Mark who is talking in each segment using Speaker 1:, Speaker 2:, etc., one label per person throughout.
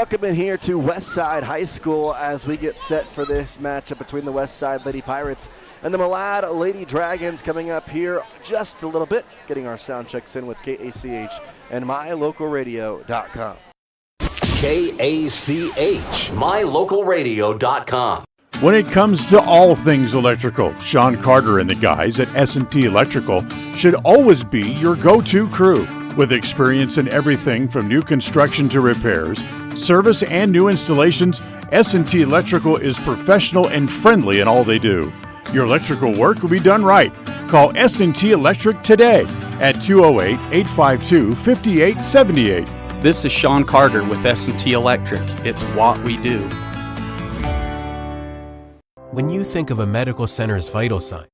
Speaker 1: welcome in here to Westside High School as we get set for this matchup between the Westside Lady Pirates and the Malad Lady Dragons coming up here just a little bit, getting our sound checks in with KACH and mylocalradio.com.
Speaker 2: KACH, mylocalradio.com.
Speaker 3: When it comes to all things electrical, Sean Carter and the guys at S&T Electrical should always be your go-to crew. With experience in everything from new construction to repairs, service, and new installations, S&T Electrical is professional and friendly in all they do. Your electrical work will be done right. Call S&T Electric today at 208-852-5878.
Speaker 4: This is Sean Carter with S&T Electric. It's what we do.
Speaker 5: When you think of a medical center's vital sign,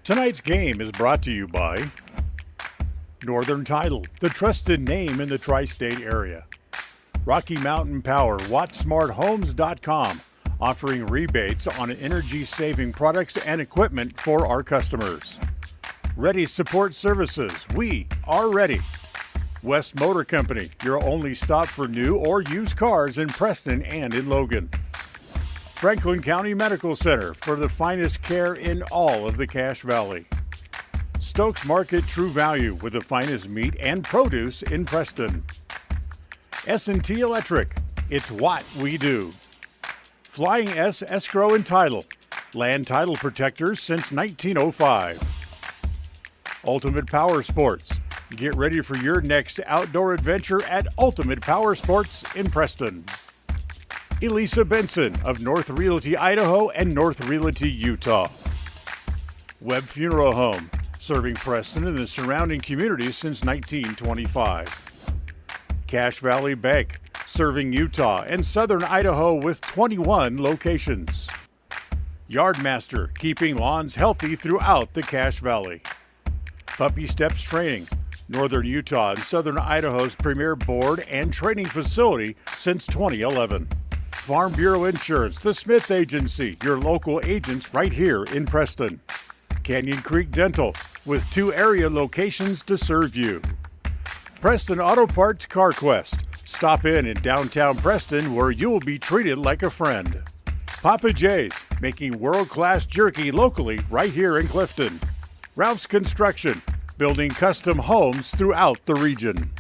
Speaker 3: Tonight's game is brought to you by Northern Title, the trusted name in the tri-state area. Rocky Mountain Power, WattSmartHomes.com, offering rebates on energy-saving products and equipment for our customers. Ready Support Services, we are ready. West Motor Company, your only stop for new or used cars in Preston and in Logan. Franklin County Medical Center for the finest care in all of the Cache Valley. Stokes Market True Value with the finest meat and produce in Preston. S&T Electric, it's what we do. Flying S Escrow and Title, land title protectors since 1905. Ultimate Power Sports, get ready for your next outdoor adventure at Ultimate Power Sports in Preston. Elisa Benson of North Realty, Idaho and North Realty, Utah. Webb Funeral Home, serving Preston and the surrounding communities since 1925. Cache Valley Bank, serving Utah and southern Idaho with 21 locations. Yardmaster, keeping lawns healthy throughout the Cache Valley. Puppy Steps Training, northern Utah and southern Idaho's premier board and training facility since 2011. Farm Bureau Insurance, the Smith Agency, your local agents right here in Preston. Canyon Creek Dental, with 2 area locations to serve you. Preston Auto Parts CarQuest, stop in downtown Preston where you will be treated like a friend. Papa J's, making world-class jerky locally right here in Clifton. Ralph's Construction, building custom homes throughout the region.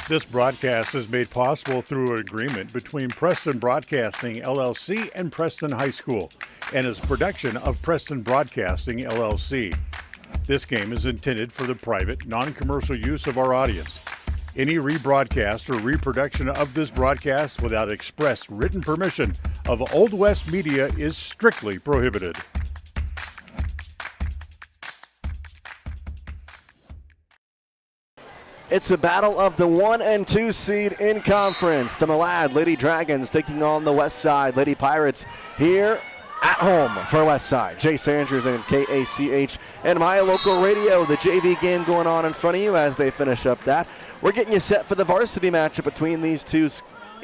Speaker 3: This broadcast is made possible through an agreement between Preston Broadcasting, LLC and Preston High School, and is a production of Preston Broadcasting, LLC. This game is intended for the private, non-commercial use of our audience. Any rebroadcast or reproduction of this broadcast without express written permission of Old West Media is strictly prohibited.
Speaker 1: It's a battle of the 1 and 2 seed in conference. The Malad Lady Dragons taking on the West Side Lady Pirates here at home for West Side. Jace Andrews and KACH and my local radio. The JV game going on in front of you as they finish up that. We're getting you set for the varsity matchup between these two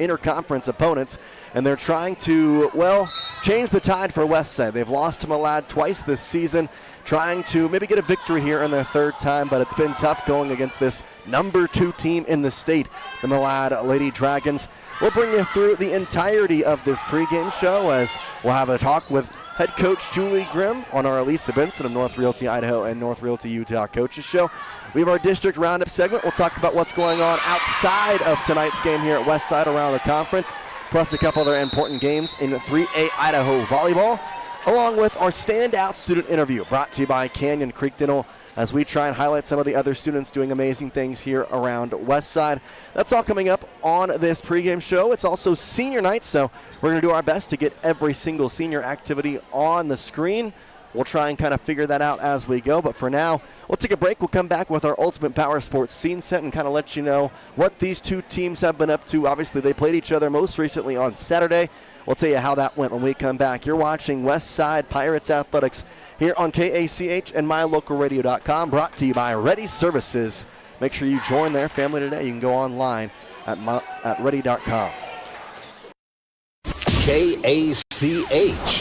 Speaker 1: interconference opponents, and they're trying to, well, change the tide for West Side. They've lost to Malad twice this season, trying to maybe get a victory here in their 3rd time, but it's been tough going against this number 2 team in the state, the Malad Lady Dragons. We'll bring you through the entirety of this pregame show as we'll have a talk with head coach Julie Grimm on our Elisa Benson of North Realty, Idaho and North Realty, Utah Coaches Show. We have our district roundup segment. We'll talk about what's going on outside of tonight's game here at West Side around the conference, plus a couple other important games in 3A Idaho volleyball, along with our standout student interview brought to you by Canyon Creek Dental as we try and highlight some of the other students doing amazing things here around West Side. That's all coming up on this pregame show. It's also senior night, so we're going to do our best to get every single senior activity on the screen. We'll try and kind of figure that out as we go, but for now, we'll take a break. We'll come back with our Ultimate Power Sports scene set and kind of let you know what these two teams have been up to. Obviously, they played each other most recently on Saturday. We'll tell you how that went when we come back. You're watching West Side Pirates Athletics here on KACH and MyLocalRadio.com, brought to you by Ready Services. Make sure you join their family today. You can go online at ready.com.
Speaker 2: KACH,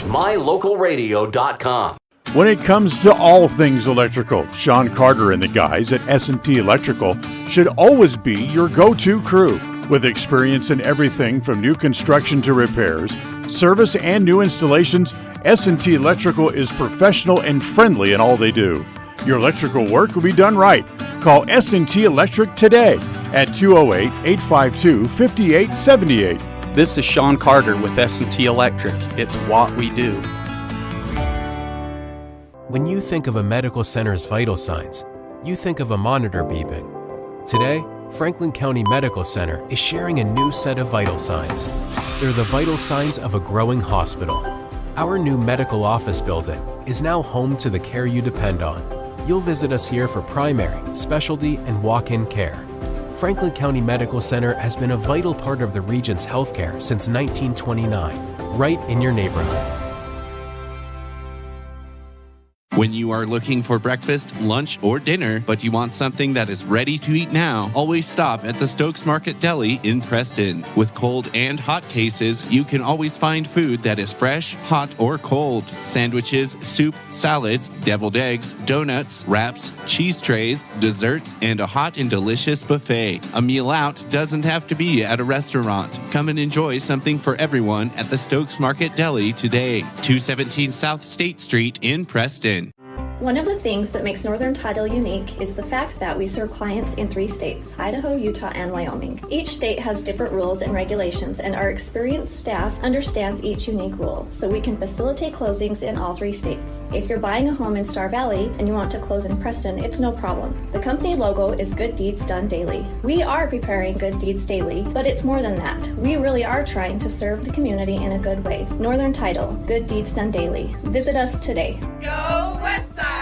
Speaker 2: MyLocalRadio.com.
Speaker 3: When it comes to all things electrical, Sean Carter and the guys at S&T Electrical should always be your go-to crew. With experience in everything from new construction to repairs, service, and new installations, S&T Electrical is professional and friendly in all they do. Your electrical work will be done right. Call S&T Electric today at 208-852-5878.
Speaker 4: This is Sean Carter with S&T Electric. It's what we do.
Speaker 5: When you think of a medical center's vital signs, you think of a monitor beeping. Today, Franklin County Medical Center is sharing a new set of vital signs. They're the vital signs of a growing hospital. Our new medical office building is now home to the care you depend on. You'll visit us here for primary, specialty, and walk-in care. Franklin County Medical Center has been a vital part of the region's healthcare since 1929, right in your neighborhood.
Speaker 6: When you are looking for breakfast, lunch, or dinner, but you want something that is ready to eat now, always stop at the Stokes Market Deli in Preston. With cold and hot cases, you can always find food that is fresh, hot, or cold. Sandwiches, soup, salads, deviled eggs, donuts, wraps, cheese trays, desserts, and a hot and delicious buffet. A meal out doesn't have to be at a restaurant. Come and enjoy something for everyone at the Stokes Market Deli today. 217 South State Street in Preston.
Speaker 7: One of the things that makes Northern Title unique is the fact that we serve clients in 3 states, Idaho, Utah, and Wyoming. Each state has different rules and regulations, and our experienced staff understands each unique rule, so we can facilitate closings in all 3 states. If you're buying a home in Star Valley and you want to close in Preston, it's no problem. The company logo is Good Deeds Done Daily. We are preparing Good Deeds daily, but it's more than that. We really are trying to serve the community in a good way. Northern Title, Good Deeds Done Daily. Visit us today.
Speaker 8: Go West Side!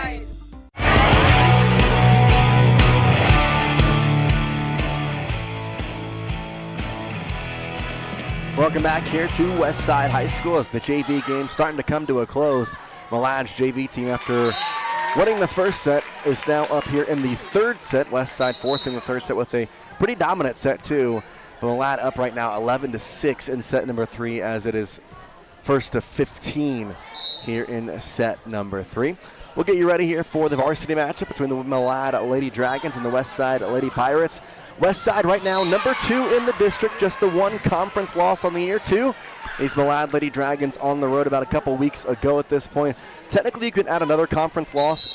Speaker 1: Welcome back here to Westside High School as the JV game starting to come to a close. Malad's JV team, after winning the first set, is now up here in the 3rd set. Westside forcing the 3rd set with a pretty dominant set too. But Malad up right now 11-6 in set number 3 as it is 1st to 15 here in set number 3. We'll get you ready here for the varsity matchup between the Malad Lady Dragons and the Westside Lady Pirates. Westside right now number 2 in the district, just the 1 conference loss on the year too. These Malad Lady Dragons on the road about a couple weeks ago at this point. Technically you could add another conference loss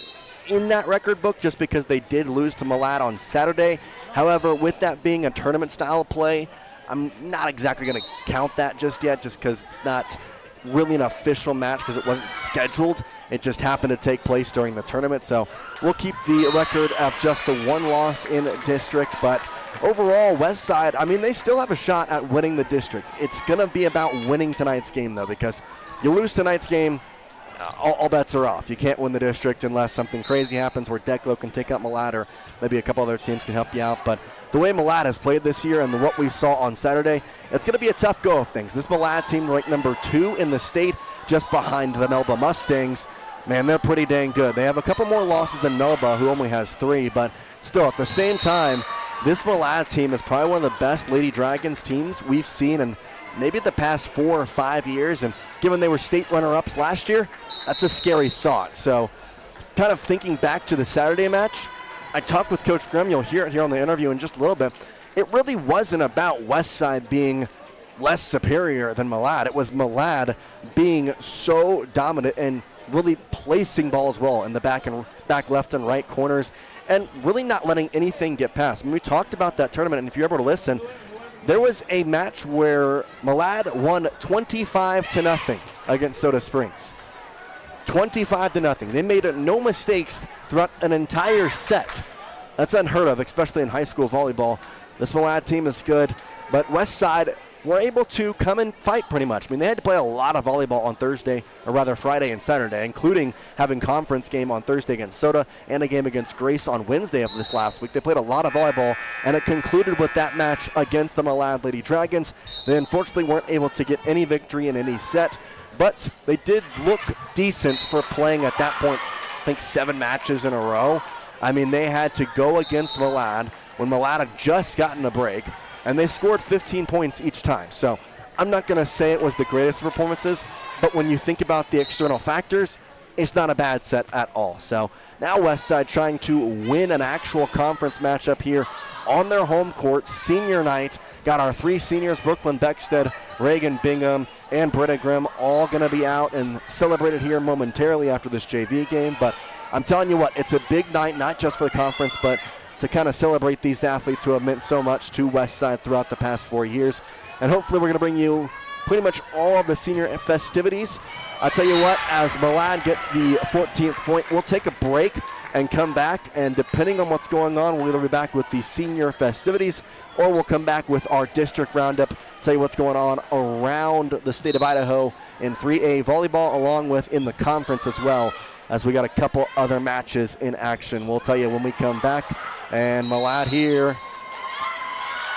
Speaker 1: in that record book just because they did lose to Malad on Saturday. However, with that being a tournament style play, I'm not exactly going to count that just yet, just because it's not really an official match because it wasn't scheduled. It just happened to take place during the tournament. So we'll keep the record of just the 1 loss in district. But overall, Westside, I mean, they still have a shot at winning the district. It's going to be about winning tonight's game, though, because you lose tonight's game, all bets are off. You can't win the district unless something crazy happens where Declo can take out Malad, or maybe a couple other teams can help you out. But the way Malad has played this year and what we saw on Saturday, it's going to be a tough go of things. This Malad team ranked number 2 in the state, just behind the Melba Mustangs. Man, they're pretty dang good. They have a couple more losses than Melba, who only has 3, but still, at the same time, this Malad team is probably one of the best Lady Dragons teams we've seen in maybe the past 4 or 5 years, and given they were state runner-ups last year, that's a scary thought. So kind of thinking back to the Saturday match, I talked with Coach Grimm. You'll hear it here on the interview in just a little bit. It really wasn't about Westside being less superior than Malad. It was Malad being so dominant and really placing balls well in the back left and right corners and really not letting anything get past. I mean, we talked about that tournament, and if you're able to listen, there was a match where Malad won 25-0 against Soda Springs. 25-0. They made no mistakes throughout an entire set. That's unheard of, especially in high school volleyball. This Malad team is good, but Westside were able to come and fight pretty much. I mean, they had to play a lot of volleyball on Thursday, or rather Friday and Saturday, including having conference game on Thursday against Soda and a game against Grace on Wednesday of this last week. They played a lot of volleyball, and it concluded with that match against the Malad Lady Dragons. They unfortunately weren't able to get any victory in any set, but they did look decent for playing at that point, I think 7 matches in a row. I mean, they had to go against Malad when Malad had just gotten a break, and they scored 15 points each time. So I'm not going to say it was the greatest performances, but when you think about the external factors, it's not a bad set at all. So now Westside trying to win an actual conference matchup here on their home court, senior night. Got our 3 seniors, Brooklyn Beckstead, Reagan Bingham, and Britta Grimm, all going to be out and celebrated here momentarily after this JV game. But I'm telling you what, it's a big night, not just for the conference, but to kind of celebrate these athletes who have meant so much to Westside throughout the past 4 years. And hopefully we're going to bring you pretty much all of the senior festivities. I'll tell you what, as Malad gets the 14th point, we'll take a break and come back, and depending on what's going on, we'll either be back with the senior festivities or we'll come back with our district roundup, tell you what's going on around the state of Idaho in 3A volleyball, along with in the conference as well, as we got a couple other matches in action. We'll tell you when we come back. And Malad here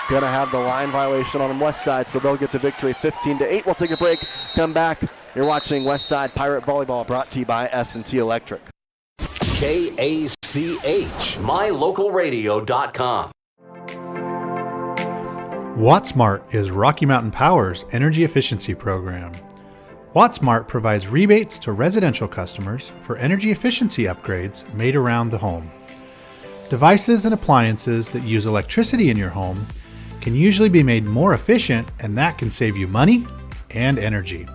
Speaker 1: going to have the line violation on Westside, so they'll get the victory 15-8. We'll take a break, come back. You're watching Westside Pirate Volleyball, brought to you by S&T Electric.
Speaker 2: KACH, mylocalradio.com.
Speaker 9: WattSmart is Rocky Mountain Power's energy efficiency program. WattSmart provides rebates to residential customers for energy efficiency upgrades made around the home. Devices and appliances that use electricity in your home can usually be made more efficient, and that can save you money and energy.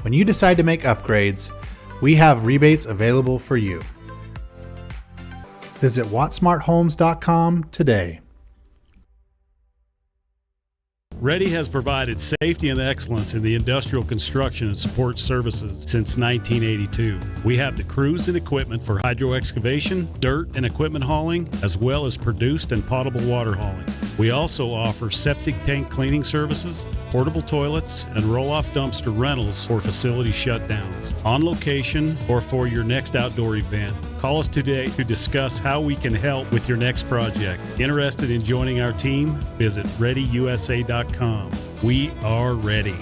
Speaker 9: When you decide to make upgrades, we have rebates available for you. Visit wattsmarthomes.com today.
Speaker 8: Ready has provided safety and excellence in the industrial construction and support services since 1982. We have the crews and equipment for hydro excavation, dirt and equipment hauling, as well as produced and potable water hauling. We also offer septic tank cleaning services, portable toilets, and roll-off dumpster rentals for facility shutdowns, on location or for your next outdoor event. Call us today to discuss how we can help with your next project. Interested in joining our team? Visit ReadyUSA.com. We are ready.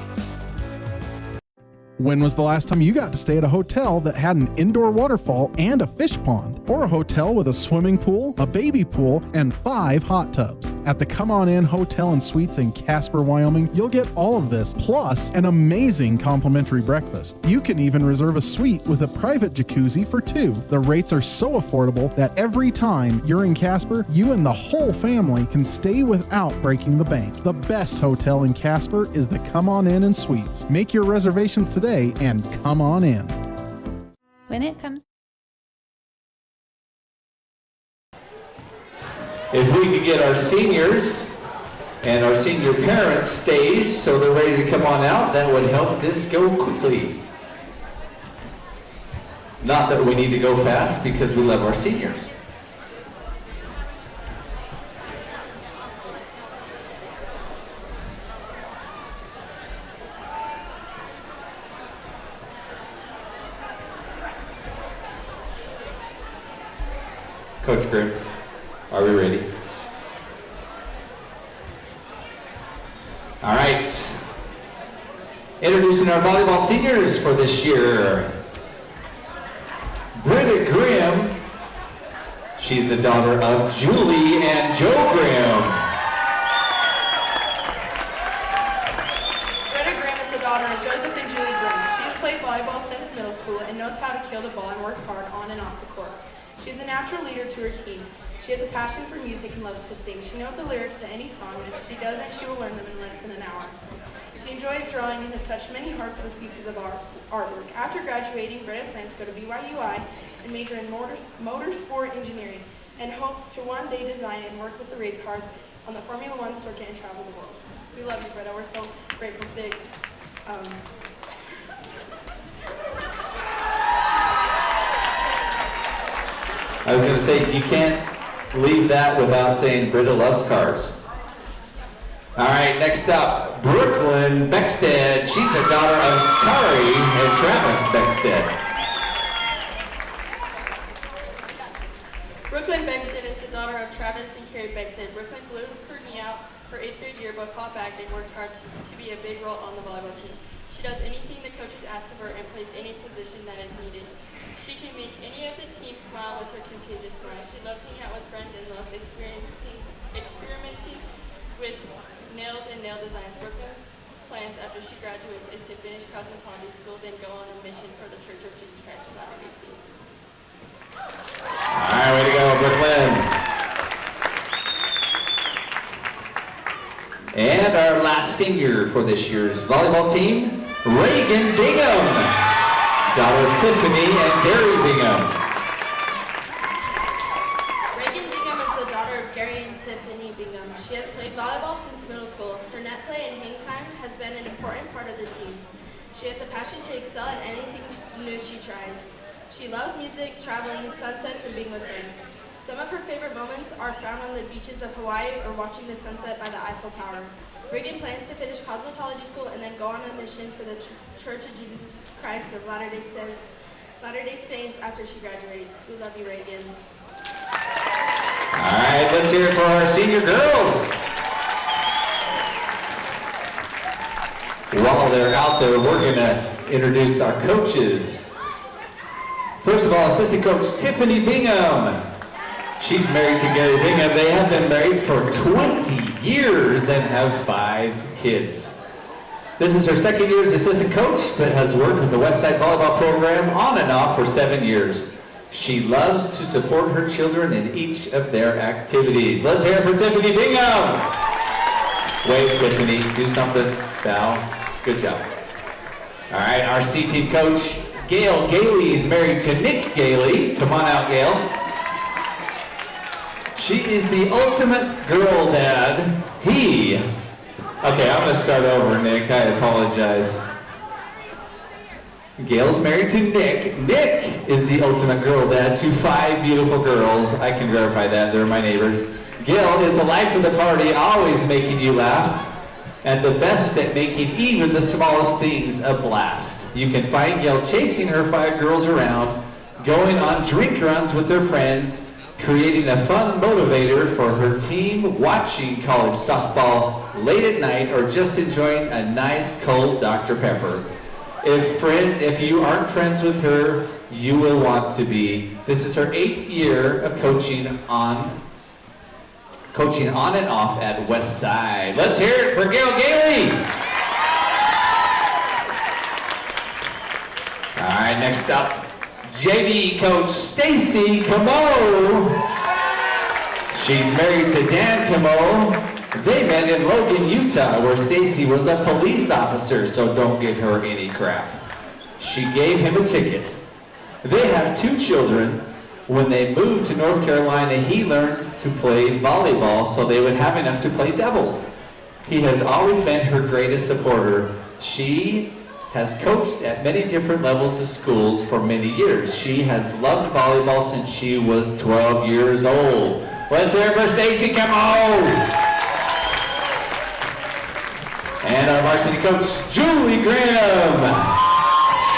Speaker 10: When was the last time you got to stay at a hotel that had an indoor waterfall and a fish pond? Or a hotel with a swimming pool, a baby pool, and 5 hot tubs? At the Come On In Hotel and Suites in Casper, Wyoming, you'll get all of this, plus an amazing complimentary breakfast. You can even reserve a suite with a private jacuzzi for 2. The rates are so affordable that every time you're in Casper, you and the whole family can stay without breaking the bank. The best hotel in Casper is the Come On In and Suites. Make your reservations today and come on in.
Speaker 11: When it comes,
Speaker 12: if we could get our seniors and our senior parents staged so they're ready to come on out, that would help this go quickly. Not that we need to go fast because we love our seniors. Coach Grimm, are we ready? All right. Introducing our volleyball seniors for this year. Britta Grimm. She's the daughter of Julie and Joe Grimm.
Speaker 13: Britta Grimm is the daughter of Joseph and Julie Grimm. She has played volleyball since middle school and knows how to kill the ball and work hard on and off the court. She is a natural leader to her team. She has a passion for music and loves to sing. She knows the lyrics to any song, and if she doesn't, she will learn them in less than an hour. She enjoys drawing and has touched many hearts with pieces of artwork. After graduating, Britta plans to go to BYUI and major in motorsport engineering, and hopes to one day design and work with the race cars on the Formula One circuit and travel the world. We love you, Britta. We're so grateful for the
Speaker 12: I was going to say, you can't leave that without saying Britta loves cars. All right, next up, Brooklyn Beckstead. She's a daughter of Kari and Travis Beckstead.
Speaker 14: Brooklyn Beckstead is the daughter of Travis and Carrie Beckstead. Brooklyn blew her knee out for 8th grade year, but fought back and worked hard to be a big role on the volleyball team. She does anything the coaches ask of her and plays any position that is needed. She can make any of the team smile with her contagious smile. She loves hanging out with friends and loves experimenting with nails and nail designs. Brooklyn's plans after she graduates is to finish cosmetology school, then go on a mission for the Church of Jesus Christ of Latter-day Saints.
Speaker 12: All right, way to go, Brooklyn. And our last senior for this year's volleyball team, Reagan Bingham, daughter of Tiffany and Gary Bingham.
Speaker 13: Reagan Bingham is the daughter of Gary and Tiffany Bingham. She has played volleyball since middle school. Her net play and hang time has been an important part of the team. She has a passion to excel in anything new she tries. She loves music, traveling, sunsets, and being with friends. Some of her favorite moments are found on the beaches of Hawaii or watching the sunset by the Eiffel Tower. Reagan plans to finish cosmetology school and then go on a mission for the Church of Jesus Christ of Latter-day Saints after she graduates. We love you, Reagan.
Speaker 12: All right, let's hear it for our senior girls. While they're out there, we're going to introduce our coaches. First of all, assistant coach Tiffany Bingham. She's married to Gary Bingham. They have been married for 20 years and have 5 kids. This is her second year as assistant coach, but has worked with the Westside Volleyball program on and off for 7 years. She loves to support her children in each of their activities. Let's hear it for Tiffany Bingham. Wait, Tiffany, do something. Val, good job. All right, our C-team coach, Gail Gailey, is married to Nick Gailey. Come on out, Gail. She is the ultimate girl dad. Okay, I'm gonna start over, Nick. I apologize. Gail's married to Nick. Nick is the ultimate girl dad to 5 beautiful girls. I can verify that, they're my neighbors. Gail is the life of the party, always making you laugh, and the best at making even the smallest things a blast. You can find Gail chasing her 5 girls around, going on drink runs with their friends, creating a fun motivator for her team, watching college softball late at night, or just enjoying a nice cold Dr. Pepper. If you aren't friends with her, you will want to be. This is her 8th year of coaching on and off at Westside. Let's hear it for Gail Gailey. All right, next up, JV coach Stacy Camo. She's married to Dan Camo. They met in Logan, Utah, where Stacy was a police officer, so don't give her any crap. She gave him a ticket. They have 2 children. When they moved to North Carolina, he learned to play volleyball so they would have enough to play doubles. He has always been her greatest supporter. She has coached at many different levels of schools for many years. She has loved volleyball since she was 12 years old. Let's hear it for Stacy, come on! And our varsity coach, Julie Graham.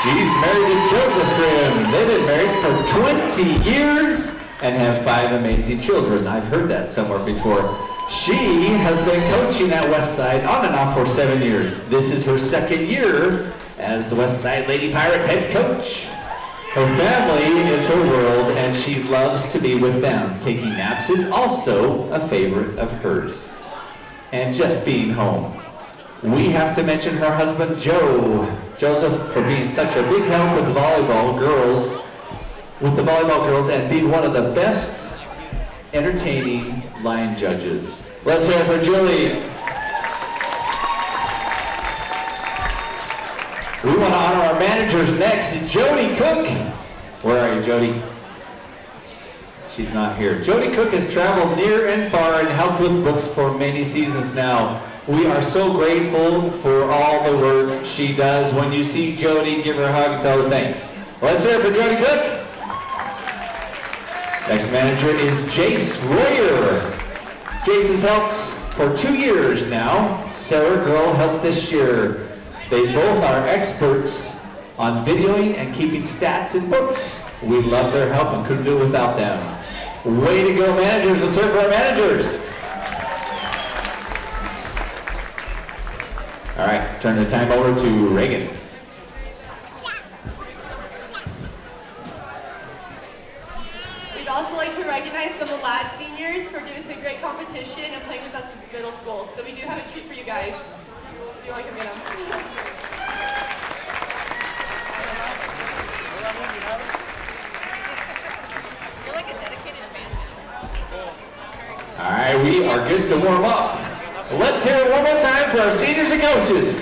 Speaker 12: She's married to Joseph Grimm. They've been married for 20 years and have 5 amazing children. I've heard that somewhere before. She has been coaching at Westside on and off for 7 years. This is her 2nd year as the Westside Lady Pirates head coach. Her family is her world and she loves to be with them. Taking naps is also a favorite of hers. And just being home. We have to mention her husband, Joseph, for being such a big help with the volleyball girls, and being one of the best entertaining line judges. Let's hear it for Julie. We want to honor our managers next. Jody Cook. Where are you, Jody? She's not here. Jody Cook has traveled near and far and helped with books for many seasons now. We are so grateful for all the work she does. When you see Jody, give her a hug and tell her thanks. Let's hear it for Jody Cook. Next manager is Jace Royer. Jace has helped for 2 years now. Sarah Girl helped this year. They both are experts on videoing and keeping stats in books. We love their help and couldn't do it without them. Way to go, managers. Let's hear it for our managers. All right, turn the time over to Reagan.
Speaker 13: We'd also like to recognize the Malad seniors for doing some great competition and playing with us since middle school. So we do have a treat for you guys. If you want to come get them.
Speaker 11: You're like a dedicated fan.
Speaker 12: All right, we are good to warm up. Let's hear it one more time for our seniors and coaches.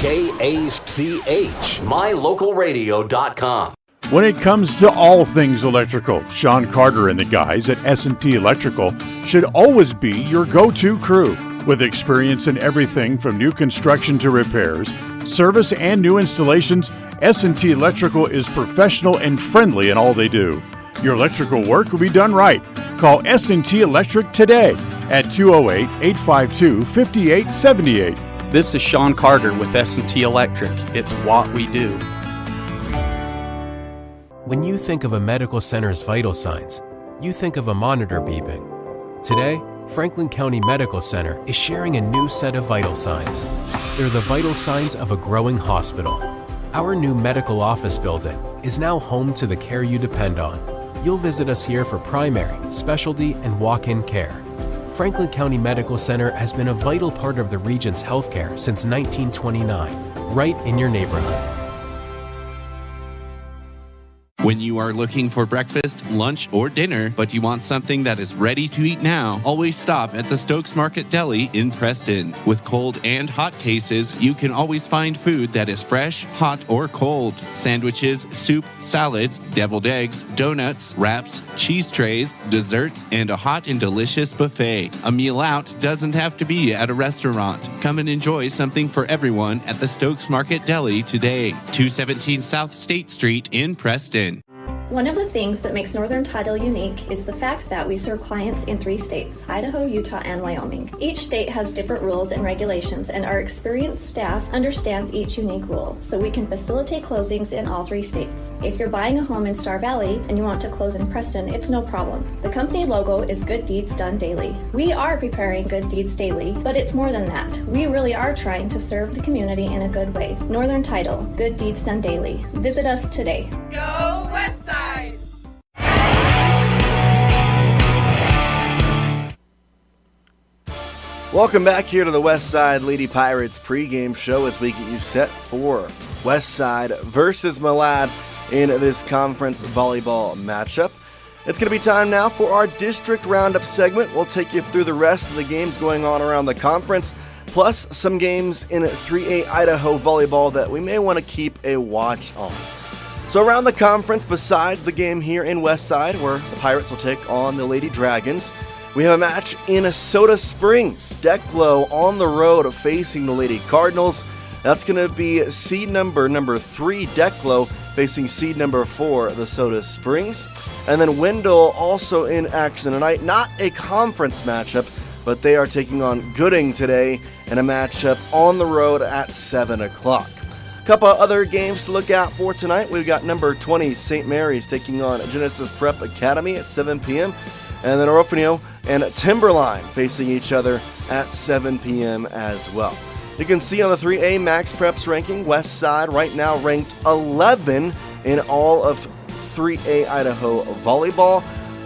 Speaker 2: KACH, mylocalradio.com.
Speaker 3: When it comes to all things electrical, Sean Carter and the guys at S&T Electrical should always be your go-to crew. With experience in everything from new construction to repairs, service and new installations, S&T Electrical is professional and friendly in all they do. Your electrical work will be done right. Call S&T Electric today at 208-852-5878.
Speaker 4: This is Sean Carter with S&T Electric. It's what we do.
Speaker 5: When you think of a medical center's vital signs, you think of a monitor beeping. Today, Franklin County Medical Center is sharing a new set of vital signs. They're the vital signs of a growing hospital. Our new medical office building is now home to the care you depend on. You'll visit us here for primary, specialty, and walk-in care. Franklin County Medical Center has been a vital part of the region's healthcare since 1929, right in your neighborhood.
Speaker 6: When you are looking for breakfast, lunch, or dinner, but you want something that is ready to eat now, always stop at the Stokes Market Deli in Preston. With cold and hot cases, you can always find food that is fresh, hot, or cold. Sandwiches, soup, salads, deviled eggs, donuts, wraps, cheese trays, desserts, and a hot and delicious buffet. A meal out doesn't have to be at a restaurant. Come and enjoy something for everyone at the Stokes Market Deli today. 217 South State Street in Preston.
Speaker 7: One of the things that makes Northern Title unique is the fact that we serve clients in 3 states, Idaho, Utah, and Wyoming. Each state has different rules and regulations, and our experienced staff understands each unique rule, so we can facilitate closings in all 3 states. If you're buying a home in Star Valley and you want to close in Preston, it's no problem. The company logo is Good Deeds Done Daily. We are preparing Good Deeds Daily, but it's more than that. We really are trying to serve the community in a good way. Northern Title, Good Deeds Done Daily. Visit us today.
Speaker 11: Go West Side!
Speaker 1: Welcome back here to the Westside Lady Pirates pregame show as we get you set for Westside versus Malad in this conference volleyball matchup. It's going to be time now for our district roundup segment. We'll take you through the rest of the games going on around the conference, plus some games in 3A Idaho volleyball that we may want to keep a watch on. So around the conference, besides the game here in Westside, where the Pirates will take on the Lady Dragons, we have a match in Soda Springs. Declo on the road facing the Lady Cardinals. That's going to be seed number 3, Declo, facing seed number 4, the Soda Springs. And then Wendell also in action tonight. Not a conference matchup, but they are taking on Gooding today in a matchup on the road at 7 o'clock. A couple of other games to look out for tonight. We've got number 20, St. Mary's, taking on Genesis Prep Academy at 7 p.m. And then Orofino and Timberline facing each other at 7 p.m. as well. You can see on the 3A Max Preps ranking, West Side right now ranked 11 in all of 3A Idaho volleyball.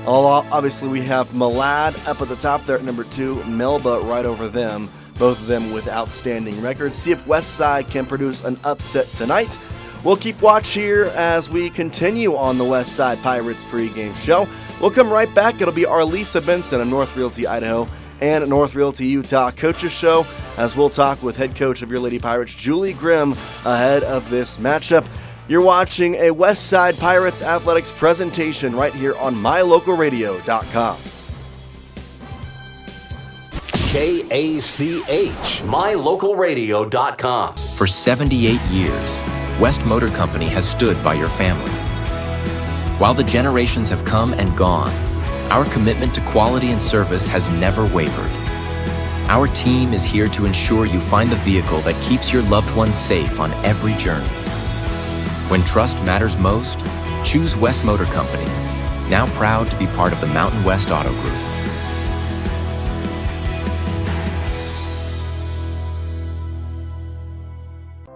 Speaker 1: Obviously, we have Malad up at the top there at number 2, Melba right over them, both of them with outstanding records. See if West Side can produce an upset tonight. We'll keep watch here as we continue on the West Side Pirates pregame show. We'll come right back. It'll be our Lisa Benson of North Realty Idaho and North Realty Utah Coaches Show, as we'll talk with head coach of your Lady Pirates, Julie Grimm, ahead of this matchup. You're watching a West Side Pirates Athletics presentation right here on mylocalradio.com.
Speaker 2: KACH, mylocalradio.com.
Speaker 15: For 78 years, West Motor Company has stood by your family. While the generations have come and gone, our commitment to quality and service has never wavered. Our team is here to ensure you find the vehicle that keeps your loved ones safe on every journey. When trust matters most, choose West Motor Company, now proud to be part of the Mountain West Auto Group.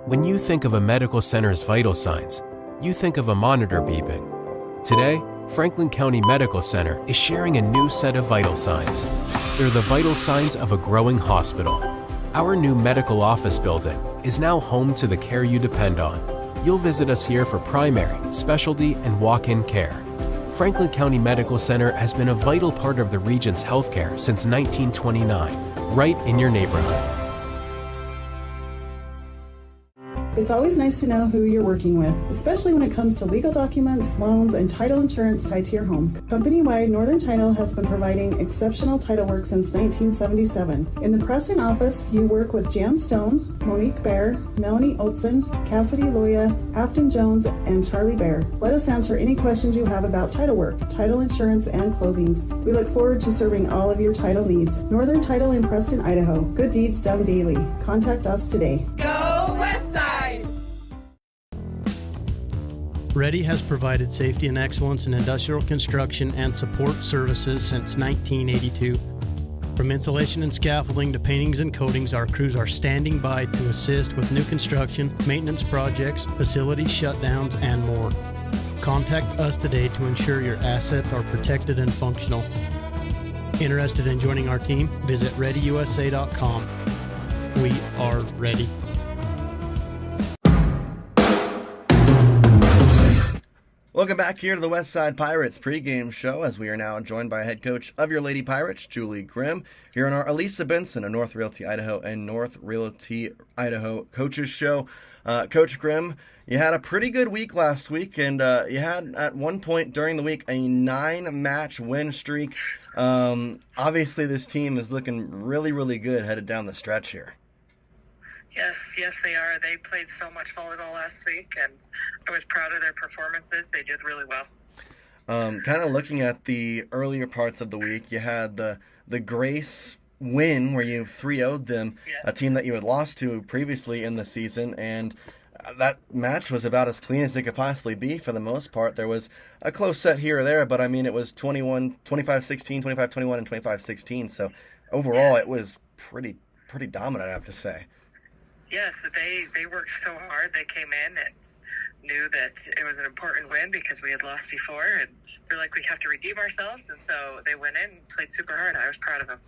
Speaker 5: When you think of a medical center's vital signs, you think of a monitor beeping. Today, Franklin County Medical Center is sharing a new set of vital signs. They're the vital signs of a growing hospital. Our new medical office building is now home to the care you depend on. You'll visit us here for primary, specialty, and walk-in care. Franklin County Medical Center has been a vital part of the region's healthcare since 1929, right in your neighborhood.
Speaker 16: It's always nice to know who you're working with, especially when it comes to legal documents, loans, and title insurance tied to your home. Company-wide, Northern Title has been providing exceptional title work since 1977. In the Preston office, you work with Jan Stone, Monique Bear, Melanie Oatson, Cassidy Loya, Afton Jones, and Charlie Bear. Let us answer any questions you have about title work, title insurance, and closings. We look forward to serving all of your title needs. Northern Title in Preston, Idaho. Good deeds done daily. Contact us today.
Speaker 11: Go West Side!
Speaker 17: Ready has provided safety and excellence in industrial construction and support services since 1982. From insulation and scaffolding to paintings and coatings, our crews are standing by to assist with new construction, maintenance projects, facility shutdowns, and more. Contact us today to ensure your assets are protected and functional. Interested in joining our team? Visit ReadyUSA.com. We are ready.
Speaker 1: Welcome back here to the Westside Pirates pregame show, as we are now joined by head coach of your Lady Pirates, Julie Grimm, here on our Elisa Benson of North Realty Idaho and North Realty Idaho Coaches Show. Coach Grimm, you had a pretty good week last week, and you had at one point during the week a 9-match win streak. Obviously, this team is looking really, really good headed down the stretch here.
Speaker 18: Yes, they are. They played so much volleyball last week, and I was proud of their performances. They did really well.
Speaker 1: Kind of looking at the earlier parts of the week, you had the Grace win where you 3-0'd them, a team that you had lost to previously in the season, and that match was about as clean as it could possibly be for the most part. There was a close set here or there, but I mean it was 25-16, 25-21, and 25-16, so overall it was pretty dominant, I have to say.
Speaker 18: Yes, they worked so hard. They came in and knew that it was an important win because we had lost before, and they're like, we have to redeem ourselves, and so they went in and played super hard. I was proud of them.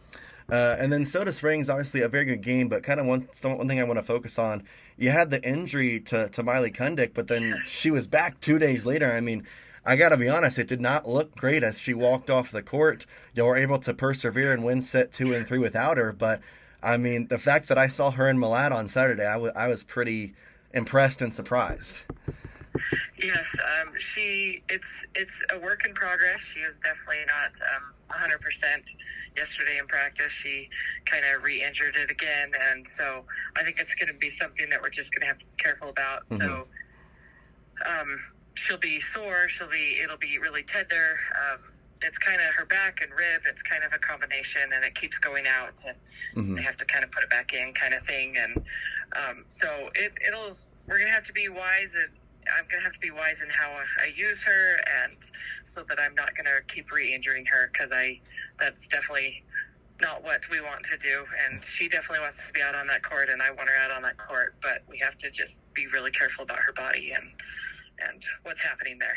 Speaker 1: And then Soda Springs, obviously a very good game, but kind of one thing I want to focus on, you had the injury to Miley Kundick, but then she was back 2 days later. I mean, I got to be honest, it did not look great as she walked off the court. You were able to persevere and win set 2 and 3 without her, but I mean, the fact that I saw her in Malad on Saturday, I was pretty impressed and surprised.
Speaker 18: Yes, it's a work in progress. She is definitely not 100%. Yesterday in practice, she kind of re-injured it again, and so I think it's going to be something that we're just going to have to be careful about. Mm-hmm. So she'll be sore. It'll be really tender. It's kind of her back and rib. It's kind of a combination, and it keeps going out, and they have to kind of put it back in, kind of thing. And so we're gonna have to be wise, and I'm gonna have to be wise in how I use her, and so that I'm not gonna keep re-injuring her, because that's definitely not what we want to do. And she definitely wants to be out on that court, and I want her out on that court, but we have to just be really careful about her body and what's happening there.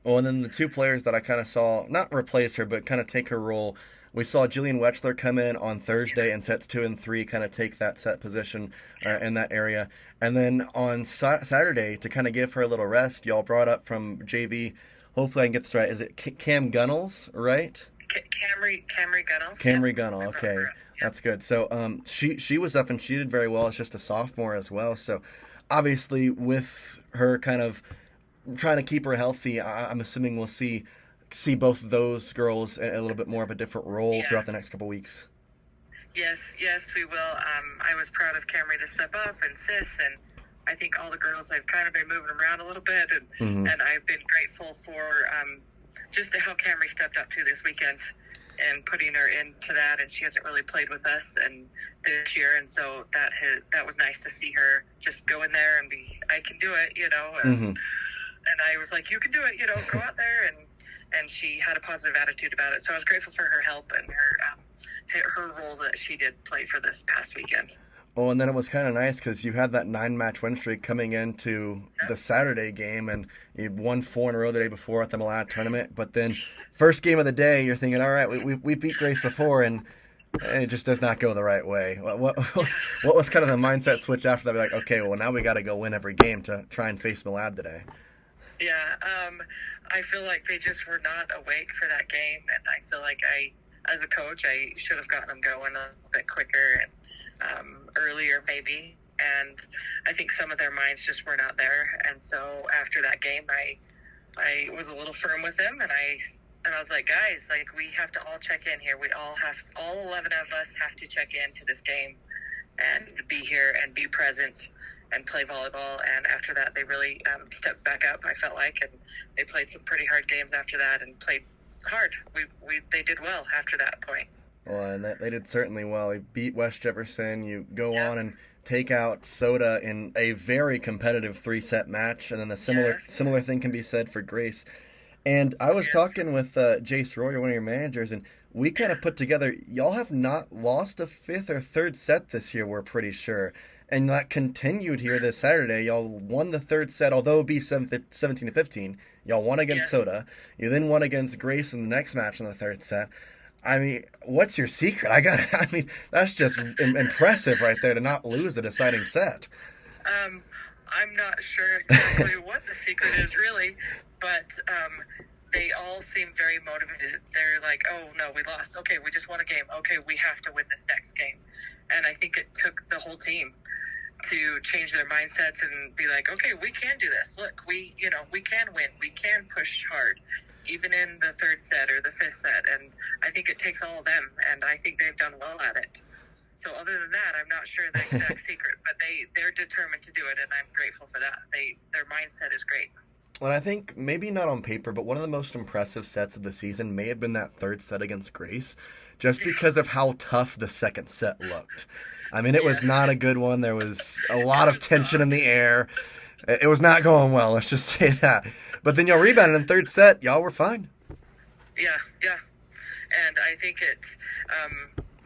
Speaker 1: Well, and then the two players that I kind of saw, not replace her, but kind of take her role, we saw Jillian Wechsler come in on Thursday and sets 2 and 3, kind of take that set position in that area. And then on Saturday, to kind of give her a little rest, y'all brought up from JV, hopefully I can get this right, is it Cam Gunnels, right?
Speaker 18: Camry Gunnell.
Speaker 1: Camry Gunnell, okay. That's good. So she was up and she did very well. It's just a sophomore as well. So obviously with her kind of trying to keep her healthy, I'm assuming we'll see both of those girls in a little bit more of a different role throughout the next couple weeks.
Speaker 18: Yes, we will. I was proud of Camry to step up and Sis, and I think all the girls, I've kind of been moving them around a little bit, and I've been grateful for just how Camry stepped up to this weekend and putting her into that, and she hasn't really played with us and this year, and so that was nice to see her just go in there and be, I can do it, and I was like, you can do it, go out there, and she had a positive attitude about it. So I was grateful for her help and her role that she did play for this past weekend.
Speaker 1: Oh, and then it was kind of nice because you had that 9-match win streak coming into the Saturday game, and you won 4 in a row the day before at the Malad tournament. But then first game of the day, you're thinking, all right, we beat Grace before, and it just does not go the right way. What was kind of the mindset switch after that? Be like, okay, well, now we got to go win every game to try and face Malad today.
Speaker 18: Yeah, I feel like they just were not awake for that game, and I feel like as a coach, I should have gotten them going a little bit quicker and earlier maybe, and I think some of their minds just were not there. And so after that game, I was a little firm with them, and I was like, guys, like, we have to all check in here. We all 11 of us have to check into this game and be here and be present and play volleyball. And after that, they really stepped back up, I felt like, and they played some pretty hard games after that and played hard. They did well after that point.
Speaker 1: Well, and they did certainly well. They beat West Jefferson. You go on and take out Soda in a very competitive 3-set match, and then a similar thing can be said for Grace. And I was talking with Jace Royer, one of your managers, and we kind of put together, y'all have not lost a 5th or 3rd set this year, we're pretty sure. And that continued here this Saturday. Y'all won the 3rd set, although it be 17-15. Y'all won against Soda. You then won against Grace in the next match in the 3rd set. I mean, what's your secret? That's just impressive right there to not lose a deciding set.
Speaker 18: I'm not sure exactly what the secret is, really. but they all seem very motivated. They're like, oh, no, we lost. Okay, we just won a game. Okay, we have to win this next game. And I think it took the whole team to change their mindsets and be like, okay, we can do this. Look, we can win. We can push hard, even in the third set or the fifth set. And I think it takes all of them, and I think they've done well at it. So other than that, I'm not sure the exact secret, but they're determined to do it, and I'm grateful for that. Their mindset is great.
Speaker 1: Well, I think maybe not on paper, but one of the most impressive sets of the season may have been that third set against Grace, just because of how tough the second set looked. I mean, it was not a good one. There was a lot of tension in the air. It was not going well, let's just say that. But then y'all rebounded in third set. Y'all were fine.
Speaker 18: Yeah. And I think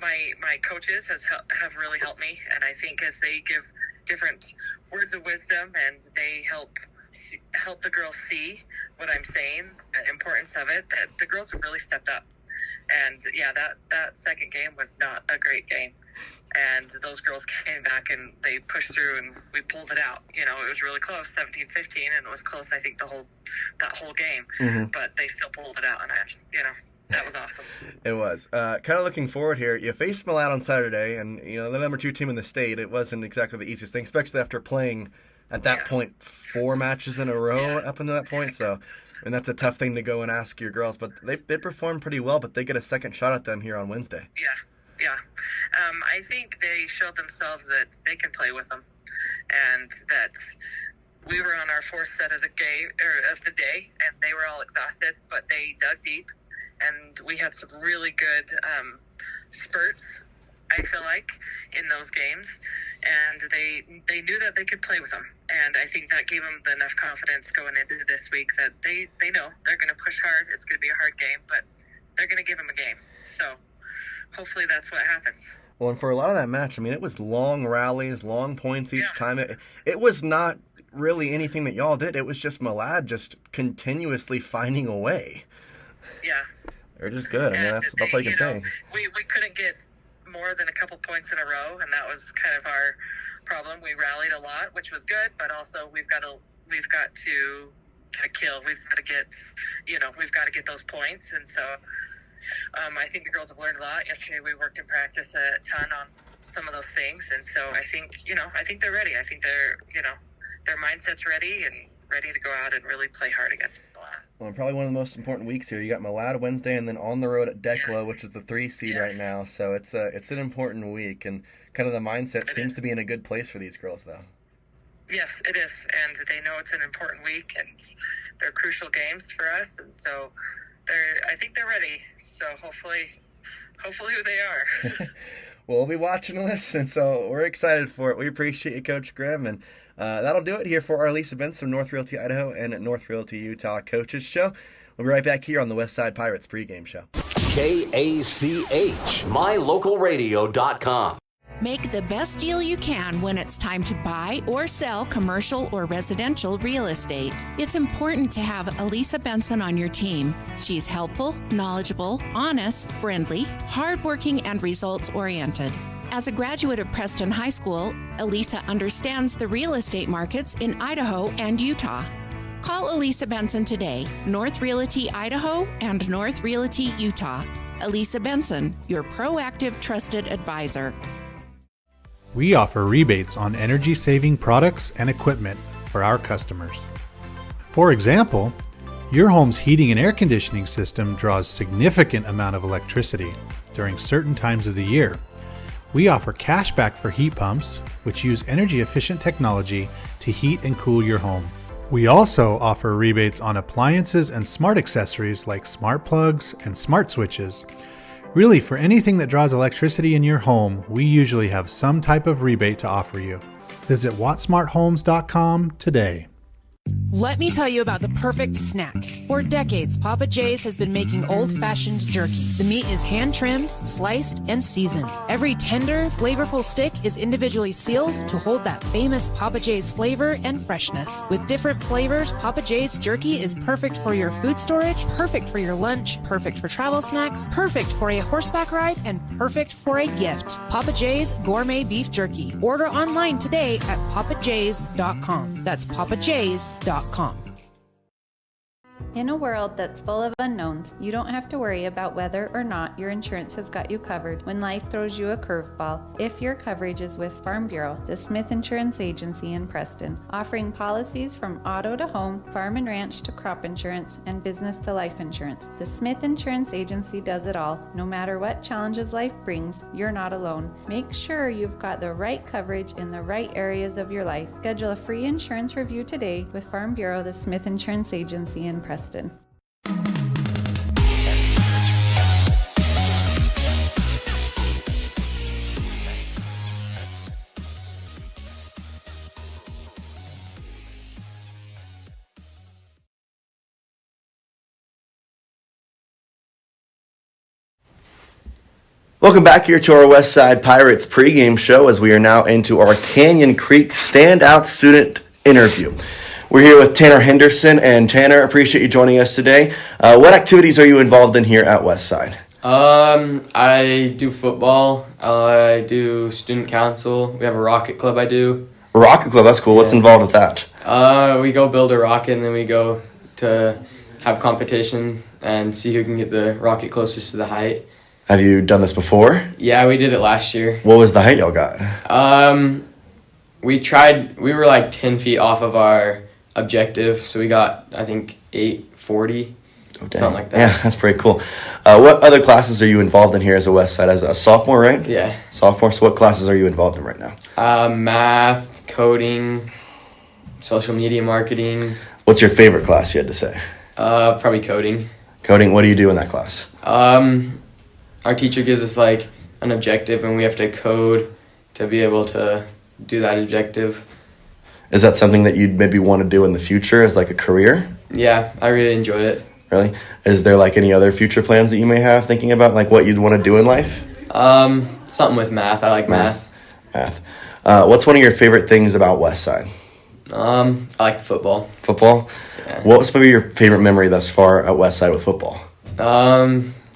Speaker 18: my coaches have really helped me, and I think as they give different words of wisdom and they help the girls see what I'm saying, the importance of it, that the girls have really stepped up. And yeah, that second game was not a great game, and those girls came back and they pushed through and we pulled it out. It was really close, 17-15, and it was close, I think, that whole game.
Speaker 1: Mm-hmm.
Speaker 18: But they still pulled it out, and that was awesome.
Speaker 1: It was. Kind of looking forward here. You faced Malad on Saturday, and the number 2 team in the state. It wasn't exactly the easiest thing, especially after playing at that point 4 matches in a row up until that point. So, and that's a tough thing to go and ask your girls. But they performed pretty well. But they get a second shot at them here on Wednesday.
Speaker 18: Yeah. I think they showed themselves that they can play with them, and that we were on our 4th set of the day, and they were all exhausted, but they dug deep. And we had some really good spurts, I feel like, in those games. And they knew that they could play with them. And I think that gave them enough confidence going into this week that they know they're going to push hard. It's going to be a hard game, but they're going to give them a game. So hopefully that's what happens.
Speaker 1: Well, and for a lot of that match, I mean, it was long rallies, long points each time. It was not really anything that y'all did. It was just Malad just continuously finding a way.
Speaker 18: Yeah.
Speaker 1: They're just good. I mean, that's all you can say.
Speaker 18: We couldn't get more than a couple points in a row, and that was kind of our problem. We rallied a lot, which was good, but also we've got to kind of kill. We've got to get those points, and so I think the girls have learned a lot. Yesterday we worked in practice a ton on some of those things, and so I think they're ready. I think their mindset's ready and ready to go out and really play hard against Malad.
Speaker 1: Well, and probably one of the most important weeks here. You got Malad Wednesday, and then on the road at Decla, which is the 3 seed right now. So it's an important week, and kind of the mindset seems to be in a good place for these girls, though.
Speaker 18: Yes, it is, and they know it's an important week, and they're crucial games for us, and so I think they're ready. So hopefully they are.
Speaker 1: Well, we'll be watching and listening, so we're excited for it. We appreciate you, Coach Grimm, and that'll do it here for our Lisa Benson from North Realty Idaho and North Realty Utah Coaches Show. We'll be right back here on the Westside Pirates pregame show.
Speaker 2: KACH, mylocalradio.com.
Speaker 19: Make the best deal you can when it's time to buy or sell commercial or residential real estate. It's important to have Elisa Benson on your team. She's helpful, knowledgeable, honest, friendly, hardworking, and results-oriented. As a graduate of Preston High School, Elisa understands the real estate markets in Idaho and Utah. Call Elisa Benson today, North Realty Idaho and North Realty Utah. Elisa Benson, your proactive, trusted advisor.
Speaker 9: We offer rebates on energy-saving products and equipment for our customers. For example, your home's heating and air conditioning system draws significant amount of electricity during certain times of the year. We offer cash back for heat pumps, which use energy-efficient technology to heat and cool your home. We also offer rebates on appliances and smart accessories like smart plugs and smart switches. Really, for anything that draws electricity in your home, we usually have some type of rebate to offer you. Visit wattsmarthomes.com today.
Speaker 20: Let me tell you about the perfect snack. For decades, Papa J's has been making old-fashioned jerky. The meat is hand-trimmed, sliced, and seasoned. Every tender, flavorful stick is individually sealed to hold that famous Papa J's flavor and freshness. With different flavors, Papa J's jerky is perfect for your food storage, perfect for your lunch, perfect for travel snacks, perfect for a horseback ride, and perfect for a gift. Papa J's Gourmet Beef Jerky. Order online today at papajs.com. That's papajs.com.
Speaker 21: In a world that's full of unknowns, you don't have to worry about whether or not your insurance has got you covered when life throws you a curveball if your coverage is with Farm Bureau, the Smith Insurance Agency in Preston, offering policies from auto to home, farm and ranch to crop insurance, and business to life insurance. The Smith Insurance Agency does it all. No matter what challenges life brings, you're not alone. Make sure you've got the right coverage in the right areas of your life. Schedule a free insurance review today with Farm Bureau, the Smith Insurance Agency in Preston.
Speaker 1: Welcome back here to our Westside Pirates pregame show as we are now into our Canyon Creek standout student interview. We're here with Tanner Henderson, and Tanner, appreciate you joining us today. What activities are you involved in here at Westside?
Speaker 22: I do football. I do student council. We have a rocket club I do.
Speaker 1: A rocket club, that's cool. What's involved with that?
Speaker 22: We go build a rocket, and then we go to have competition and see who can get the rocket closest to the height.
Speaker 1: Have you done this before?
Speaker 22: Yeah, we did it last year.
Speaker 1: What was the height y'all got?
Speaker 22: We were like 10 feet off of our objective, so we got, I think, 840, something like that.
Speaker 1: Yeah, that's pretty cool. What other classes are you involved in here as a Westside? As a sophomore, right?
Speaker 22: Yeah.
Speaker 1: Sophomore, so what classes are you involved in right now?
Speaker 22: Math, coding, social media marketing.
Speaker 1: What's your favorite class, you had to say?
Speaker 22: Probably coding.
Speaker 1: Coding, what do you do in that class?
Speaker 22: Our teacher gives us like an objective, and we have to code to be able to do that objective.
Speaker 1: Is that something that you'd maybe want to do in the future as like a career?
Speaker 22: Yeah, I really enjoyed it.
Speaker 1: Really? Is there like any other future plans that you may have thinking about, like what you'd want to do in life?
Speaker 22: Something with math. I like math.
Speaker 1: Math. What's one of your favorite things about Westside?
Speaker 22: I like football.
Speaker 1: Football?
Speaker 22: Yeah.
Speaker 1: What was maybe your favorite memory thus far at Westside with football?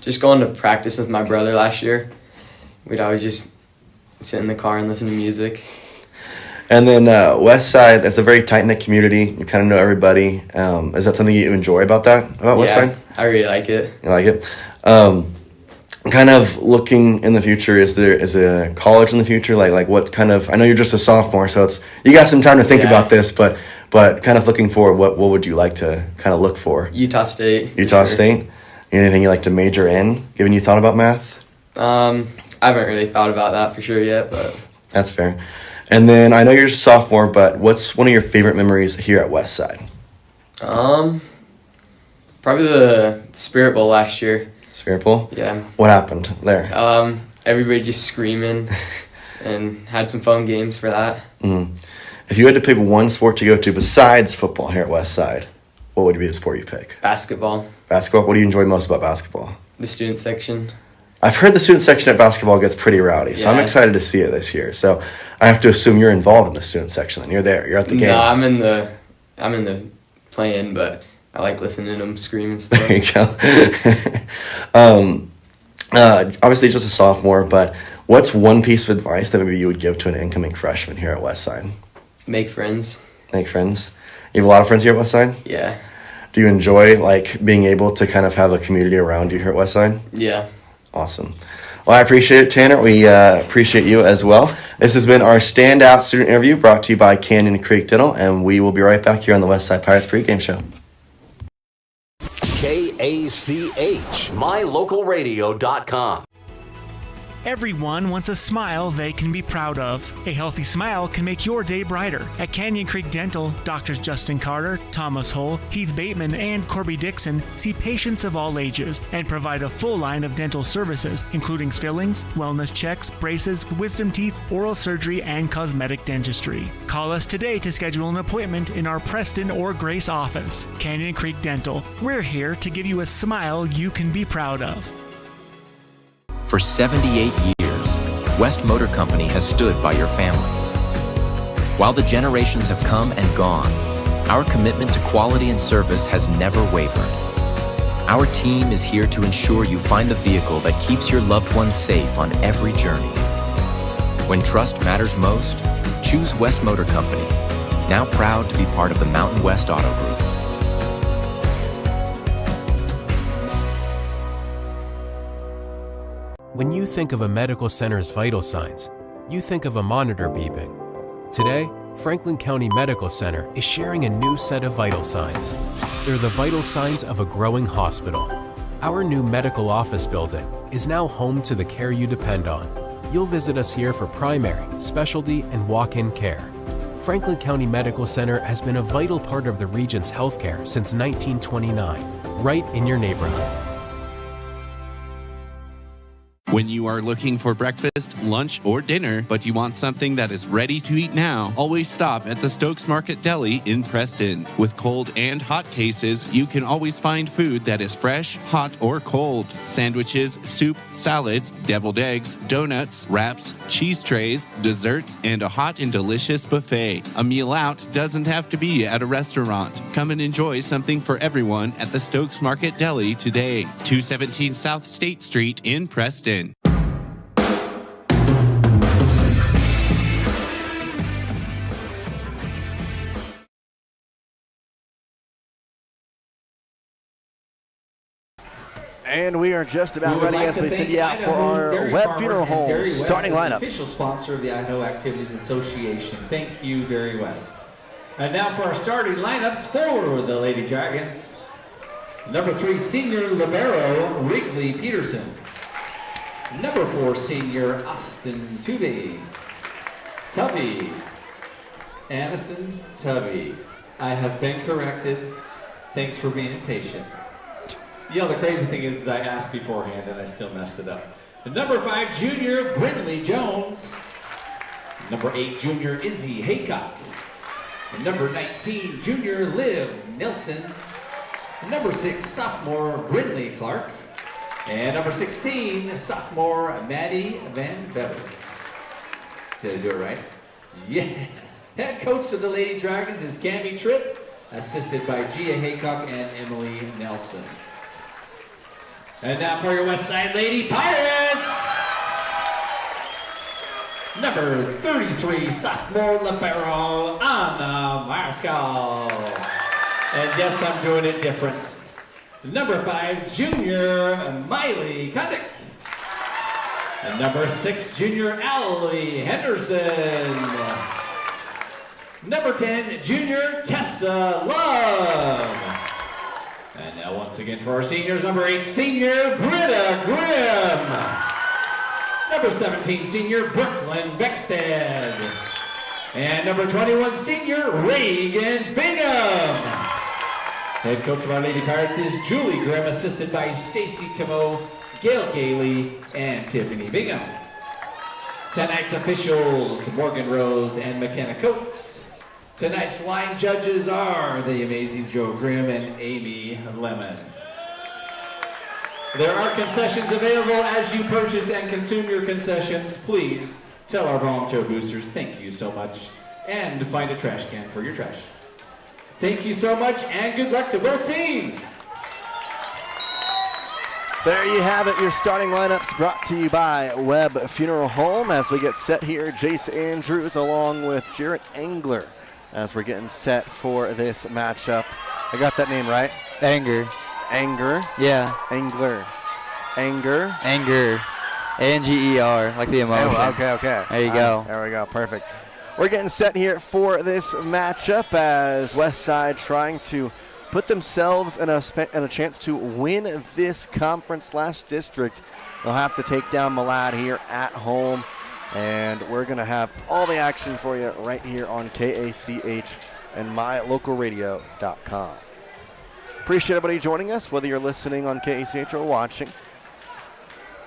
Speaker 22: Just going to practice with my brother last year. We'd always just sit in the car and listen to music.
Speaker 1: And then Westside, it's a very tight-knit community. You kind of know everybody. Is that something you enjoy about Westside?
Speaker 22: Yeah, I really like it.
Speaker 1: You like it? Kind of looking in the future, is a college in the future? Like what kind of, I know you're just a sophomore, so you got some time to think about this, but kind of looking forward, what would you like to kind of look for?
Speaker 22: Utah State.
Speaker 1: Utah State? Anything you like to major in, given you thought about math?
Speaker 22: I haven't really thought about that for sure yet, but...
Speaker 1: That's fair. And then I know you're just a sophomore, but what's one of your favorite memories here at Westside?
Speaker 22: Probably the Spirit Bowl last year.
Speaker 1: Spirit Bowl?
Speaker 22: Yeah.
Speaker 1: What happened there?
Speaker 22: Everybody just screaming and had some fun games for that.
Speaker 1: Mm-hmm. If you had to pick one sport to go to besides football here at Westside, what would be the sport you pick?
Speaker 22: Basketball.
Speaker 1: Basketball? What do you enjoy most about basketball?
Speaker 22: The student section.
Speaker 1: I've heard the student section at basketball gets pretty rowdy, so I'm excited to see it this year. So I have to assume you're involved in the student section, and you're there. You're at the games.
Speaker 22: No, I'm in the play-in, but I like listening to them scream and stuff.
Speaker 1: There you go. Obviously, just a sophomore, but what's one piece of advice that maybe you would give to an incoming freshman here at Westside?
Speaker 22: Make friends.
Speaker 1: Make friends. You have a lot of friends here at Westside?
Speaker 22: Yeah.
Speaker 1: Do you enjoy being able to kind of have a community around you here at Westside?
Speaker 22: Yeah.
Speaker 1: Awesome. Well, I appreciate it, Tanner. We appreciate you as well. This has been our standout student interview brought to you by Canyon Creek Dental, and we will be right back here on the Westside Pirates pregame show.
Speaker 2: KACH, mylocalradio.com.
Speaker 23: Everyone wants a smile they can be proud of. A healthy smile can make your day brighter. At Canyon Creek Dental, Doctors Justin Carter, Thomas Hull, Heath Bateman, and Corby Dixon see patients of all ages and provide a full line of dental services, including fillings, wellness checks, braces, wisdom teeth, oral surgery, and cosmetic dentistry. Call us today to schedule an appointment in our Preston or Grace office. Canyon Creek Dental. We're here to give you a smile you can be proud of.
Speaker 15: For 78 years, West Motor Company has stood by your family. While the generations have come and gone, our commitment to quality and service has never wavered. Our team is here to ensure you find the vehicle that keeps your loved ones safe on every journey. When trust matters most, choose West Motor Company, now proud to be part of the Mountain West Auto Group.
Speaker 5: When you think of a medical center's vital signs, you think of a monitor beeping. Today, Franklin County Medical Center is sharing a new set of vital signs. They're the vital signs of a growing hospital. Our new medical office building is now home to the care you depend on. You'll visit us here for primary, specialty, and walk-in care. Franklin County Medical Center has been a vital part of the region's healthcare since 1929, right in your neighborhood.
Speaker 6: When you are looking for breakfast, lunch, or dinner, but you want something that is ready to eat now, always stop at the Stokes Market Deli in Preston. With cold and hot cases, you can always find food that is fresh, hot, or cold. Sandwiches, soup, salads, deviled eggs, donuts, wraps, cheese trays, desserts, and a hot and delicious buffet. A meal out doesn't have to be at a restaurant. Come and enjoy something for everyone at the Stokes Market Deli today. 217 South State Street in Preston.
Speaker 1: And we are just about ready as we send you out for our Webb Funeral Home starting lineups.
Speaker 12: Official sponsor of the Idaho Activities Association. Thank you, Dairy West. And now for our starting lineups for the Lady Dragons. Number 3, senior libero Wrigley Peterson. Number 4, senior Austin Tubby. Aniston Tubby. I have been corrected. Thanks for being patient. You know, the crazy thing is I asked beforehand and I still messed it up. The number 5, junior Brinley Jones. Number 8, junior Izzy Haycock. And number 19, junior Liv Nilsson. And number 6, sophomore Brinley Clark. And number 16, sophomore Maddie Van Bever. Did I do it right? Yes. Head coach of the Lady Dragons is Cammie Tripp, assisted by Gia Haycock and Emily Nelson. And now for your West Side Lady Pirates! Number 33, sophomore libero Anna Marscal. And yes, I'm doing it different. Number 5, junior Miley Kundick. And number 6, junior Allie Henderson. Number 10, junior Tessa Love. And now once again for our seniors, number 8, senior Britta Grimm. Number 17, senior Brooklyn Beckstead. And number 21, senior Reagan Bingham. Head coach of our Lady Pirates is Julie Grimm, assisted by Stacy Camo, Gail Gailey, and Tiffany Bingham. Tonight's officials, Morgan Rose and McKenna Coates. Tonight's line judges are the amazing Joe Grimm and Amy Lemon. There are concessions available as you purchase and consume your concessions. Please tell our volunteer boosters thank you so much and find a trash can for your trash. Thank you so much and good luck to both teams.
Speaker 1: There you have it, your starting lineups brought to you by Webb Funeral Home as we get set here. Jace Andrews along with Jarrett Engler as we're getting set for this matchup. I got that name right?
Speaker 8: Anger. Yeah.
Speaker 1: Engler.
Speaker 8: Anger. A-N-G-E-R, like the emotion.
Speaker 1: Oh, okay.
Speaker 8: There you go.
Speaker 1: There we go, perfect. We're getting set here for this matchup as Westside trying to put themselves in a chance to win this conference/district. They'll have to take down Malad here at home. And we're going to have all the action for you right here on KACH and mylocalradio.com. Appreciate everybody joining us, whether you're listening on KACH or watching.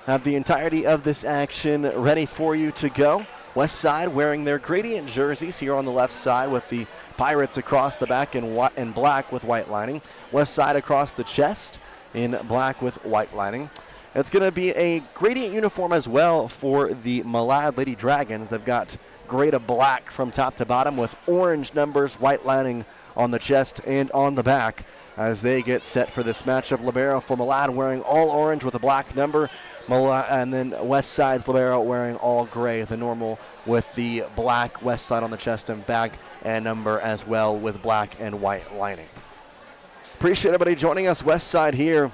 Speaker 1: Have the entirety of this action ready for you to go. West Side wearing their gradient jerseys here on the left side with the Pirates across the back in black with white lining. West Side across the chest in black with white lining. It's going to be a gradient uniform as well for the Malad Lady Dragons. They've got gray to black from top to bottom with orange numbers, white lining on the chest and on the back as they get set for this matchup. Libero for Malad wearing all orange with a black number. And then West Side's libero wearing all gray, the normal with the black West Side on the chest and back and number as well with black and white lining. Appreciate everybody joining us. West Side here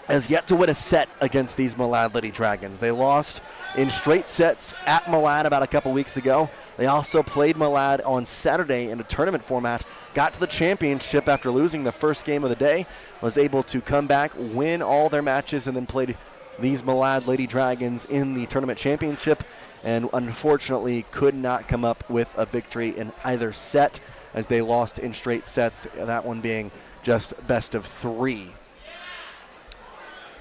Speaker 1: has yet to win a set against these Malad Lady Dragons. They lost in straight sets at Malad about a couple weeks ago. They also played Malad on Saturday in a tournament format, got to the championship after losing the first game of the day, was able to come back, win all their matches, and then played these Malad Lady Dragons in the tournament championship, and unfortunately could not come up with a victory in either set as they lost in straight sets, that one being just best of 3.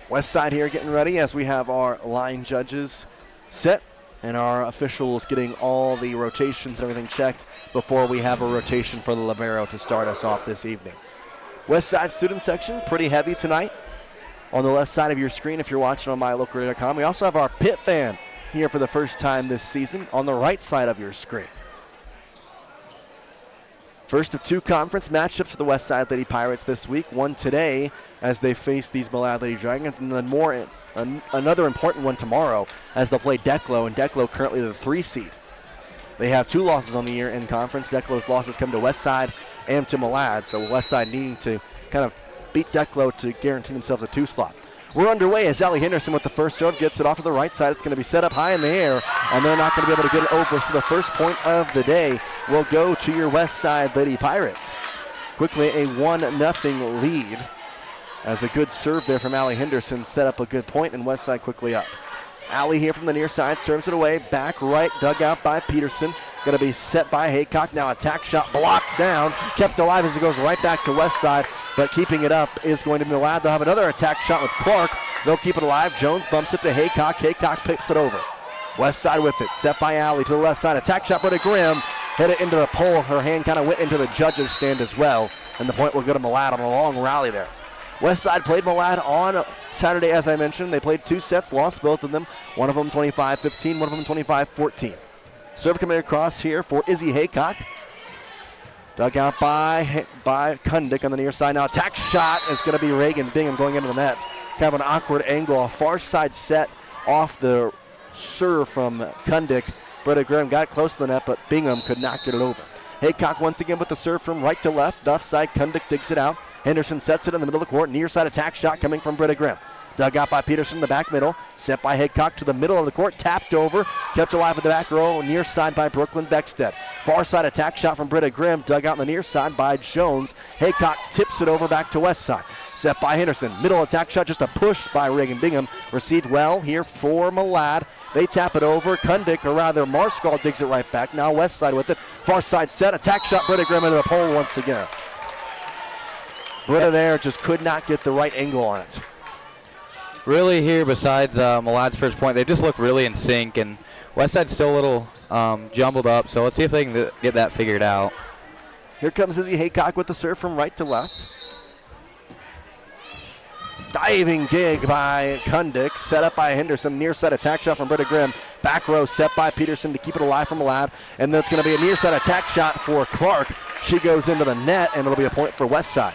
Speaker 1: West Side here getting ready as we have our line judges set and our officials getting all the rotations and everything checked before we have a rotation for the libero to start us off this evening. West Side student section, pretty heavy tonight. On the left side of your screen if you're watching on mylocalradio.com. We also have our pit band here for the first time this season on the right side of your screen. First of 2 conference matchups for the West Side Lady Pirates this week. One today as they face these Malad Lady Dragons, and then another important one tomorrow as they'll play Declo, and Declo currently the 3 seed. They have 2 losses on the year in conference. Declo's losses come to West Side and to Malad, so West Side needing to kind of beat Declo to guarantee themselves a 2 slot. We're underway as Allie Henderson with the first serve gets it off to the right side. It's going to be set up high in the air, and they're not going to be able to get it over. So the first point of the day will go to your West Side Lady Pirates. Quickly a 1-0 lead as a good serve there from Allie Henderson set up a good point, and West Side quickly up. Allie here from the near side serves it away. Back right, dug out by Peterson. Going to be set by Haycock. Now attack shot blocked down. Kept alive as it goes right back to West Side. But keeping it up is going to be Malad. They'll have another attack shot with Clark. They'll keep it alive. Jones bumps it to Haycock. Haycock picks it over. West Side with it. Set by Allie to the left side. Attack shot by Grimm. Hit it into the pole. Her hand kind of went into the judge's stand as well. And the point will go to Malad on a long rally there. West Side played Malad on Saturday, as I mentioned. They played 2 sets, lost both of them. One of them 25-15, one of them 25-14. Serve coming across here for Izzy Haycock. Dug out by Kundick on the near side. Now attack shot is going to be Reagan Bingham going into the net. Kind of an awkward angle. A far side set off the serve from Kundick. Britta Grimm got close to the net, but Bingham could not get it over. Haycock once again with the serve from right to left. Left side, Kundick digs it out. Henderson sets it in the middle of the court. Near side attack shot coming from Britta Grimm. Dug out by Peterson in the back middle. Set by Haycock to the middle of the court. Tapped over. Kept alive at the back row. Near side by Brooklyn Beckstead. Far side attack shot from Britta Grimm. Dug out on the near side by Jones. Haycock tips it over back to West Side. Set by Henderson. Middle attack shot. Just a push by Reagan Bingham. Received well here for Malad. They tap it over. Kundick, or rather Marskall, digs it right back. Now West Side with it. Far side set. Attack shot. Britta Grimm into the pole once again. Britta there just could not get the right angle on it.
Speaker 8: Really here, besides Malad's first point, they just look really in sync, and Westside's still a little jumbled up, so let's see if they can get that figured out.
Speaker 1: Here comes Izzy Haycock with the serve from right to left. Diving dig by Kundick, set up by Henderson, near side attack shot from Britta Grimm. Back row set by Peterson to keep it alive from Malad, and then it's going to be a near side attack shot for Clark. She goes into the net, and it'll be a point for West Side.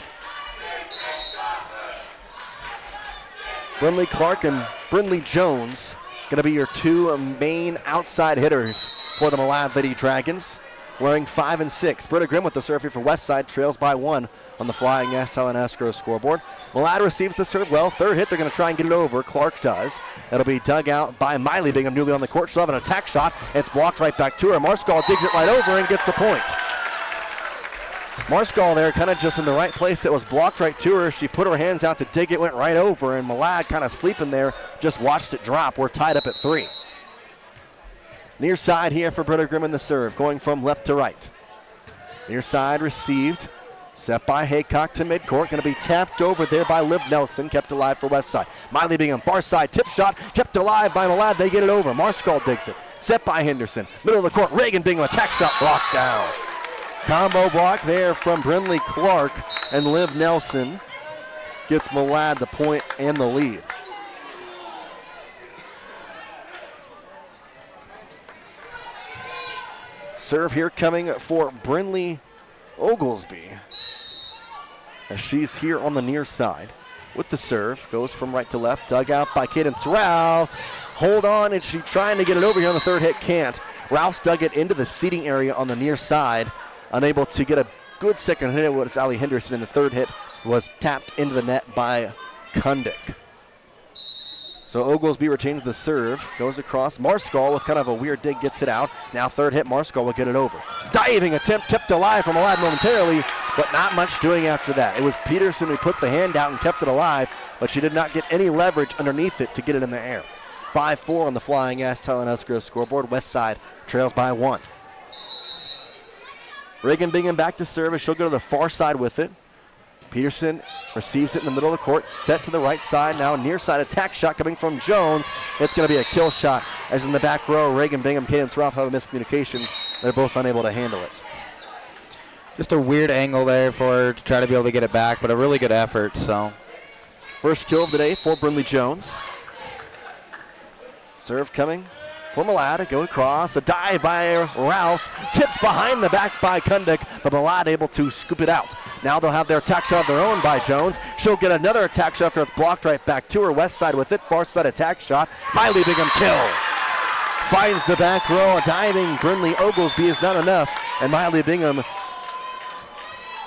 Speaker 1: Brinley Clark and Brinley Jones going to be your 2 main outside hitters for the Malad Lady Dragons, wearing 5 and 6. Britta Grimm with the serve here for West Side, trails by 1 on the Flying Astel and Escrow scoreboard. Malad receives the serve well. Third hit, they're going to try and get it over. Clark does. It'll be dug out by Miley Bingham, newly on the court. She'll have an attack shot. It's blocked right back to her. Marskall digs it right over and gets the point. Marskall there kind of just in the right place. It was blocked right to her. She put her hands out to dig it, went right over, and Malad kind of sleeping there, just watched it drop. We're tied up at 3. Near side here for Britta Grimm in the serve, going from left to right. Near side received, set by Haycock to midcourt. Going to be tapped over there by Liv Nelson, kept alive for West Side. Miley Bingham, far side, tip shot, kept alive by Malad. They get it over. Marskall digs it. Set by Henderson. Middle of the court, Reagan Bingham, attack shot blocked down. Combo block there from Brinley Clark, and Liv Nelson gets Malad the point and the lead. Serve here coming for Brinley Oglesby, as she's here on the near side with the serve. Goes from right to left, dug out by Cadence Rouse. Hold on, and she's trying to get it over here on the third hit, can't. Rouse dug it into the seating area on the near side. Unable to get a good second hit was Allie Henderson, and the third hit was tapped into the net by Kundick. So Oglesby retains the serve, goes across. Marskal with kind of a weird dig gets it out. Now third hit, Marskal will get it over. Diving attempt kept alive from Malad momentarily, but not much doing after that. It was Peterson who put the hand out and kept it alive, but she did not get any leverage underneath it to get it in the air. 5-4 on the Flying Ass Talent Escrow scoreboard. West Side trails by 1. Reagan Bingham back to service. She'll go to the far side with it. Peterson receives it in the middle of the court, set to the right side. Now near side attack shot coming from Jones. It's going to be a kill shot as in the back row, Reagan Bingham, Cadence Ralph have a miscommunication. They're both unable to handle it.
Speaker 8: Just a weird angle there for her to try to be able to get it back, but a really good effort. So,
Speaker 1: first kill of the day for Brindley Jones. Serve coming for Malad, go across, a dive by Rouse, tipped behind the back by Kundik, but Malad able to scoop it out. Now they'll have their attack shot of their own by Jones. She'll get another attack shot after it's blocked right back to her. West side with it, far side attack shot. Miley Bingham kill. Finds the back row, a diving Brindley Oglesby is not enough, and Miley Bingham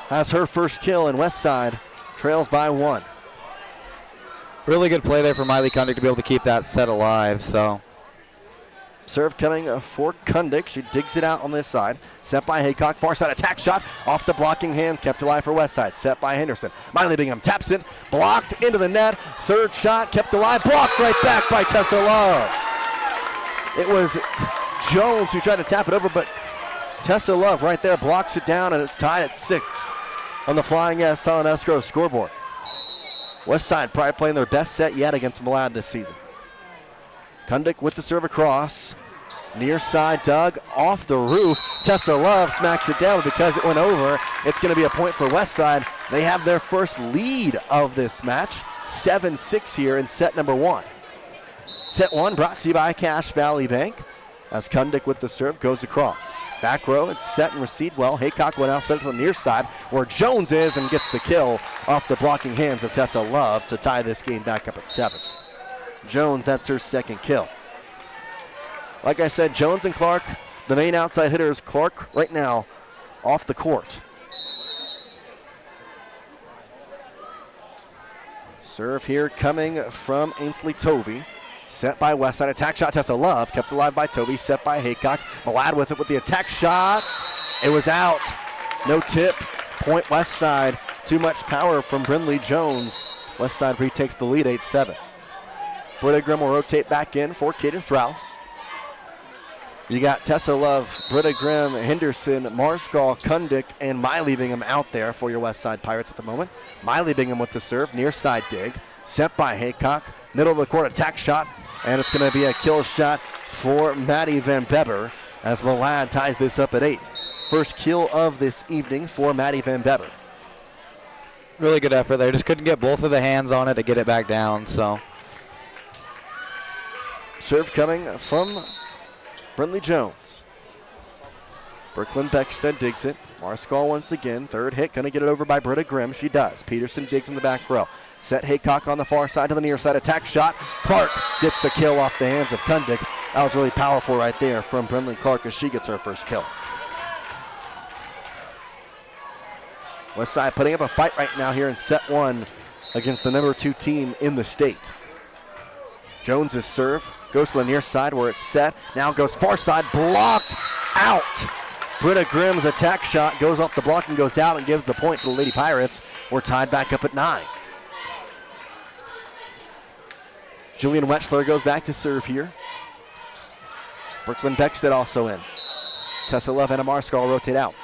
Speaker 1: has her first kill, and West Side trails by 1.
Speaker 8: Really good play there for Miley Kundik to be able to keep that set alive. So,
Speaker 1: serve coming for Kundik. She digs it out on this side. Set by Haycock. Far side attack shot. Off the blocking hands. Kept alive for West Side. Set by Henderson. Miley Bingham taps it. Blocked into the net. Third shot kept alive. Blocked right back by Tessa Love. It was Jones who tried to tap it over, but Tessa Love right there blocks it down, and it's tied at 6 on the Flying Ass Talent Escrow scoreboard. West Side probably playing their best set yet against Malad this season. Kundik with the serve across. Near side dug off the roof. Tessa Love smacks it down because it went over. It's going to be a point for West Side. They have their first lead of this match. 7-6 here in set number 1. Set 1 brought to you by Cache Valley Bank. As Kundik with the serve goes across. Back row, it's set and received well. Haycock will now set it to the near side where Jones is and gets the kill off the blocking hands of Tessa Love to tie this game back up at 7. Jones, that's her second kill. Like I said, Jones and Clark, the main outside hitters. Clark right now off the court. Serve here coming from Ainsley Tovey. Set by Westside, attack shot, Tessa Love, kept alive by Tovey, set by Haycock. Malad with it with the attack shot. It was out. No tip. Point Westside. Too much power from Brindley Jones. Westside retakes the lead, 8-7. Britta Grimm will rotate back in for Cadence Rouse. You got Tessa Love, Britta Grimm, Henderson, Marskal, Kundik, and Miley Bingham out there for your Westside Pirates at the moment. Miley Bingham with the serve, near side dig. Set by Haycock. Middle of the court attack shot, and it's going to be a kill shot for Maddie Van Beber as Malad ties this up at 8. First kill of this evening for Maddie Van Beber.
Speaker 8: really good effort there. Just couldn't get both of the hands on it to get it back down. So,
Speaker 1: serve coming from Brindley Jones. Brooklyn Beckstead digs it. Marskal once again. Third hit, going to get it over by Britta Grimm. She does. Peterson digs in the back row. Set Haycock on the far side to the near side. Attack shot. Clark gets the kill off the hands of Kundik. That was really powerful right there from Brindley Clark as she gets her first kill. Westside putting up a fight right now here in set one against the number 2 team in the state. Jones's serve goes to the near side where it's set. Now goes far side, blocked out. Britta Grimm's attack shot goes off the block and goes out and gives the point to the Lady Pirates. We're tied back up at 9. Jillian Wechsler goes back to serve here. Brooklyn Beckstead also in. Tessa Love and Marskal rotate out.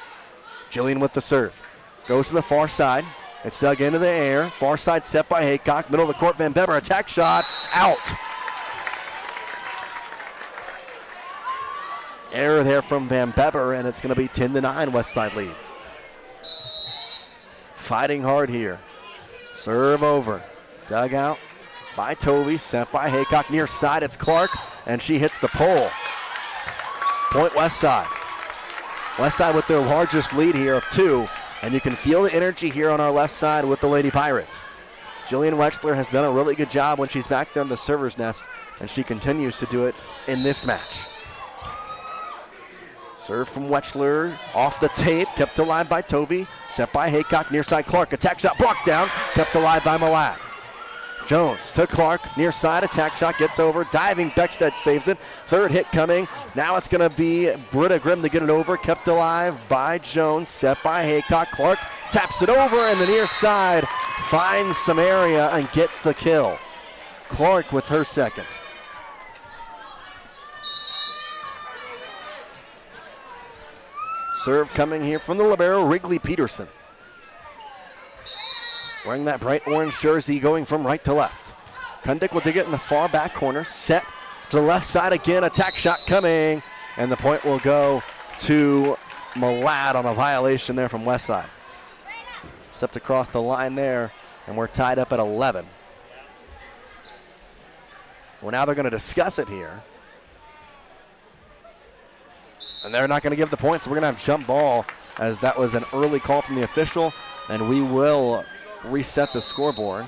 Speaker 1: Jillian with the serve. Goes to the far side. It's dug into the air. Far side set by Haycock. Middle of the court, Van Beber. Attack shot. Out. Error there from Van Beber, and it's going to be 10-9. Westside leads. Fighting hard here. Serve over. Dug out by Tovey. Set by Haycock. Near side, it's Clark, and she hits the pole. Point Westside. Westside with their largest lead here of 2. And you can feel the energy here on our left side with the Lady Pirates. Jillian Wechsler has done a really good job when she's back there in the server's nest, and she continues to do it in this match. Serve from Wechsler, off the tape, kept alive by Tovey, set by Haycock, near side Clark, attack shot blocked down, kept alive by Malad. Jones to Clark, near side, attack shot, gets over, diving, Beckstead saves it. Third hit coming. Now it's going to be Britta Grimm to get it over, kept alive by Jones, set by Haycock. Clark taps it over, and the near side finds some area and gets the kill. Clark with her second. Serve coming here from the libero, Wrigley Peterson. Wearing that bright orange jersey, going from right to left. Kundick will dig it in the far back corner. Set to the left side again. Attack shot coming. And the point will go to Malad on a violation there from Westside. Stepped across the line there, and we're tied up at 11. Well, now they're going to discuss it here. And they're not going to give the point, so we're going to have jump ball, as that was an early call from the official, and we will reset the scoreboard.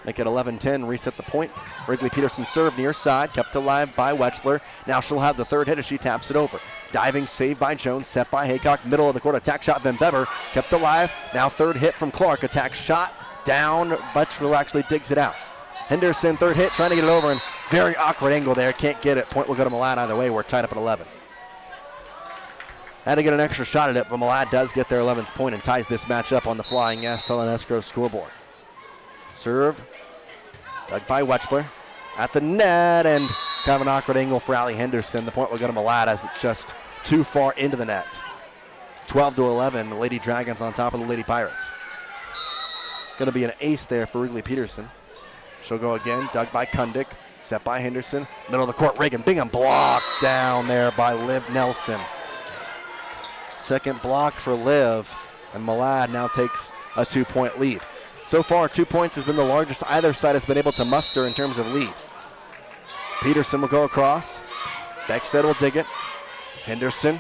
Speaker 1: Make it 11-10, reset the point. Wrigley Peterson served near side, kept alive by Wechsler. Now she'll have the third hit as she taps it over. Diving save by Jones, set by Haycock. Middle of the court, attack shot, Van Bever kept alive. Now third hit from Clark, attack shot down. Wechsler actually digs it out. Henderson, third hit, trying to get it over, and very awkward angle there. Can't get it. Point will go to Malad either way. We're tied up at 11. Had to get an extra shot at it, but Malad does get their 11th point and ties this match up on the Flying S Telenesco scoreboard. Serve, dug by Wechsler, at the net, and kind of an awkward angle for Allie Henderson. The point will go to Malad as it's just too far into the net. 12-11, the Lady Dragons on top of the Lady Pirates. Going to be an ace there for Wrigley Peterson. She'll go again, dug by Kundick, set by Henderson. Middle of the court, Reagan Bingham blocked down there by Liv Nelson. Second block for Liv, and Malad now takes a 2-point lead. So far, 2 points has been the largest either side has been able to muster in terms of lead. Peterson will go across. Beckstead will dig it. Henderson,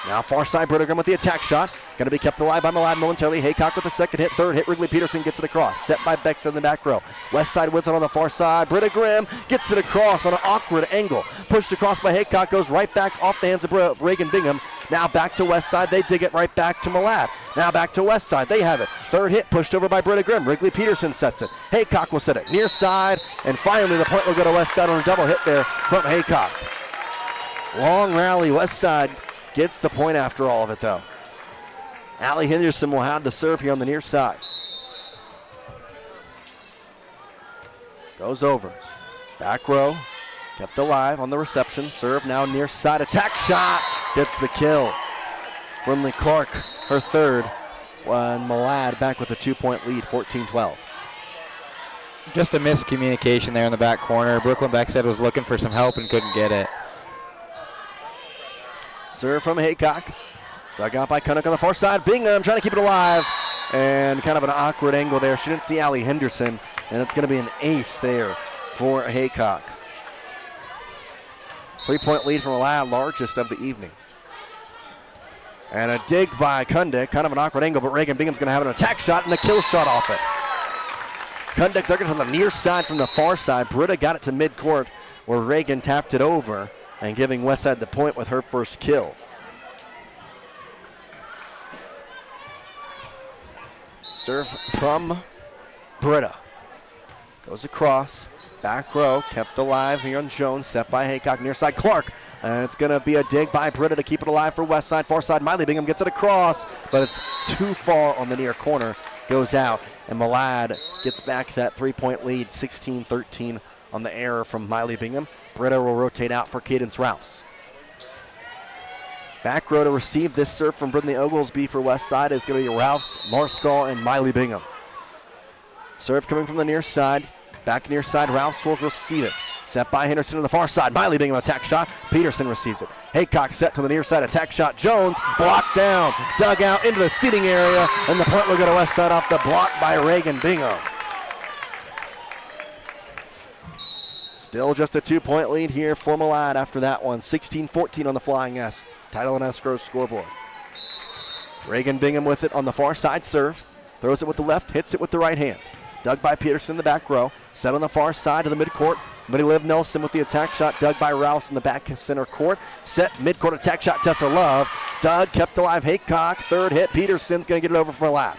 Speaker 1: now far side, Britta Grimm with the attack shot. Going to be kept alive by Malad momentarily. Haycock with the second hit, third hit. Wrigley Peterson gets it across. Set by Beckstead in the back row. West side with it on the far side. Britta Grimm gets it across on an awkward angle. Pushed across by Haycock, goes right back off the hands of Reagan Bingham. Now back to West side. They dig it right back to Malad. Now back to West side. They have it. Third hit pushed over by Britta Grimm. Wrigley Peterson sets it. Haycock will set it near side. And finally the point will go to West side on a double hit there from Haycock. Long rally. West side gets the point after all of it though. Allie Henderson will have the serve here on the near side. Goes over. Back row. Kept alive on the reception. Serve now near side. Attack shot. Gets the kill. Brinley Clark, her third. And Malad back with a 2-point lead, 14-12.
Speaker 8: Just a miscommunication there in the back corner. Brooklyn Beckstead was looking for some help and couldn't get it.
Speaker 1: Serve from Haycock. Dug out by Kundick on the far side. Bingham trying to keep it alive. And kind of an awkward angle there. She didn't see Allie Henderson. And it's going to be an ace there for Haycock. 3-point lead from Malad, largest of the evening. And a dig by Kundick. Kind of an awkward angle, but Reagan Bingham's going to have an attack shot and a kill shot off it. Kundick took it to the near side from the far side. Britta got it to midcourt where Reagan tapped it over and giving Westside the point with her first kill. Serve from Britta. Goes across. Back row. Kept alive here on Jones. Set by Haycock. Near side Clark. And it's going to be a dig by Britta to keep it alive for Westside. Far side Miley Bingham gets it across. But it's too far on the near corner. Goes out. And Malad gets back that 3-point lead. 16-13 on the error from Miley Bingham. Britta will rotate out for Cadence Rouse. Back row to receive this serve from Brittany Oglesby for Westside is going to be Rouse, Marskall, and Miley Bingham. Serve coming from the near side. Back near side, Rouse will receive it. Set by Henderson on the far side. Miley Bingham attack shot. Peterson receives it. Haycock set to the near side. Attack shot. Jones blocked down. Dug out into the seating area. And the point will go to Westside off the block by Reagan Bingham. Still just a 2-point lead here for Malad after that one. 16-14 on the Flying S. Title and escrow scoreboard. Reagan Bingham with it on the far side serve. Throws it with the left, hits it with the right hand. Dug by Peterson in the back row. Set on the far side of the midcourt. Liv Nelson with the attack shot. Dug by Rouse in the back center court. Set midcourt attack shot. Tessa Love. Dug kept alive. Haycock. Third hit. Peterson's going to get it over from her lap.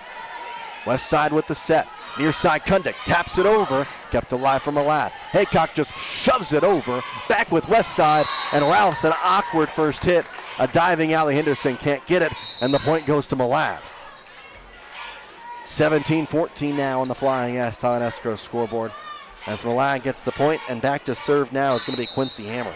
Speaker 1: West side with the set. Near side, Kundick taps it over, kept alive from Malad. Haycock just shoves it over, back with west side, and Ralph's an awkward first hit. A diving Allie Henderson can't get it, and the point goes to Malad. 17-14 now on the Flying Ass Talent Escrow scoreboard. As Malad gets the point, and back to serve now is going to be Quincy Hammer.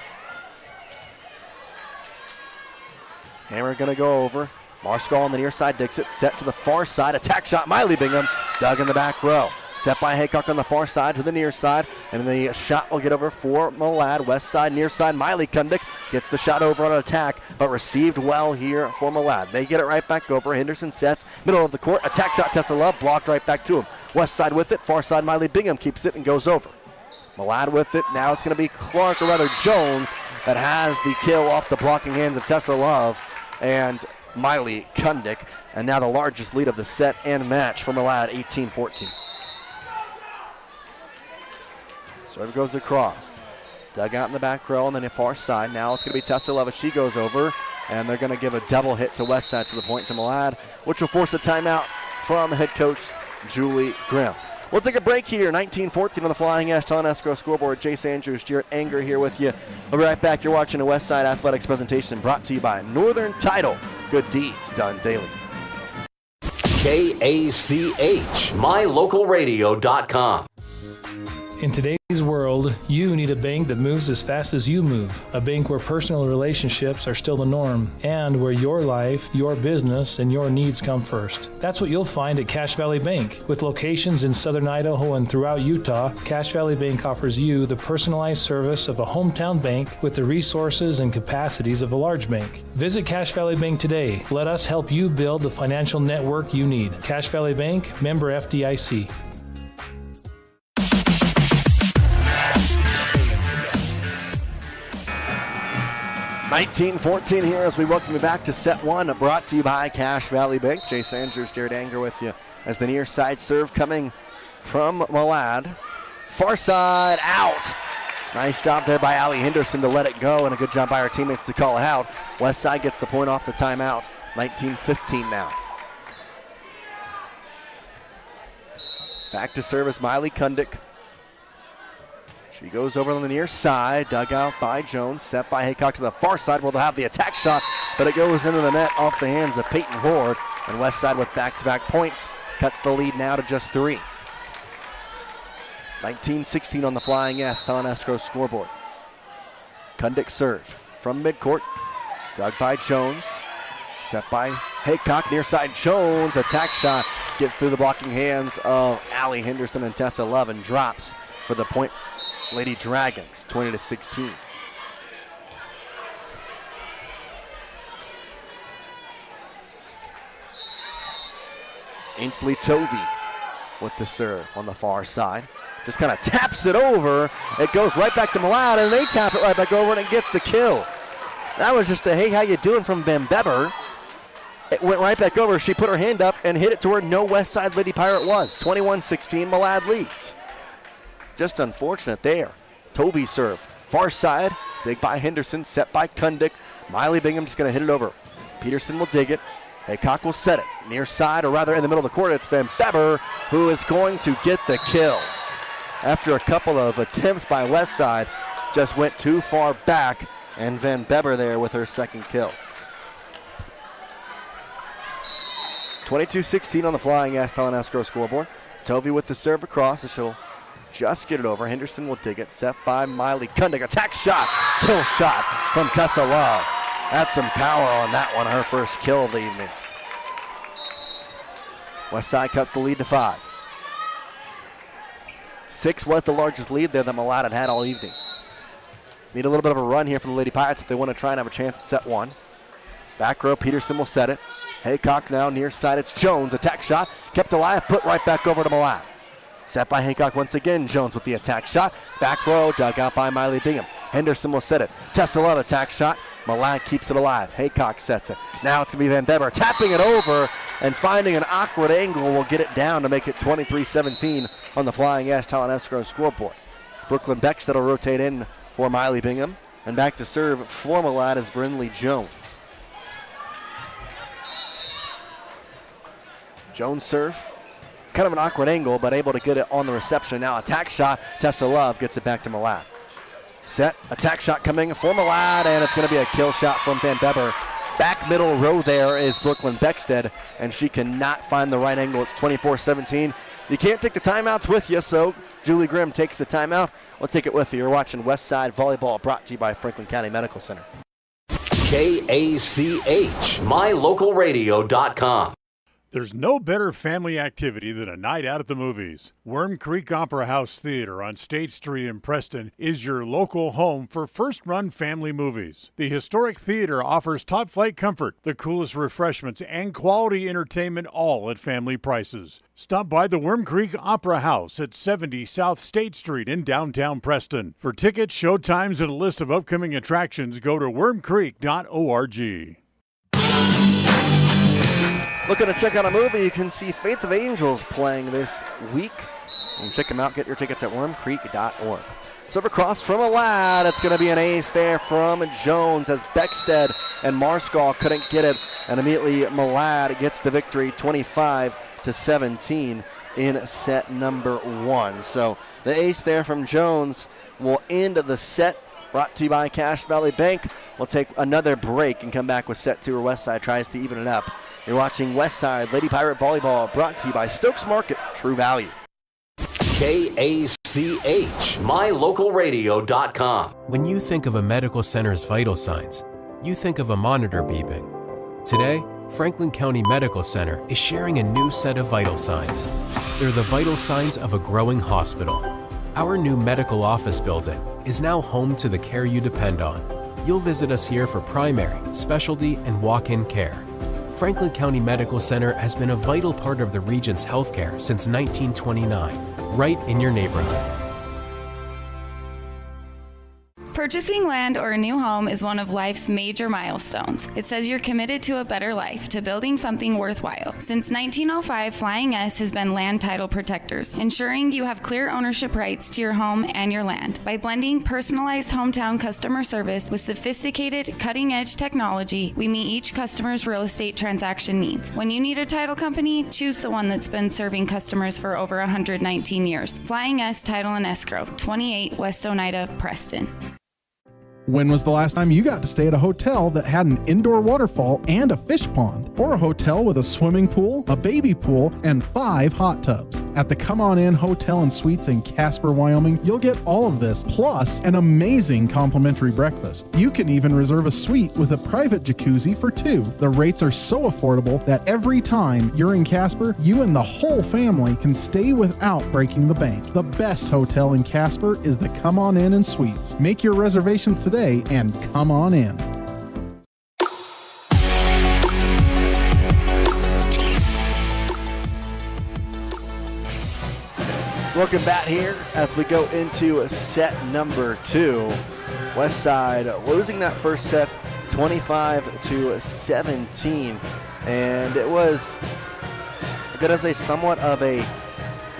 Speaker 1: Hammer going to go over. Marskall on the near side, Dixit set to the far side. Attack shot, Miley Bingham, dug in the back row. Set by Haycock on the far side to the near side, and the shot will get over for Malad. West side, near side, Miley Kundick gets the shot over on an attack, but received well here for Malad. They get it right back over. Henderson sets, middle of the court, attack shot, Tessa Love, blocked right back to him. West side with it, far side, Miley Bingham keeps it and goes over. Malad with it, now it's going to be Clark, or rather Jones, that has the kill off the blocking hands of Tessa Love and Miley Kundick, and now the largest lead of the set and match for Malad, 18-14. Serve goes across. Dug out in the back row on the far side. Now it's going to be Tessa Love as she goes over, and they're going to give a double hit to west side to the point to Malad, which will force a timeout from head coach Julie Grimm. We'll take a break here. 19-14 on the Flying Ash Talent Escrow scoreboard. Jace Andrews, Jarrett Anger here with you. We'll be right back. You're watching a Westside Athletics presentation brought to you by Northern Title. Good deeds done daily.
Speaker 2: KACH, mylocalradio.com.
Speaker 10: In today's world, you need a bank that moves as fast as you move. A bank where personal relationships are still the norm and where your life, your business, and your needs come first. That's what you'll find at Cache Valley Bank. With locations in southern Idaho and throughout Utah, Cache Valley Bank offers you the personalized service of a hometown bank with the resources and capacities of a large bank. Visit Cache Valley Bank today. Let us help you build the financial network you need. Cache Valley Bank, member FDIC.
Speaker 1: 19-14 here as we welcome you back to set one, brought to you by Cache Valley Bank. Jace Andrews, Jared Anger with you as the near side serve coming from Malad. Far side out. Nice stop there by Allie Henderson to let it go, and a good job by our teammates to call it out. West side gets the point off the timeout. 19-15 now. Back to service, Miley Kundick. She goes over on the near side, dug out by Jones, set by Haycock to the far side where they'll have the attack shot, but it goes into the net off the hands of Peyton Ward, and Westside with back-to-back points cuts the lead now to just 3. 19-16 on the Flying S Talent Escrow scoreboard. Kundick serve from midcourt, dug by Jones, set by Haycock, near side Jones, attack shot, gets through the blocking hands of Allie Henderson and Tessa Love and drops for the point Lady Dragons, 20-16. Ainsley Tovey with the serve on the far side. Just kind of taps it over. It goes right back to Malad, and they tap it right back over, and it gets the kill. That was just a hey, how you doing from Van Beber. It went right back over. She put her hand up and hit it to where no West Side Lady Pirate was. 21-16, Malad leads. Just unfortunate there. Tovey serve. Far side, dig by Henderson, set by Kundick. Miley Bingham just going to hit it over. Peterson will dig it. Haycock will set it. Near side, or rather in the middle of the court, it's Van Beber who is going to get the kill. After a couple of attempts by West Side, just went too far back, and Van Beber there with her second kill. 22-16 on the Flying Ass Talent Escrow scoreboard. Tovey with the serve across, and she'll just get it over. Henderson will dig it, set by Miley Kundick. Attack shot, kill shot from Tessa Love. That's some power on that one, her first kill of the evening. Westside cuts the lead to 5. 6 was the largest lead there that Malad had all evening. Need a little bit of a run here for the Lady Pirates if they want to try and have a chance at set 1. Back row, Peterson will set it. Haycock now near side, it's Jones. Attack shot, kept alive, put right back over to Malad. Set by Haycock once again. Jones with the attack shot. Back row, dug out by Miley Bingham. Henderson will set it. Tessa Love attack shot. Malad keeps it alive. Haycock sets it. Now it's going to be Van Beber tapping it over and finding an awkward angle will get it down to make it 23-17 on the Flying Ash Talent Escrow scoreboard. Brooklyn Beckstead will rotate in for Miley Bingham. And back to serve for Malad is Brindley Jones. Jones serve. kind of an awkward angle, but able to get it on the reception. Now attack shot, Tessa Love gets it back to Malad. Set, attack shot coming for Malad, and it's going to be a kill shot from Van Beber. Back middle row there is Brooklyn Beckstead, and she cannot find the right angle. It's 24-17. You can't take the timeouts with you, so Julie Grimm takes the timeout. We'll take it with you. You're watching Westside Volleyball, brought to you by Franklin County Medical Center.
Speaker 2: KACH, mylocalradio.com.
Speaker 3: There's no better family activity than a night out at the movies. Worm Creek Opera House Theater on State Street in Preston is your local home for first-run family movies. The historic theater offers top-flight comfort, the coolest refreshments, and quality entertainment, all at family prices. Stop by the Worm Creek Opera House at 70 South State Street in downtown Preston. For tickets, show times, and a list of upcoming attractions, go to wormcreek.org.
Speaker 1: Looking to check out a movie, you can see Faith of Angels playing this week. You can check them out. Get your tickets at wormcreek.org. Serve across from Malad. It's going to be an ace there from Jones as Beckstead and Marskall couldn't get it. And immediately Malad gets the victory 25-17 in set number 1. So the ace there from Jones will end the set. Brought to you by Cache Valley Bank. We'll take another break and come back with set 2 where Westside tries to even it up. You're watching Westside Lady Pirate Volleyball, brought to you by Stokes Market, True Value.
Speaker 2: KACH, mylocalradio.com.
Speaker 5: When you think of a medical center's vital signs, you think of a monitor beeping. Today, Franklin County Medical Center is sharing a new set of vital signs. They're the vital signs of a growing hospital. Our new medical office building is now home to the care you depend on. You'll visit us here for primary, specialty, and walk-in care. Franklin County Medical Center has been a vital part of the region's healthcare since 1929, right in your neighborhood.
Speaker 13: Purchasing land or a new home is one of life's major milestones. It says you're committed to a better life, to building something worthwhile. Since 1905, Flying S has been land title protectors, ensuring you have clear ownership rights to your home and your land. By blending personalized hometown customer service with sophisticated, cutting-edge technology, we meet each customer's real estate transaction needs. When you need a title company, choose the one that's been serving customers for over 119 years. Flying S Title and Escrow, 28 West Oneida, Preston.
Speaker 14: When was the last time you got to stay at a hotel that had an indoor waterfall and a fish pond? Or a hotel with a swimming pool, a baby pool, and 5 hot tubs? At the Come On In Hotel and Suites in Casper, Wyoming, you'll get all of this, plus an amazing complimentary breakfast. You can even reserve a suite with a private jacuzzi for 2. The rates are so affordable that every time you're in Casper, you and the whole family can stay without breaking the bank. The best hotel in Casper is the Come On In and Suites. Make your reservations today and come on in.
Speaker 1: Welcome back here as we go into set number 2. Westside losing that first set 25-17, and it was, I'm going to say, somewhat of a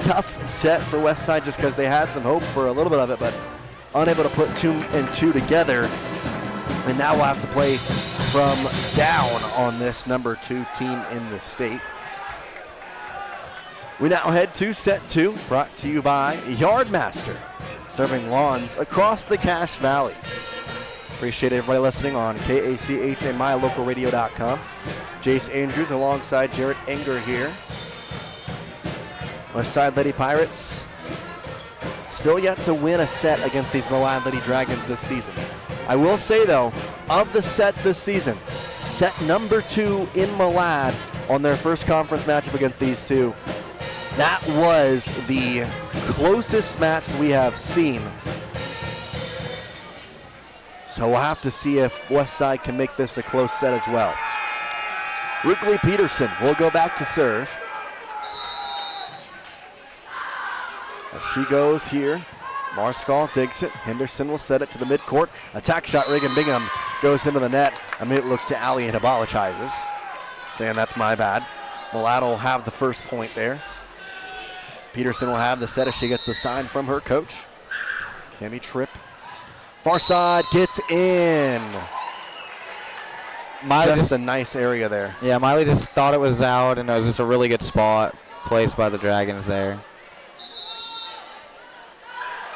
Speaker 1: tough set for Westside just because they had some hope for a little bit of it, but unable to put 2 and 2 together. And now we'll have to play from down on this number 2 team in the state. We now head to set 2, brought to you by Yardmaster, serving lawns across the Cache Valley. Appreciate everybody listening on KACH and mylocalradio.com. Jace Andrews alongside Jarrett Enger here. Westside Lady Pirates still yet to win a set against these Malad Lady Dragons this season. I will say, though, of the sets this season, set number 2 in Malad on their first conference matchup against these two, that was the closest match we have seen. So we'll have to see if Westside can make this a close set as well. Rookley Peterson will go back to serve. As she goes here, Marskall digs it. Henderson will set it to the midcourt. Attack shot, Reagan Bingham goes into the net. It looks to Allie and apologizes, saying that's my bad. Malad will have the first point there. Peterson will have the set as she gets the sign from her coach. Cami Tripp. Far side gets in. Just a nice area there.
Speaker 8: Yeah, Miley just thought it was out, and it was just a really good spot. place by the Dragons there.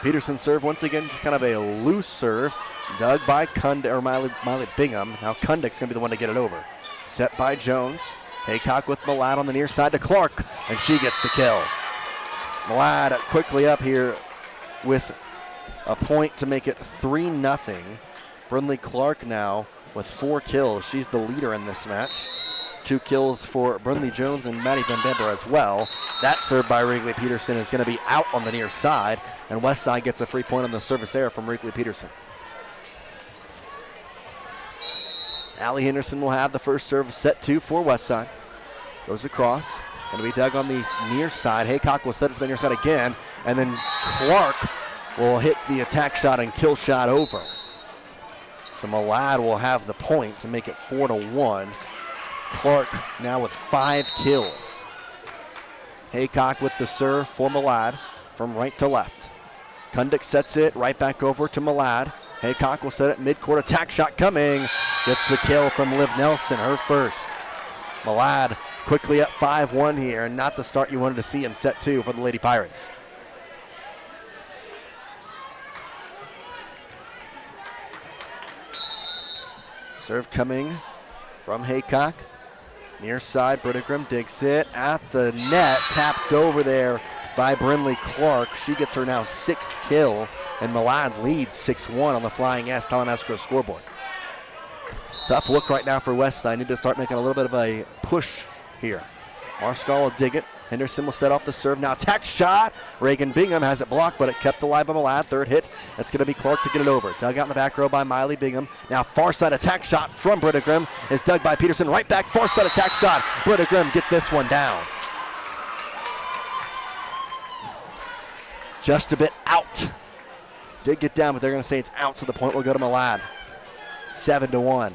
Speaker 1: Peterson serve once again, just kind of a loose serve. Dug by Miley Bingham. Now Kundick's going to be the one to get it over. Set by Jones. Haycock with Malad on the near side to Clark, and she gets the kill. Malad quickly up here with a point to make it 3-0. Brindley Clark now with 4 kills. She's the leader in this match. 2 kills for Brindley Jones and Maddie Van Bember as well. That serve by Wrigley Peterson is going to be out on the near side, and Westside gets a free point on the service error from Wrigley Peterson. Allie Henderson will have the first serve, set 2 for Westside. Goes across, going to be dug on the near side. Haycock will set it to the near side again, and then Clark will hit the attack shot and kill shot over. So Malad will have the point to make it 4-1. Clark now with 5 kills. Haycock with the serve for Malad from right to left. Kundick sets it right back over to Malad. Haycock will set it midcourt, attack shot coming. Gets the kill from Liv Nelson, her first. Malad quickly up 5-1 here, and not the start you wanted to see in set 2 for the Lady Pirates. Serve coming from Haycock. Near side, Brittagrim digs it at the net, tapped over there by Brindley Clark. She gets her now 6th kill, and Malad leads 6-1 on the Flying S Talinesco scoreboard. Tough look right now for Westside. Need to start making a little bit of a push here. Marskal will dig it. Henderson will set off the serve. Now attack shot. Reagan Bingham has it blocked, but it kept alive by Malad. Third hit. That's going to be Clark to get it over. Dug out in the back row by Miley Bingham. Now far side attack shot from Brittagrim is dug by Peterson. Right back, far side attack shot. Brittagrim gets this one down. Just a bit out. Did get down, but they're going to say it's out, so the point will go to Malad. 7-1.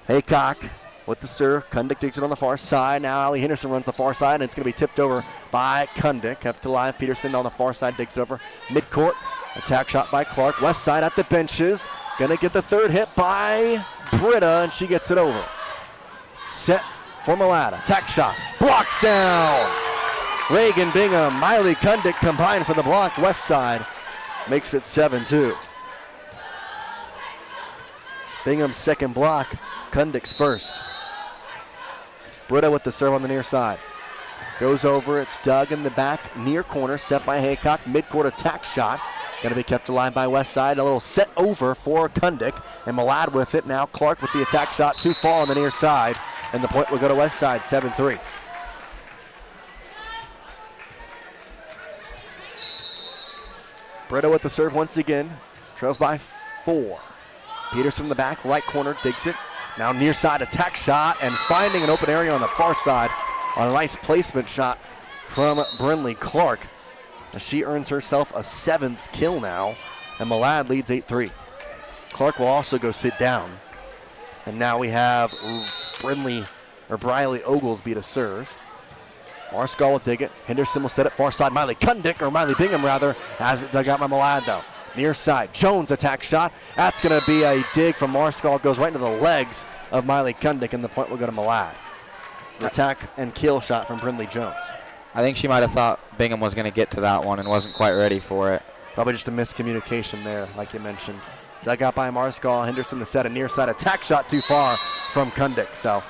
Speaker 1: Haycock with the serve. Kundick digs it on the far side. Now Allie Henderson runs the far side, and it's going to be tipped over by Kundick. Kept alive. Peterson on the far side digs it over. Midcourt. Attack shot by Clark. West side at the benches. Going to get the third hit by Britta, and she gets it over. Set for Malad. Attack shot. Blocks down. Reagan Bingham, Miley Kundick combined for the block. West side makes it 7-2. Bingham's second block, Kundick's first. Britta with the serve on the near side. Goes over, it's dug in the back, near corner, set by Haycock, midcourt attack shot. Going to be kept alive by Westside. A little set over for Kundick, and Malad with it. Now Clark with the attack shot, too far on the near side, and the point will go to Westside, 7-3. Britta with the serve once again, trails by 4. Peterson in the back, right corner, digs it. Now near side attack shot, and finding an open area on the far side on a nice placement shot from Brindley Clark. She earns herself a 7th kill now, and Malad leads 8-3. Clark will also go sit down. And now we have Briley Oglesby to serve. Marskal will dig it. Henderson will set it far side. Miley Bingham has it dug out by Malad though. Near side, Jones attack shot. That's going to be a dig from Marskal. Goes right into the legs of Miley Kundick, and the point will go to Malad. It's an attack and kill shot from Brindley Jones.
Speaker 8: I think she might have thought Bingham was going to get to that one and wasn't quite ready for it.
Speaker 1: Probably just a miscommunication there, like you mentioned. Dug out by Marskal. Henderson the set, a near side attack shot too far from Kundick. So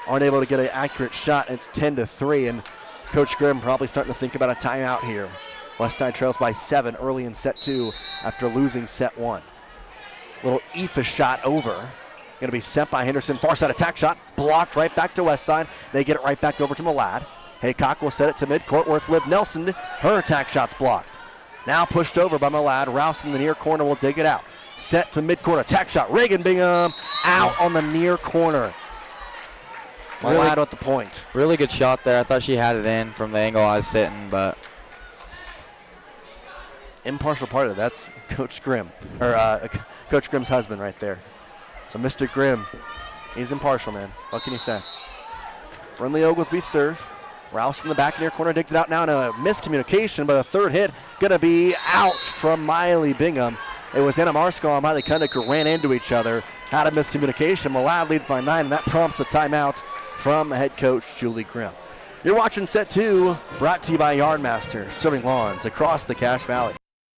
Speaker 1: aren't able to get an accurate shot. It's 10-3, and Coach Grimm probably starting to think about a timeout here. Westside trails by 7 early in set 2 after losing set 1. Little Aoife shot over. Going to be sent by Henderson. Far side attack shot. Blocked right back to Westside. They get it right back over to Malad. Haycock will set it to midcourt where it's Liv Nelson. Her attack shot's blocked. Now pushed over by Malad. Rouse in the near corner will dig it out. Set to midcourt. Attack shot. Reagan Bingham out on the near corner. Malad at the point.
Speaker 8: Really good shot there. I thought she had it in from the angle I was sitting, but
Speaker 1: impartial part of that's Coach Grimm, or Coach Grimm's husband right there. So Mr. Grimm, he's impartial, man. What can you say? Brindley Oglesby serve. Rouse in the back near corner digs it out now in a miscommunication, but a third hit gonna be out from Miley Bingham. It was Anna Marskal and Miley Kundick who ran into each other. Had a miscommunication. Malad leads by 9, and that prompts a timeout from head coach Julie Grimm. You're watching set 2, brought to you by Yardmaster, serving lawns across the Cache Valley.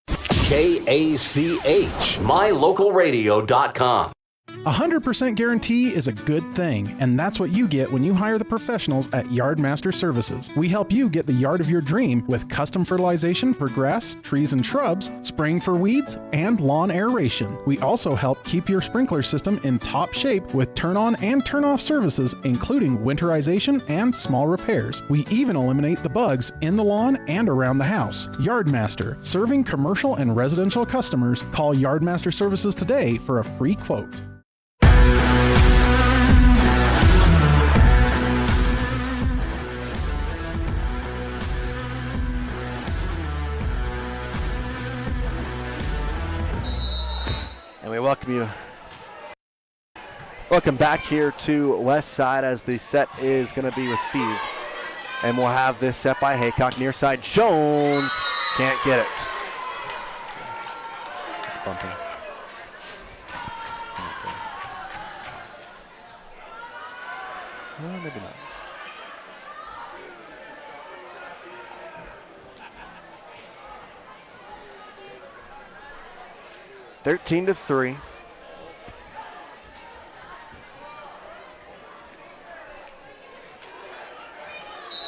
Speaker 2: KACH, mylocalradio.com.
Speaker 14: 100% guarantee is a good thing, and that's what you get when you hire the professionals at Yardmaster Services. We help you get the yard of your dream with custom fertilization for grass, trees, and shrubs, spraying for weeds, and lawn aeration. We also help keep your sprinkler system in top shape with turn-on and turn-off services, including winterization and small repairs. We even eliminate the bugs in the lawn and around the house. Yardmaster, serving commercial and residential customers. Call Yardmaster Services today for a free quote.
Speaker 1: And we welcome you. Welcome back here to West Side as the set is going to be received. And we'll have this set by Haycock. Near side, Jones can't get it. It's bumping. Well, maybe not. Thirteen to 3.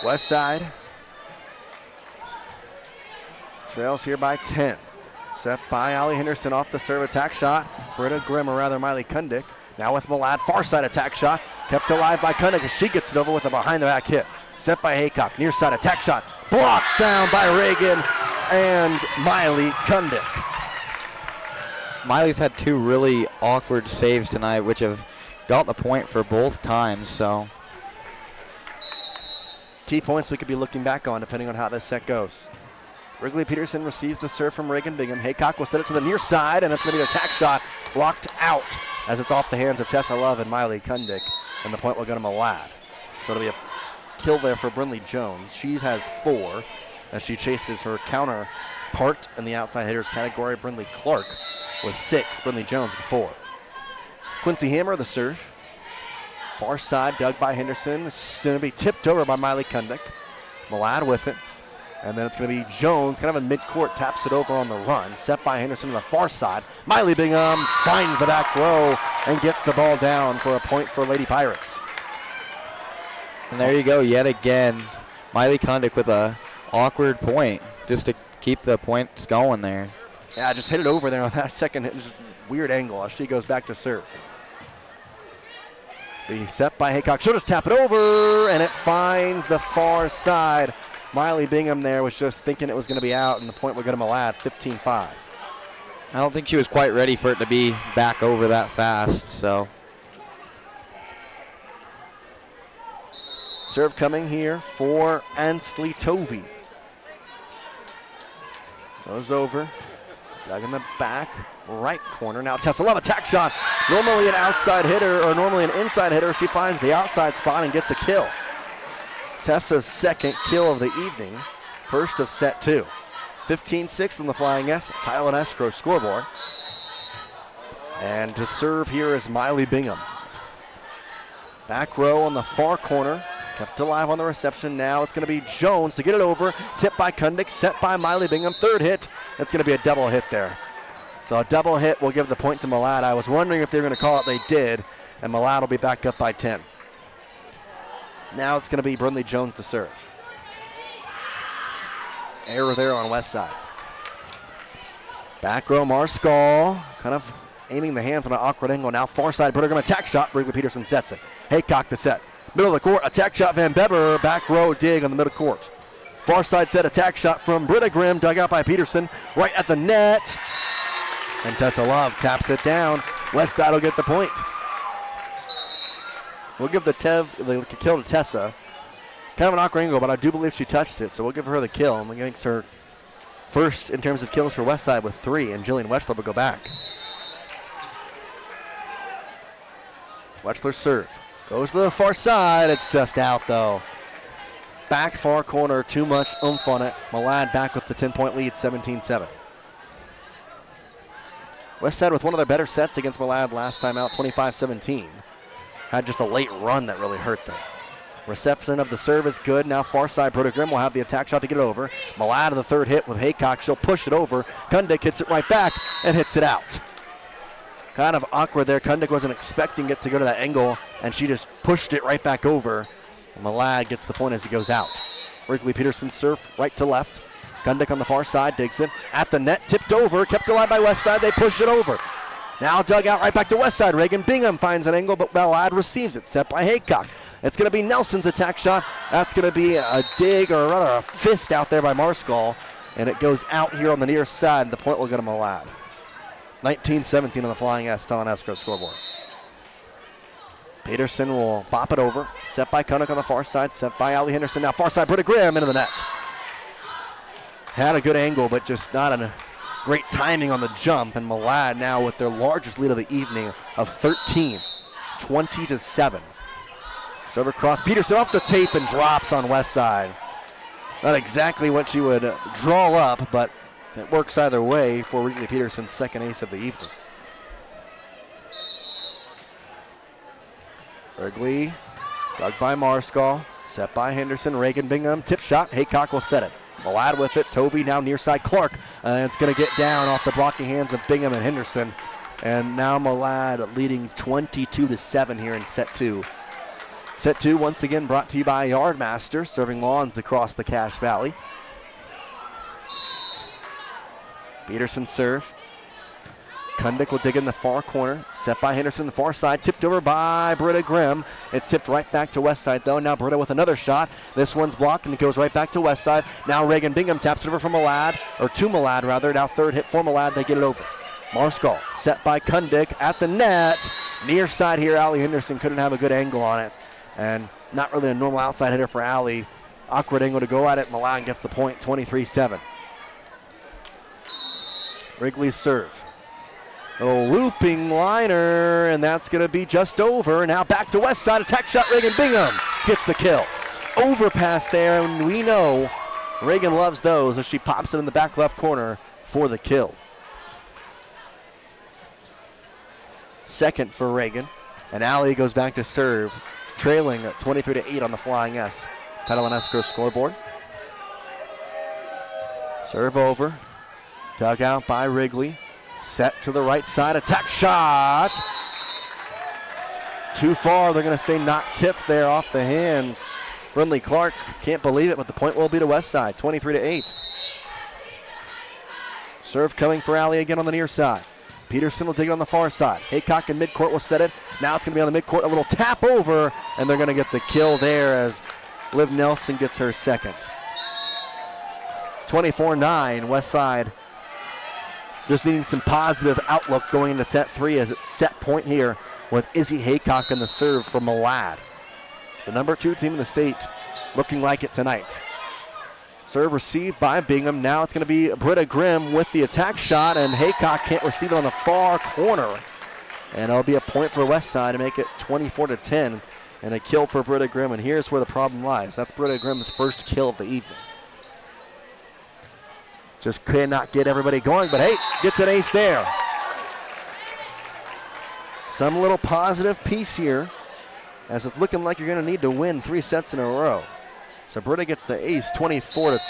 Speaker 1: West Side trails here by 10. Set by Allie Henderson off the serve attack shot. Britta Grimm, or rather Miley Kundick. Now with Malad, far side attack shot. Kept alive by Kundick as she gets it over with a behind the back hit. Set by Haycock, near side attack shot. Blocked down by Reagan and Miley Kundick.
Speaker 8: Miley's had 2 really awkward saves tonight, which have got the point for both times, so.
Speaker 1: Key points we could be looking back on depending on how this set goes. Wrigley Peterson receives the serve from Reagan Bingham. Haycock will set it to the near side, and it's going to be an attack shot blocked out as it's off the hands of Tessa Love and Miley Kundick, and the point will go to Malad. So it'll be a kill there for Brinley Jones. She has 4 as she chases her counterpart in the outside hitters category, Brinley Clark, with 6. Brinley Jones with 4. Quincy Hammer, the serve. Far side, dug by Henderson. It's going to be tipped over by Miley Kundick. Malad with it. And then it's going to be Jones, kind of in midcourt, taps it over on the run. Set by Henderson on the far side. Miley Bingham finds the back row and gets the ball down for a point for Lady Pirates.
Speaker 8: And there you go, yet again. Miley Kundick with a awkward point just to keep the points going there.
Speaker 1: Yeah, just hit it over there on that second hit. Just weird angle as she goes back to serve. Be set by Haycock. She'll just tap it over, and it finds the far side. Miley Bingham there was just thinking it was going to be out, and the point will go to Malad, 15-5.
Speaker 8: I don't think she was quite ready for it to be back over that fast, so.
Speaker 1: Serve coming here for Ansley Tovey. Goes over. Dug in the back right corner. Now Tessa Love, attack shot. Normally an outside hitter, or normally an inside hitter. She finds the outside spot and gets a kill. Tessa's second kill of the evening. First of set 2. 15-6 on the Flying S. Tile and Escrow scoreboard. And to serve here is Miley Bingham. Back row on the far corner. Kept alive on the reception. Now it's going to be Jones to get it over. Tipped by Kundick, set by Miley Bingham. Third hit. It's going to be a double hit there. So a double hit will give the point to Malad. I was wondering if they were going to call it. They did. And Malad will be back up by 10. Now it's going to be Brinley Jones to serve. Error there on West Side. Back row Marskal kind of aiming the hands on an awkward angle. Now far side Britta Grimm attack shot. Wrigley Peterson sets it. Haycock the set. Middle of the court, attack shot Van Beber. Back row dig on the middle court. Far side set attack shot from Britta Grimm, dug out by Peterson, right at the net. And Tessa Love taps it down. West Side will get the point. We'll give the kill to Tessa. Kind of an awkward angle, but I do believe she touched it, so we'll give her the kill. And I think it's her first in terms of kills for West Side with 3, and Jillian Wechsler will go back. Wechsler serve. Goes to the far side. It's just out, though. Back far corner, too much oomph on it. Malad back with the 10-point lead, 17-7. West Side with one of their better sets against Malad last time out, 25-17. Had just a late run that really hurt them. Reception of the serve is good. Now far side, Britta Grimm will have the attack shot to get it over. Malad the third hit with Haycock. She'll push it over. Kundik hits it right back and hits it out. Kind of awkward there. Kundik wasn't expecting it to go to that angle, and she just pushed it right back over. And Malad gets the point as he goes out. Wrigley Peterson serve right to left. Kundik on the far side, digs it. At the net, tipped over, kept alive by Westside. They push it over. Now dug out right back to Westside. Reagan Bingham finds an angle, but Malad receives it. Set by Haycock. It's going to be Nelson's attack shot. That's going to be a dig, or rather a fist out there by Marskal. And it goes out here on the near side. The point will go to Malad. 19-17 on the Flying S Telenesco scoreboard. Peterson will bop it over. Set by Kundik on the far side. Set by Allie Henderson. Now far side, Britta Grimm into the net. Had a good angle, but just not a great timing on the jump. And Malad now with their largest lead of the evening of 13, 20-7. Server cross, Peterson off the tape and drops on West Side. Not exactly what she would draw up, but it works either way for Wrigley Peterson's second ace of the evening. Wrigley, dug by Marskal, set by Henderson, Reagan Bingham, tip shot, Haycock will set it. Malad with it, Tovey now near side Clark, and it's going to get down off the blocking hands of Bingham and Henderson. And now Malad leading 22-7 here in set two. Set two once again brought to you by Yardmaster, serving lawns across the Cache Valley. Peterson serve. Kundik will dig in the far corner. Set by Henderson, the far side. Tipped over by Britta Grimm. It's tipped right back to Westside, though. Now Britta with another shot. This one's blocked, and it goes right back to Westside. Now Reagan Bingham taps it over from Malad, or to Malad, rather. Now third hit for Malad. They get it over. Marskal set by Kundik at the net. Near side here, Allie Henderson couldn't have a good angle on it. And not really a normal outside hitter for Allie. Awkward angle to go at it. Malad gets the point, 23-7. Wrigley's serve. A looping liner, and that's going to be just over. Now back to West Side. Attack shot, Reagan Bingham gets the kill. Overpass there, and we know Reagan loves those as she pops it in the back left corner for the kill. Second for Reagan, and Allie goes back to serve, trailing at 23-8 on the Flying S Title and Escrow scoreboard. Serve over, dug out by Wrigley. Set to the right side, attack shot. Too far, they're gonna say not tipped there off the hands. Brindley Clark can't believe it, but the point will be to West Side, 23-8. Serve coming for Allie again on the near side. Peterson will dig it on the far side. Haycock in midcourt will set it. Now it's gonna be on the midcourt, a little tap over, and they're gonna get the kill there as Liv Nelson gets her second. 24-9, West Side. Just needing some positive outlook going into set three as it's set point here with Izzy Haycock in the serve from Malad. The number 2 team in the state looking like it tonight. Serve received by Bingham. Now it's going to be Britta Grimm with the attack shot, and Haycock can't receive it on the far corner. And it'll be a point for Westside to make it 24-10 and a kill for Britta Grimm. And here's where the problem lies. That's Britta Grimm's first kill of the evening. Just cannot get everybody going, but hey, gets an ace there. Some little positive piece here, as it's looking like you're going to need to win 3 sets in a row. So Britta gets the ace, 24-11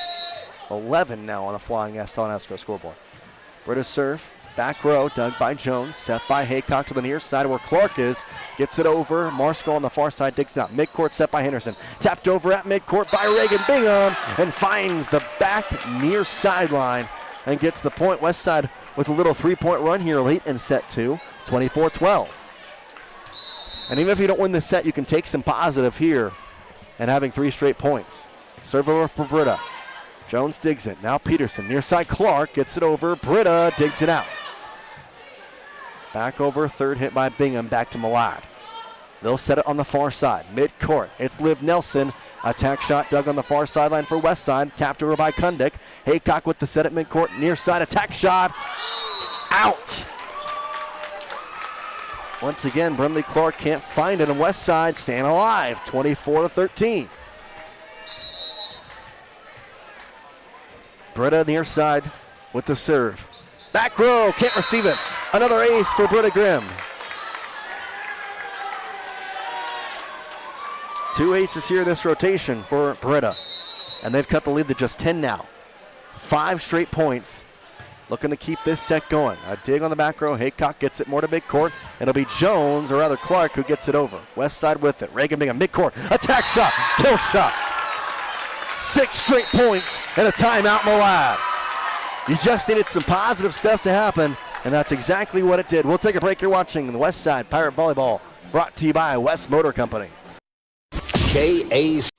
Speaker 1: now on the Flying S Telenesco scoreboard. Britta's serve, back row, dug by Jones, set by Haycock to the near side where Clark is. Gets it over, Marskal on the far side digs it out. Midcourt set by Henderson. Tapped over at midcourt by Reagan Bingham and finds the back near sideline and gets the point. West Side with a little 3-point run here late in set 2, 24-12. And even if you don't win this set, you can take some positive here and having 3 straight points. Serve over for Britta. Jones digs it. Now Peterson. Near side Clark gets it over. Britta digs it out. Back over. Third hit by Bingham. Back to Malad. They'll set it on the far side. Mid-court. It's Liv Nelson. Attack shot dug on the far sideline for West Side. Tapped over by Kundik. Haycock with the set at mid-court. Near side attack shot. Out. Once again, Brindley Clark can't find it, and West Side staying alive, 24-13. Britta near side with the serve. Back row, can't receive it. Another ace for Britta Grimm. 2 aces here this rotation for Beretta. And they've cut the lead to just 10 now. 5 straight points. Looking to keep this set going. A dig on the back row. Haycock gets it more to midcourt. It'll be Jones, or rather Clark, who gets it over. West side with it. Reagan being a midcourt. Attack shot. Kill shot. 6 straight points and a timeout, Malad. You just needed some positive stuff to happen, and that's exactly what it did. We'll take a break. You're watching the West Side Pirate Volleyball, brought to you by West Motor Company.
Speaker 2: KACH,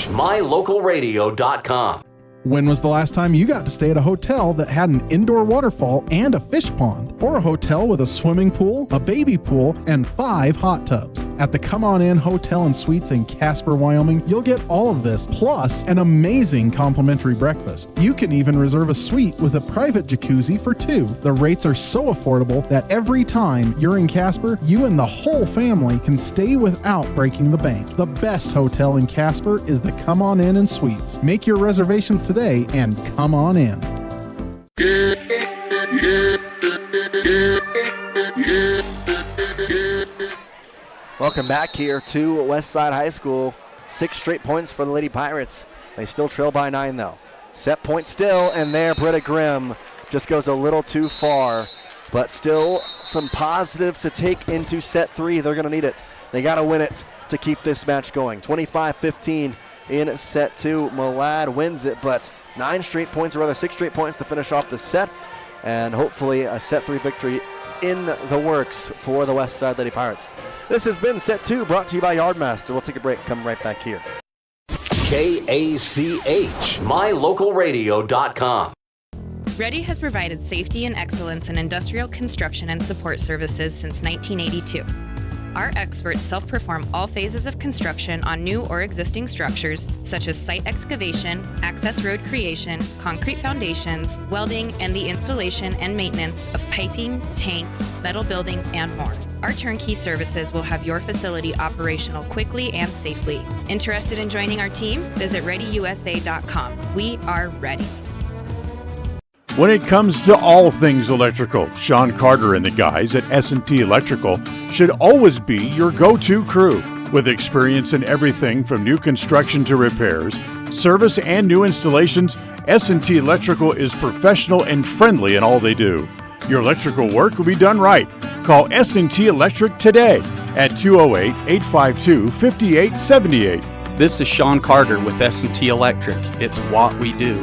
Speaker 2: mylocalradio.com.
Speaker 14: When was the last time you got to stay at a hotel that had an indoor waterfall and a fish pond? Or a hotel with a swimming pool, a baby pool, and 5 hot tubs? At the Come On In Hotel and Suites in Casper, Wyoming, you'll get all of this, plus an amazing complimentary breakfast. You can even reserve a suite with a private jacuzzi for 2. The rates are so affordable that every time you're in Casper, you and the whole family can stay without breaking the bank. The best hotel in Casper is the Come On In and Suites. Make your reservations today and come on in.
Speaker 1: Welcome back here to Westside High School. 6 straight points for the Lady Pirates. They still trail by 9 though. Set point still, and there Britta Grimm just goes a little too far, but still some positive to take into set 3. They're going to need it. They got to win it to keep this match going. 25-15 in set 2. Malad wins it, but 9 straight points, or rather 6 straight points to finish off the set, and hopefully a set 3 victory in the works for the West Side Lady Pirates. This has been set 2, brought to you by Yardmaster. We'll take a break, come right back here.
Speaker 2: KACH, mylocalradio.com.
Speaker 4: Ready has provided safety and excellence in industrial construction and support services since 1982. Our experts self-perform all phases of construction on new or existing structures, such as site excavation, access road creation, concrete foundations, welding, and the installation and maintenance of piping, tanks, metal buildings, and more. Our turnkey services will have your facility operational quickly and safely. Interested in joining our team? Visit ReadyUSA.com. We are ready.
Speaker 3: When it comes to all things electrical, Sean Carter and the guys at S&T Electrical should always be your go-to crew. With experience in everything from new construction to repairs, service, and new installations, S&T Electrical is professional and friendly in all they do. Your electrical work will be done right. Call S&T Electric today at 208-852-5878.
Speaker 7: This is Sean Carter with S&T Electric. It's what we do.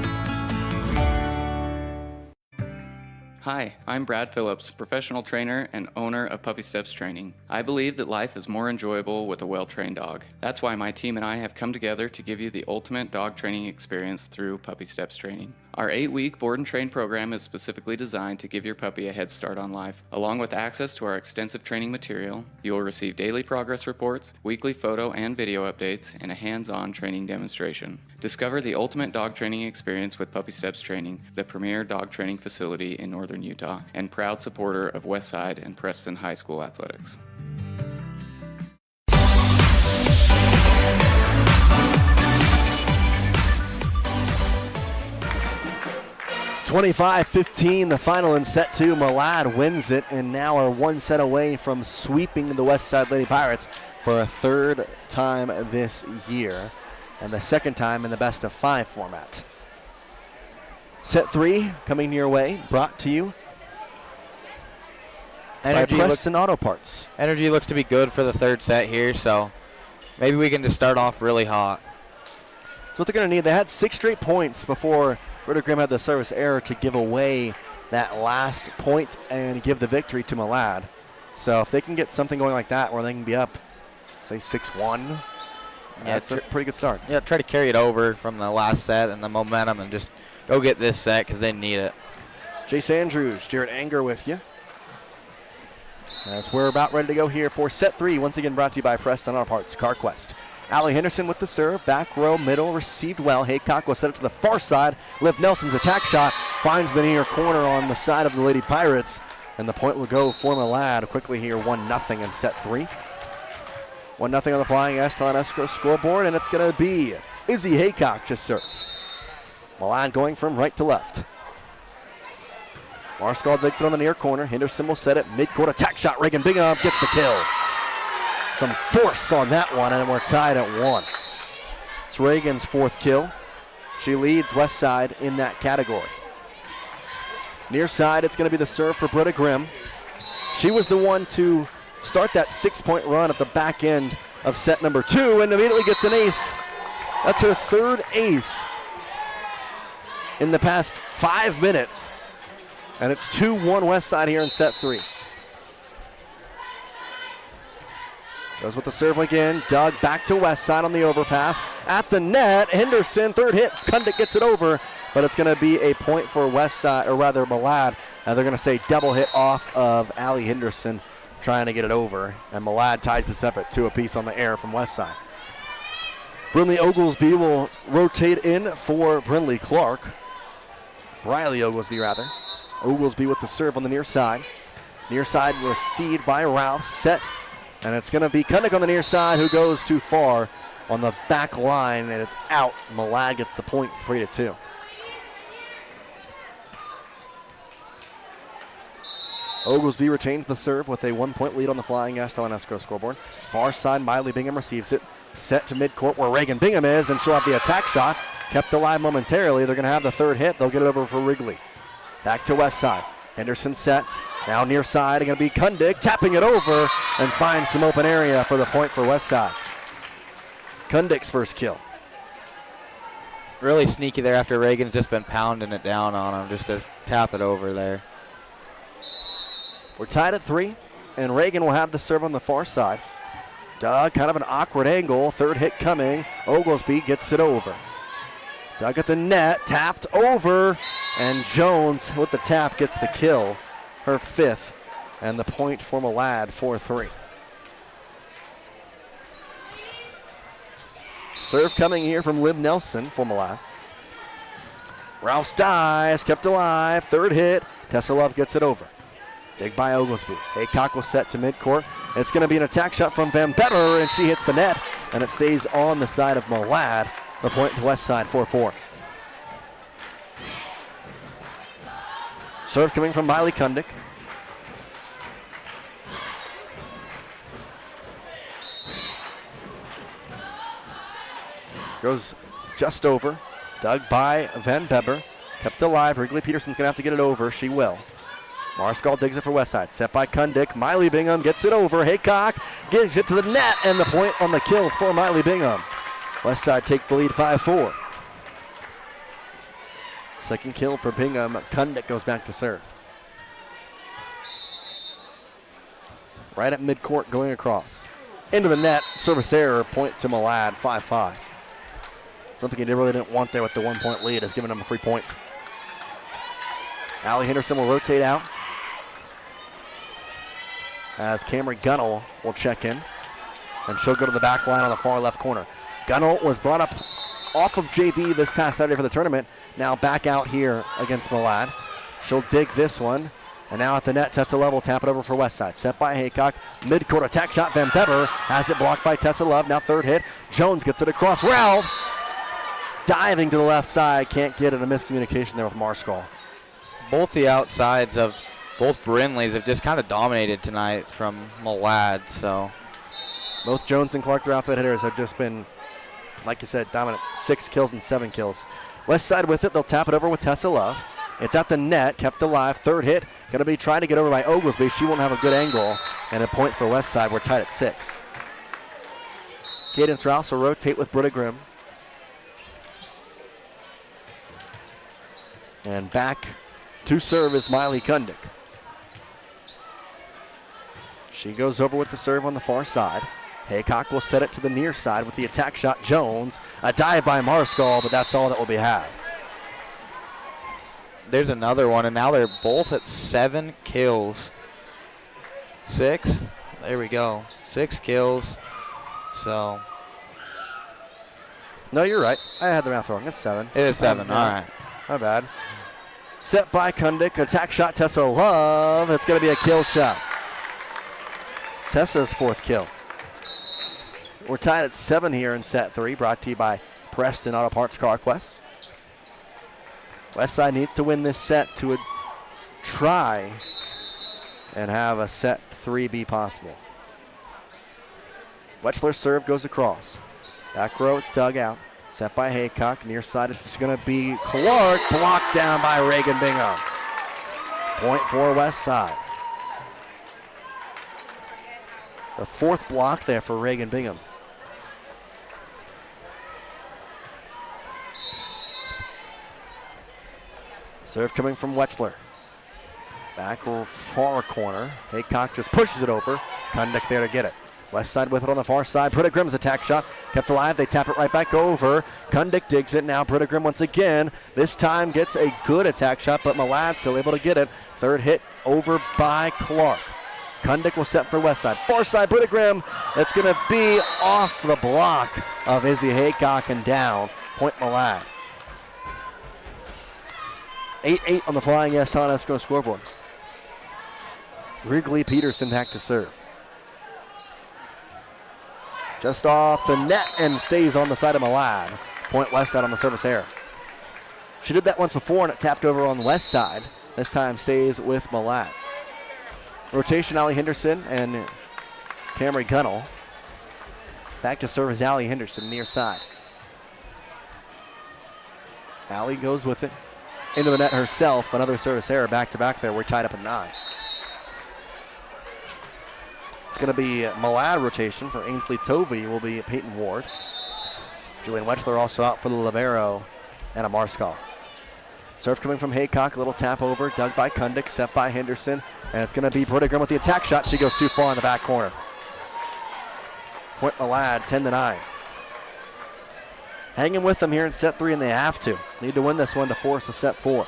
Speaker 16: Hi, I'm Brad Phillips, professional trainer and owner of Puppy Steps Training. I believe that life is more enjoyable with a well-trained dog. That's why my team and I have come together to give you the ultimate dog training experience through Puppy Steps Training. Our 8-week board and train program is specifically designed to give your puppy a head start on life. Along with access to our extensive training material, you will receive daily progress reports, weekly photo and video updates, and a hands-on training demonstration. Discover the ultimate dog training experience with Puppy Steps Training, the premier dog training facility in northern Utah, and proud supporter of Westside and Preston High School athletics.
Speaker 1: (25-15) the final in set 2. Malad wins it and now are 1 set away from sweeping the Westside Lady Pirates for a 3rd time this year, and the 2nd time in the best of 5 format. Set 3 coming your way, brought to you by Preston Auto Parts.
Speaker 8: Energy looks to be good for the 3rd set here, so maybe we can just start off really hot.
Speaker 1: So what they're going to need, they had 6 straight points before Britta Grimm had the service error to give away that last point and give the victory to Malad. So if they can get something going like that where they can be up, say 6-1, that's a pretty good start.
Speaker 8: Yeah, try to carry it over from the last set and the momentum and just go get this set because they need it.
Speaker 1: Jace Andrews, Jared Anger with you. As we're about ready to go here for set 3, once again brought to you by Preston Auto Parts, CarQuest. Allie Henderson with the serve, back row, middle, received well. Haycock will set it to the far side. Liv Nelson's attack shot finds the near corner on the side of the Lady Pirates, and the point will go for Malad quickly here, 1-0 in set 3. 1-0 on the Flying S Talent Escrow scoreboard, and it's going to be Izzy Haycock to serve. Malad going from right to left. Marskal digs it on the near corner. Henderson will set it, midcourt attack shot. Reagan Bingham gets the kill. some force on that one, and we're tied at 1. It's Reagan's 4th kill. She leads Westside in that category. Near side, it's going to be the serve for Britta Grimm. She was the one to start that 6-point run at the back end of set number 2 and immediately gets an ace. That's her 3rd ace in the past 5 minutes. And it's 2-1 Westside here in set 3. Goes with the serve again. Doug back to Westside on the overpass. At the net, Henderson, 3rd hit. Kundick gets it over, but it's going to be a point for Westside, or rather Malad. And they're going to say double hit off of Allie Henderson trying to get it over. And Malad ties this up at 2 apiece on the air from Westside. Brinley Oglesby will rotate in for Brinley Clark. Riley Oglesby, rather. Oglesby with the serve on the near side. Near side received by Rouse. Set. And it's going to be Kundick on the near side who goes too far on the back line, and it's out. Malad gets the point, 3-2. Oglesby retains the serve with a 1-point lead on the Flying Ashton Escrow scoreboard. Far side, Miley Bingham receives it. Set to midcourt where Reagan Bingham is, and she'll have the attack shot. Kept alive momentarily. They're going to have the 3rd hit. They'll get it over for Wrigley. Back to West side. Henderson sets. Now near side, going to be Kundick tapping it over and finds some open area for the point for West side. Kundick's 1st kill.
Speaker 8: Really sneaky there after Reagan's just been pounding it down on him just to tap it over there.
Speaker 1: We're tied at 3, and Reagan will have the serve on the far side. Doug, kind of an awkward angle. 3rd hit coming. Oglesby gets it over. Doug at the net, tapped over, and Jones with the tap gets the kill, her 5th, and the point for Malad, 4-3. Serve coming here from Liv Nelson for Malad. Rouse dies, kept alive, 3rd hit. Tessa Love gets it over. Dig by Oglesby. Haycock will set to midcourt. It's going to be an attack shot from Van Better, and she hits the net, and it stays on the side of Malad. The point to West side, 4-4. Serve coming from Miley Kundick. Goes just over. Dug by Van Beber. Kept alive. Wrigley Peterson's going to have to get it over. She will. Marskall digs it for Westside. Set by Kundick. Miley Bingham gets it over. Haycock gives it to the net, and the point on the kill for Miley Bingham. Westside takes the lead 5-4. Second kill for Bingham. Kundick goes back to serve. Right at midcourt going across. Into the net. Service error. Point to Malad. 5-5. Something he really didn't want there with the 1-point lead has given him a free point. Allie Henderson will rotate out as Cameron Gunnell will check in, and she'll go to the back line on the far left corner. Gunnell was brought up off of JV this past Saturday for the tournament, now back out here against Malad. She'll dig this one, and now at the net, Tessa Love will tap it over for Westside. Set by Haycock, midcourt attack shot, Van Beber has it blocked by Tessa Love, now 3rd hit. Jones gets it across, Ralphs diving to the left side, can't get it, a miscommunication there with Marskall.
Speaker 8: Both the outsides of both Brinleys have just kind of dominated tonight from Malad, so.
Speaker 1: Both Jones and Clark, their outside hitters, have just been, like you said, dominant. 6 kills and 7 kills. West side with it, they'll tap it over with Tessa Love. It's at the net, kept alive, 3rd hit. Going to be trying to get over by Oglesby. She won't have a good angle, and a point for West side. We're tied at 6. Cadence Rouse will rotate with Britta Grimm. And back to serve is Miley Kundick. She goes over with the serve on the far side. Haycock will set it to the near side with the attack shot. Jones, a dive by Marskall, but that's all that will be had.
Speaker 8: There's another one, and now they're both at 7 kills. 6? There we go. 6 kills. So.
Speaker 1: No, you're right. I had the math wrong. It's 7.
Speaker 8: It is 7. All right.
Speaker 1: My bad. Set by Kundick. Attack shot, Tessa Love. It's going to be a kill shot. Tessa's 4th kill. We're tied at 7 here in set 3, brought to you by Preston Auto Parts CarQuest. Westside needs to win this set to try and have a set 3 be possible. Wechsler's serve goes across. Back row, it's dug out. Set by Haycock. Near side, it's going to be Clark. Blocked down by Reagan Bingham. Point for West Side. The fourth block there for Reagan Bingham. Serve coming from Wechsler. Back far corner. Haycock just pushes it over. Kundick there to get it. West Side with it on the far side. Britta attack shot kept alive. They tap it right back over. Kundick digs it. Now Britta once again. This time gets a good attack shot, but Malad still able to get it. Third hit over by Clark. Kundick will set for West Side. Far side, Britta. That's going to be off the block of Izzy Haycock and down. Point Malad. 8-8 on the Flying S Esco scoreboard. Wrigley Peterson back to serve. Just off the net and stays on the side of Malad. Point West Side on the service error. She did that once before and it tapped over on the West Side. This time stays with Malad. Rotation, Allie Henderson and Camry Gunnell. Back to serve is Allie Henderson near side. Allie goes with it. Into the net herself. Another service error back to back there. We're tied up at 9. It's going to be Malad rotation for Ainsley Tovey will be Peyton Ward. Julian Wechsler also out for the libero and a Marskal. Serve coming from Haycock, a little tap over, dug by Kundick, set by Henderson, and it's going to be Britta with the attack shot. She goes too far in the back corner. Point Malad, 10-9. Hanging with them here in set 3, and they have to. Need to win this one to force a set 4.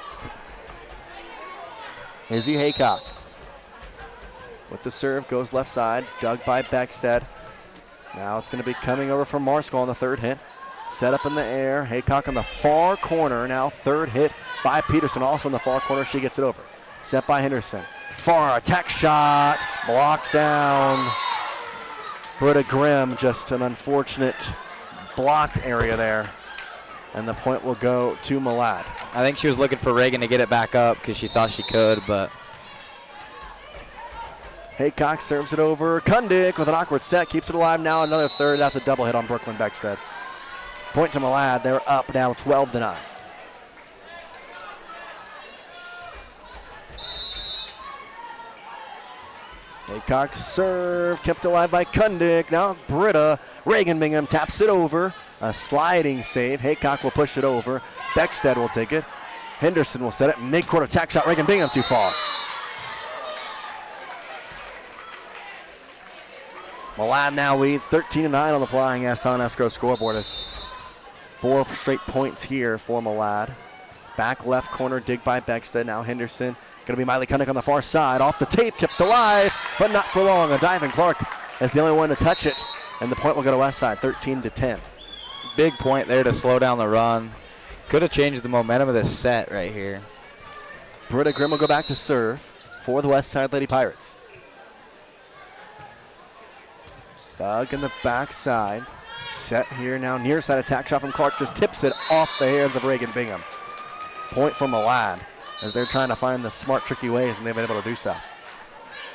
Speaker 1: Izzy Haycock with the serve, goes left side, dug by Beckstead. Now it's going to be coming over from Marskal on the third hit. Set up in the air, Haycock on the far corner. Now third hit by Peterson, also in the far corner. She gets it over. Set by Henderson. Far attack shot, blocked down. Britta Grimm, just an unfortunate block area there. And the point will go to Malad.
Speaker 8: I think she was looking for Reagan to get it back up because she thought she could, but.
Speaker 1: Haycock serves it over. Kundick with an awkward set, keeps it alive now. Another third. That's a double hit on Brooklyn Beckstead. Point to Malad. They're up now 12-9. Haycock serve kept alive by Kundick. Now Britta. Reagan Bingham taps it over. A sliding save. Haycock will push it over. Beckstead will take it. Henderson will set it. Mid-court attack shot. Reagan Bingham too far. Malad now leads 13-9 on the Flying S Esco scoreboard. As 4 straight points here for Malad. Back left corner, dig by Beckstead. Now Henderson. Going to be Miley Kundick on the far side. Off the tape, kept alive, but not for long. A diving Clark is the only one to touch it. And the point will go to West Side, 13-10.
Speaker 8: Big point there to slow down the run. Could have changed the momentum of this set right here.
Speaker 1: Britta Grimm will go back to serve for the West Side Lady Pirates. Dug in the backside. Set here now, near side attack shot from Clark. Just tips it off the hands of Reagan Bingham. Point from Malad as they're trying to find the smart, tricky ways, and they've been able to do so.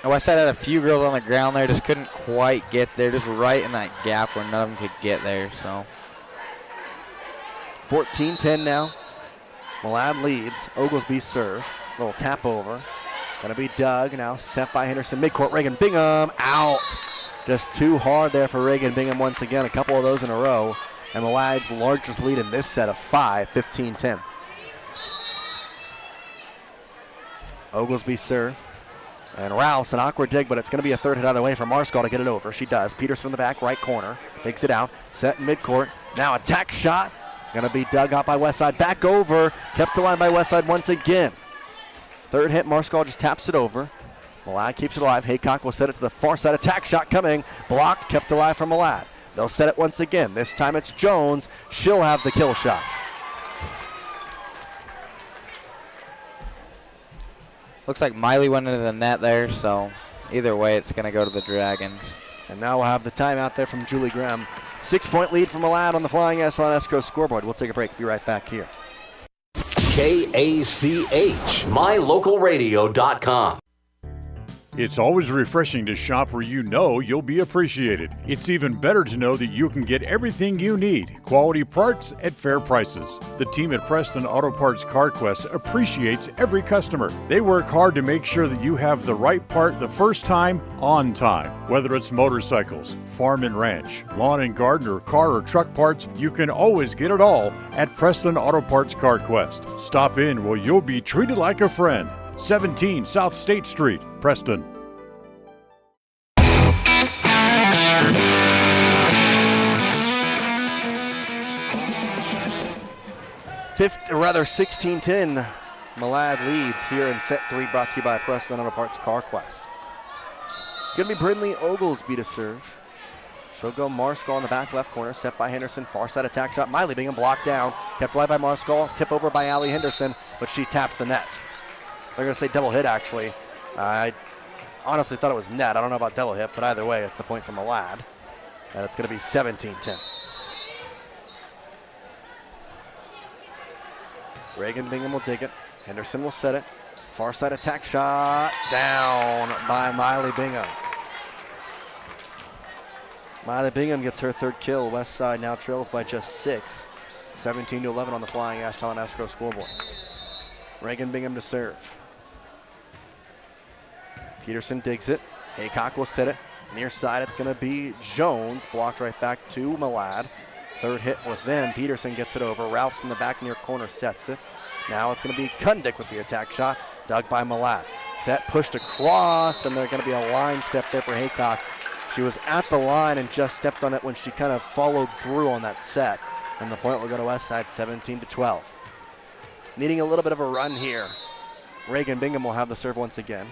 Speaker 8: West Side had a few girls on the ground there, just couldn't quite get there, just right in that gap where none of them could get there. So
Speaker 1: 14-10 now. Malad leads. Oglesby serve. Little tap over. Gonna be dug now. Set by Henderson. Midcourt. Reagan Bingham out. Just too hard there for Reagan Bingham once again. A couple of those in a row. And Malad's largest lead in this set of 5, 15-10. Oglesby serve. And Rouse, an awkward dig, but it's going to be a third hit either way for Marskal to get it over. She does. Peterson in the back right corner. Digs it out. Set in midcourt. Now attack shot. Going to be dug out by West Side. Back over. Kept alive by West Side once again. Third hit. Marskal just taps it over. Malad keeps it alive. Haycock will set it to the far side. Attack shot coming. Blocked. Kept alive from Malad. They'll set it once again. This time it's Jones. She'll have the kill shot.
Speaker 8: Looks like Miley went into the net there, so either way it's going to go to the Dragons.
Speaker 1: And now we'll have the timeout there from Julie Graham. 6-point lead from Malad on the Flying S Esco scoreboard. We'll take a break. Be right back here.
Speaker 2: KACH, mylocalradio.com.
Speaker 3: It's always refreshing to shop where you know you'll be appreciated. It's even better to know that you can get everything you need, quality parts at fair prices. The team at Preston Auto Parts CarQuest appreciates every customer. They work hard to make sure that you have the right part the first time, on time. Whether it's motorcycles, farm and ranch, lawn and garden, or car or truck parts, you can always get it all at Preston Auto Parts CarQuest. Stop in where you'll be treated like a friend. 17 South State Street, Preston.
Speaker 1: Fifth, or rather 16-10, Malad leads here in set 3, brought to you by Preston Auto Parts CarQuest. Gonna be Brindley Oglesby to serve. She'll go Marskall in the back left corner, set by Henderson, far side attack shot. Miley Bingham blocked down, kept alive by Marskall, tip over by Allie Henderson, but she tapped the net. They're gonna say double hit actually. I honestly thought it was net. I don't know about double hit, but either way, it's the point from Malad. And it's gonna be 17-10. Reagan Bingham will dig it. Henderson will set it. Far side attack shot, down by Miley Bingham. Miley Bingham gets her third kill. West Side now trails by just 6. 17-11 on the Flying Ash Talent Escrow scoreboard. Reagan Bingham to serve. Peterson digs it. Haycock will set it. Near side, it's going to be Jones. Blocked right back to Malad. Third hit with them. Peterson gets it over. Ralph's in the back near corner sets it. Now it's going to be Kundick with the attack shot. Dug by Malad. Set, pushed across, and there's going to be a line step there for Haycock. She was at the line and just stepped on it when she kind of followed through on that set. And the point will go to West Side, 17-12. Needing a little bit of a run here. Reagan Bingham will have the serve once again.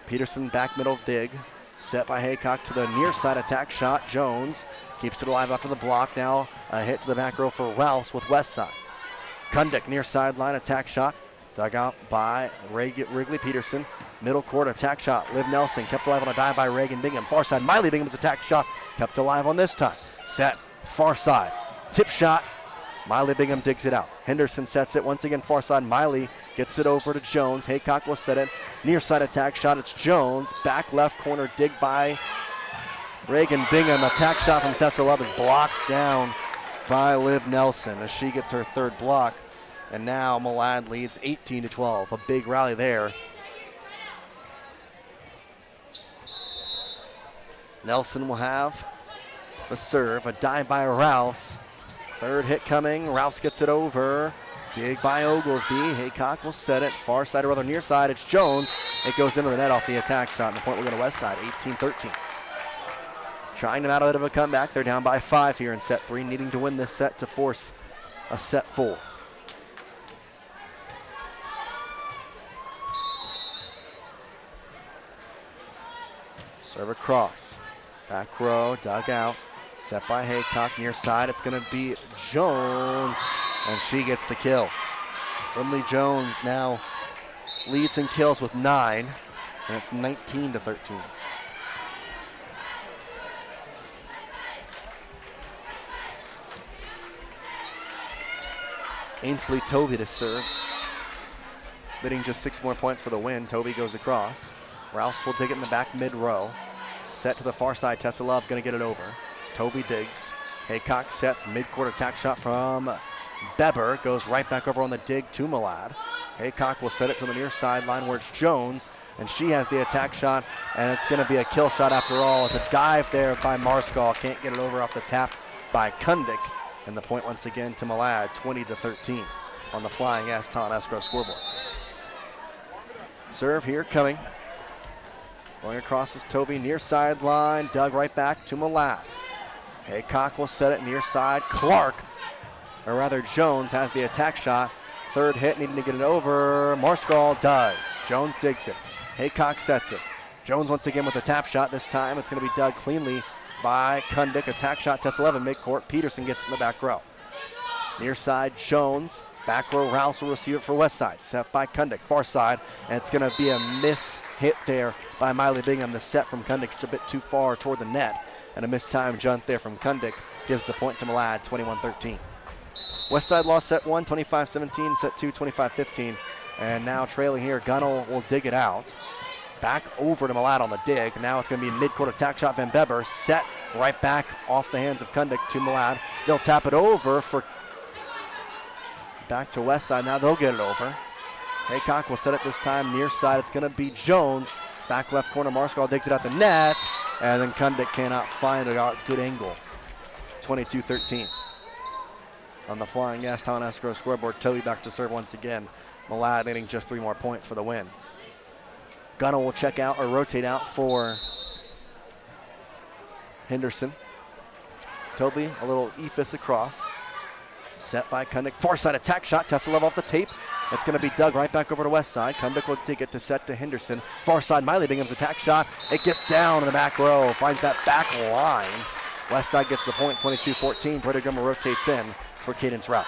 Speaker 1: Peterson back middle dig. Set by Haycock to the near side attack shot. Jones keeps it alive after the block. Now a hit to the back row for Rouse with West Side. Kundick near sideline attack shot. Dug out by Wrigley Peterson. Middle court attack shot. Liv Nelson kept alive on a dive by Reagan Bingham. Far side, Miley Bingham's attack shot kept alive on this time. Set, far side. Tip shot. Miley Bingham digs it out. Henderson sets it once again far side. Miley gets it over to Jones. Haycock will set it. Near side attack shot. It's Jones. Back left corner dig by Reagan Bingham. Attack shot from Tessa Love is blocked down by Liv Nelson as she gets her third block. And now Malad leads 18-12. A big rally there. Nelson will have the serve. A dive by Rouse. Third hit coming. Rouse gets it over. Dig by Oglesby. Haycock will set it. Far side or rather near side. It's Jones. It goes into the net off the attack shot. And the point will go to West Side, 18-13. Trying to mount a bit of a comeback. They're down by 5 here in set 3. Needing to win this set to force a set 4. Serve across. Back row, dug out. Set by Haycock, near side. It's going to be Jones, and she gets the kill. Brindley Jones now leads in kills with 9, and it's 19-13. Ainsley Tovey to serve. Bidding just 6 more points for the win. Tovey goes across. Rouse will dig it in the back mid-row. Set to the far side. Tessa Love going to get it over. Tovey digs. Haycock sets. Mid-court attack shot from Beber. Goes right back over on the dig to Malad. Haycock will set it to the near sideline where it's Jones. And she has the attack shot. And it's going to be a kill shot after all. It's a dive there by Marskall. Can't get it over off the tap by Kundick. And the point once again to Malad, 20-13 on the Flying Ass Talent Escrow scoreboard. Serve here coming. Going across is Tovey, near sideline, dug right back to Malad. Haycock will set it near side. Clark, or rather Jones, has the attack shot. Third hit, needing to get it over. Marskall does. Jones digs it. Haycock sets it. Jones once again with a tap shot. This time it's going to be dug cleanly by Kundick. Attack shot, Tess 11 midcourt. Peterson gets in the back row. Near side, Jones. Back row, Rouse will receive it for West Side. Set by Kundick, far side. And it's going to be a miss hit there by Miley Bingham. The set from Kundick just a bit too far toward the net. And a mistimed jump there from Kundick gives the point to Malad, 21-13. West Side lost set 1, 25-17. Set 2, 25-15. And now trailing here, Gunnell will dig it out. Back over to Malad on the dig. Now it's going to be mid-court attack shot. Van Beber set right back off the hands of Kundik to Malad. They'll tap it over for back to West Side. Now they'll get it over. Haycock will set it this time near side. It's going to be Jones. Back left corner. Marskal digs it at the net. And then Kundik cannot find a good angle. 22-13. On the Flying Yes Town Escrow scoreboard, Toby back to serve once again. Malad needing just 3 more points for the win. Gunnar will check out or rotate out for Henderson. Toby, a little ephus across. Set by Kundik. Far side attack shot. Teslav off the tape. It's going to be dug right back over to West Side. Kundik will dig it to set to Henderson. Far side, Miley Bingham's attack shot. It gets down in the back row. Finds that back line. West Side gets the point, 22-14. Pregame rotates in for Cadence Rouse.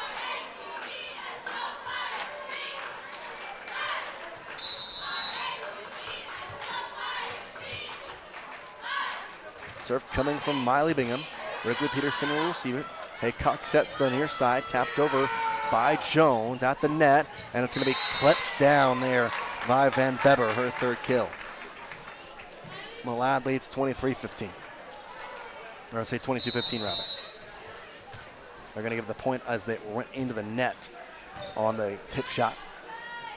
Speaker 1: Serve coming from Miley Bingham. Wrigley Peterson will receive it. Haycock sets the near side, tapped over by Jones at the net, and it's going to be clipped down there by Van Beber, her 3rd kill. Malad leads 23-15. Or I say 22-15 rather. They're going to give the point as they went into the net on the tip shot.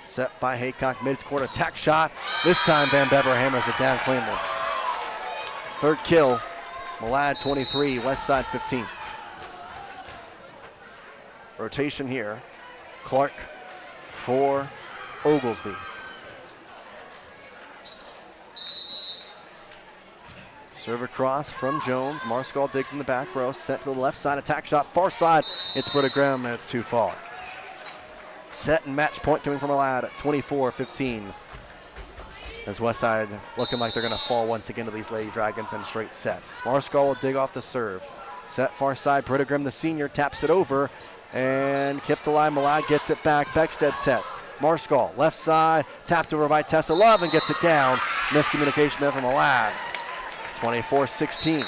Speaker 1: Set by Haycock, mid-court attack shot. This time Van Beber hammers it down cleanly. 3rd kill, Malad 23, West Side 15. Rotation here. Clark for Oglesby. Serve across from Jones. Marskal digs in the back row. Set to the left side. Attack shot. Far side. It's Pregame, and it's too far. Set and match point coming from Malad at 24-15. As Westside looking like they're going to fall once again to these Lady Dragons in straight sets. Marskal will dig off the serve. Set far side. Pregame, the senior, taps it over. And kept the line. Malad gets it back. Beckstead sets. Marskal, left side. Tapped over by Tessa Love and gets it down. Miscommunication there from Malad. 24-16.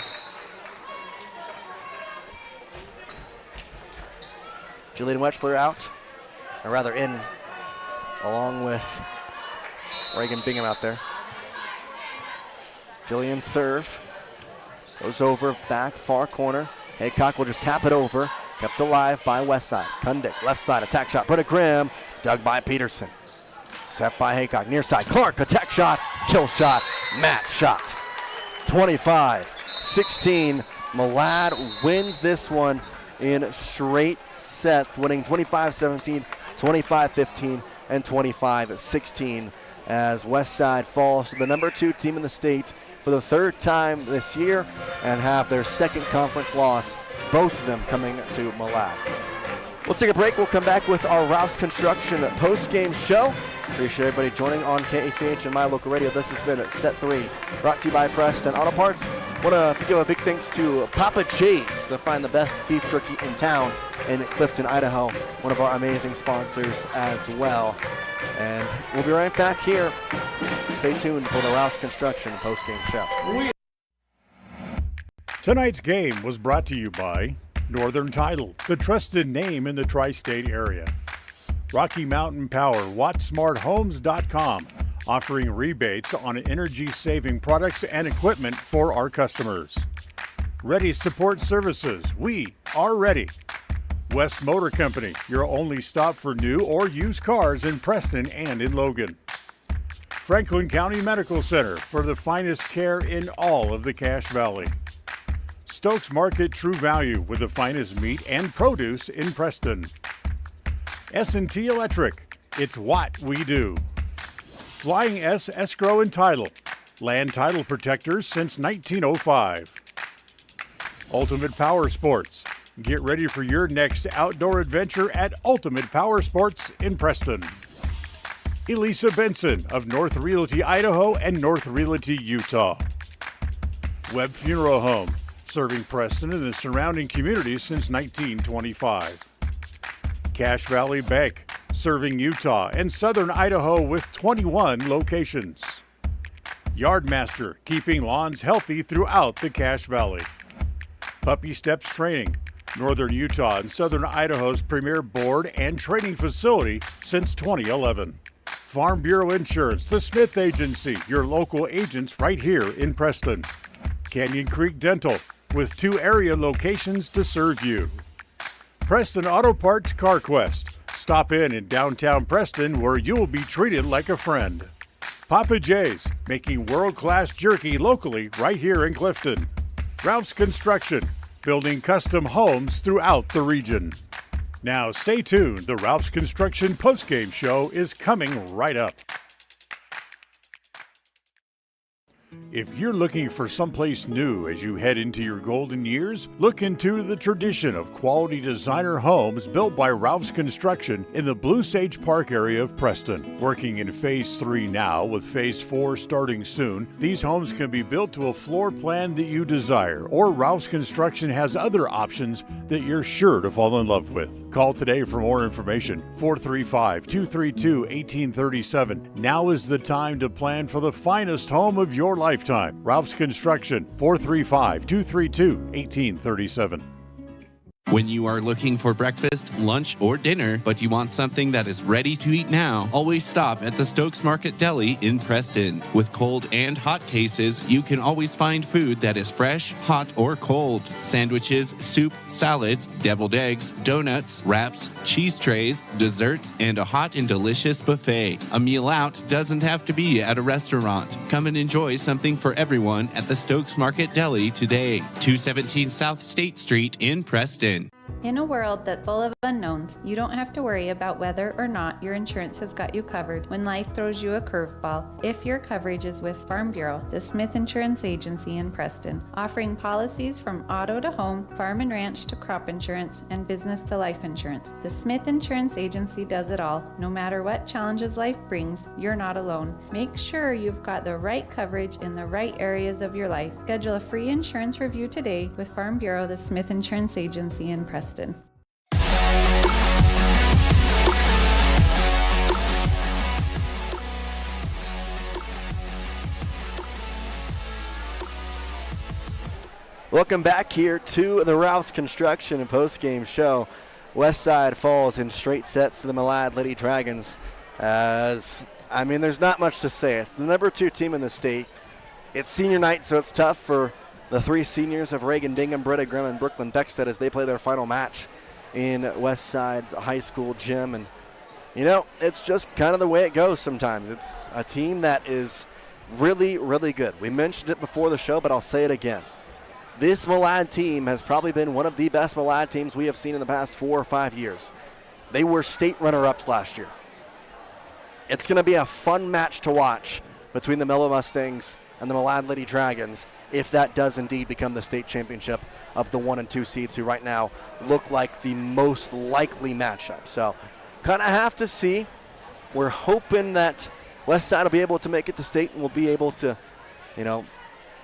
Speaker 1: Jillian Wechsler out, or rather in, along with Reagan Bingham out there. Jillian serve. Goes over, back, far corner. Haycock will just tap it over. Kept alive by Westside. Kundik, left side, attack shot. Pregame, dug by Peterson. Set by Haycock, near side. Clark, attack shot, kill shot, match shot. 25-16. Malad wins this one in straight sets, winning 25-17, 25-15, and 25-16 as Westside falls to the number 2 team in the state for the 3rd time this year and have their 2nd conference loss, both of them coming to Malad. We'll take a break. We'll come back with our Rouse Construction post-game show. Appreciate everybody joining on KACH and My Local Radio. This has been Set 3, brought to you by Preston Auto Parts. Want to give a big thanks to Papa Jace to find the best beef jerky in town in Clifton, Idaho. One of our amazing sponsors as well. And we'll be right back here. Stay tuned for the Rouse Construction post-game show.
Speaker 3: Tonight's game was brought to you by Northern Title, the trusted name in the tri-state area. Rocky Mountain Power, WattSmartHomes.com, offering rebates on energy-saving products and equipment for our customers. Ready Support Services, we are ready. West Motor Company, your only stop for new or used cars in Preston and in Logan. Franklin County Medical Center, for the finest care in all of the Cache Valley. Stokes Market True Value, with the finest meat and produce in Preston. S&T Electric, it's what we do. Flying S Escrow and Title, land title protectors since 1905. Ultimate Power Sports, get ready for your next outdoor adventure at Ultimate Power Sports in Preston. Elisa Benson of North Realty, Idaho and North Realty, Utah. Webb Funeral Home, serving Preston and the surrounding communities since 1925. Cache Valley Bank, serving Utah and southern Idaho with 21 locations. Yardmaster, keeping lawns healthy throughout the Cache Valley. Puppy Steps Training, northern Utah and southern Idaho's premier board and training facility since 2011. Farm Bureau Insurance, the Smith Agency, your local agents right here in Preston. Canyon Creek Dental, with 2 area locations to serve you. Preston Auto Parts Car Quest. Stop in downtown Preston where you'll be treated like a friend. Papa Jace, making world-class jerky locally right here in Clifton. Ralph's Construction, building custom homes throughout the region. Now stay tuned, the Ralph's Construction postgame show is coming right up. If you're looking for someplace new as you head into your golden years, look into the tradition of quality designer homes built by Ralph's Construction in the Blue Sage Park area of Preston. Working in Phase 3 now, with Phase 4 starting soon, these homes can be built to a floor plan that you desire, or Ralph's Construction has other options that you're sure to fall in love with. Call today for more information, 435-232-1837. Now is the time to plan for the finest home of your lifetime. Ralph's Construction, 435-232-1837.
Speaker 6: When you are looking for breakfast, lunch, or dinner, but you want something that is ready to eat now, always stop at the Stokes Market Deli in Preston. With cold and hot cases, you can always find food that is fresh, hot, or cold. Sandwiches, soup, salads, deviled eggs, donuts, wraps, cheese trays, desserts, and a hot and delicious buffet. A meal out doesn't have to be at a restaurant. Come and enjoy something for everyone at the Stokes Market Deli today. 217 South State Street in Preston.
Speaker 21: In a world that's full of unknowns, you don't have to worry about whether or not your insurance has got you covered when life throws you a curveball. If your coverage is with Farm Bureau, the Smith Insurance Agency in Preston, offering policies from auto to home, farm and ranch to crop insurance, and business to life insurance. The Smith Insurance Agency does it all. No matter what challenges life brings, you're not alone. Make sure you've got the right coverage in the right areas of your life. Schedule a free insurance review today with Farm Bureau, the Smith Insurance Agency in Preston.
Speaker 1: Welcome back here to the Ralph's Construction and postgame show. Westside falls in straight sets to the Malad Lady Dragons. There's not much to say. It's the number 2 team in the state. It's senior night, so it's tough for the 3 seniors of Reagan Dingham, Britta Grimm, and Brooklyn Beckstead as they play their final match in Westside's high school gym. And, it's just kind of the way it goes sometimes. It's a team that is really, really good. We mentioned it before the show, but I'll say it again. This Malad team has probably been one of the best Malad teams we have seen in the past 4 or 5 years. They were state runner-ups last year. It's going to be a fun match to watch between the Mellow Mustangs and the Malad Lady Dragons, if that does indeed become the state championship of the 1 and 2 seeds, who right now look like the most likely matchup. So kind of have to see. We're hoping that Westside will be able to make it to state and we'll be able to,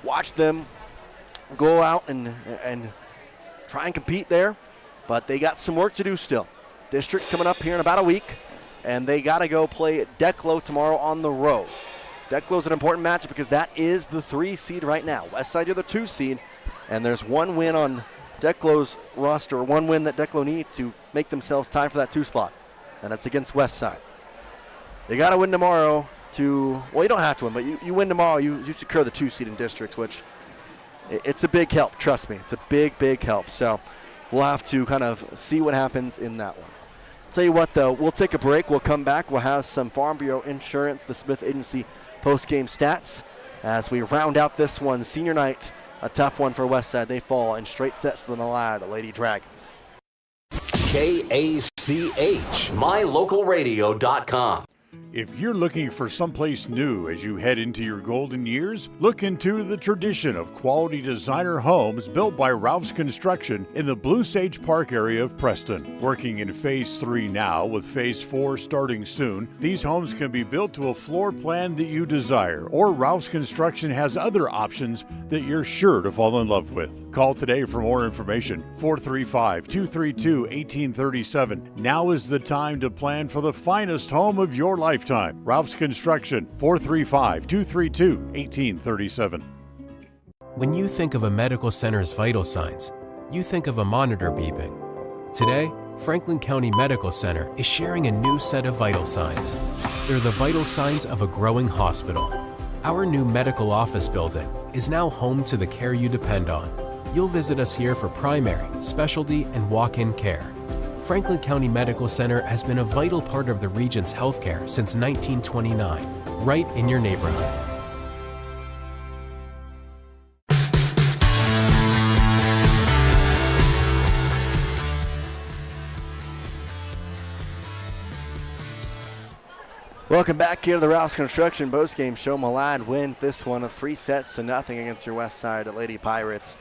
Speaker 1: watch them go out and try and compete there. But they got some work to do still. District's coming up here in about a week, and they got to go play at Declo tomorrow on the road. Declo's an important matchup because that is the 3 seed right now. Westside, you're the 2 seed, and there's one win on Declo's roster, one win that Declo needs to make themselves tied for that 2 slot, and that's against Westside. They got to win tomorrow you don't have to win, but you win tomorrow, you secure the 2 seed in districts, which it's a big help, trust me. It's a big, big help. So we'll have to kind of see what happens in that one. Tell you what, though, we'll take a break. We'll come back. We'll have some Farm Bureau Insurance, the Smith Agency post-game stats as we round out this one. Senior night, a tough one for Westside. They fall in straight sets to the Malad Lady Dragons.
Speaker 2: KACH, mylocalradio.com.
Speaker 3: If you're looking for someplace new as you head into your golden years, look into the tradition of quality designer homes built by Ralph's Construction in the Blue Sage Park area of Preston. Working in Phase 3 now, with Phase 4 starting soon, these homes can be built to a floor plan that you desire, or Ralph's Construction has other options that you're sure to fall in love with. Call today for more information, 435-232-1837. Now is the time to plan for the finest home of your lifetime. Ralph's Construction, 435-232-1837.
Speaker 5: When you think of a medical center's vital signs, you think of a monitor beeping. Today, Franklin County Medical Center is sharing a new set of vital signs. They're the vital signs of a growing hospital. Our new medical office building is now home to the care you depend on. You'll visit us here for primary, specialty, and walk-in care. Franklin County Medical Center has been a vital part of the region's healthcare since 1929, right in your neighborhood.
Speaker 1: Welcome back here to the Rouse Construction postgame show. Malad wins this one of 3-0 against your West Side Lady Pirates.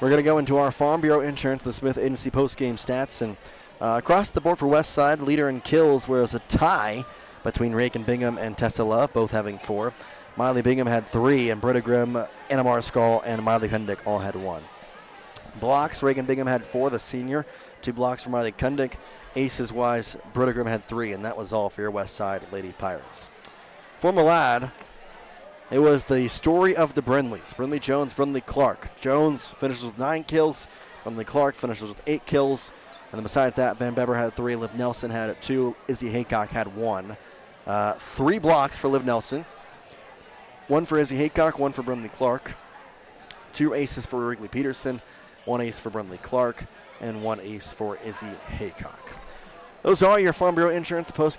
Speaker 1: We're going to go into our Farm Bureau Insurance, the Smith Agency postgame stats. And across the board for West Side, leader in kills was a tie between Reagan Bingham and Tessa Love, both having 4. Miley Bingham had 3, and Britta Grimm, Anna Marscall, and Miley Kundick all had 1. Blocks, Reagan Bingham had 4, the senior. 2 blocks for Miley Kundick. Aces-wise, Britta Grimm had 3, and that was all for your West Side Lady Pirates. For Malad, it was the story of the Brindleys. Brindley Jones, Brindley Clark. Jones finishes with 9 kills. Brindley Clark finishes with 8 kills. And then besides that, Van Beber had 3, Liv Nelson had 2, Izzy Haycock had 1. 3 blocks for Liv Nelson. 1 for Izzy Haycock, 1 for Brindley Clark. 2 aces for Wrigley Peterson, 1 ace for Brindley Clark, and 1 ace for Izzy Haycock. Those are your Farm Bureau Insurance, the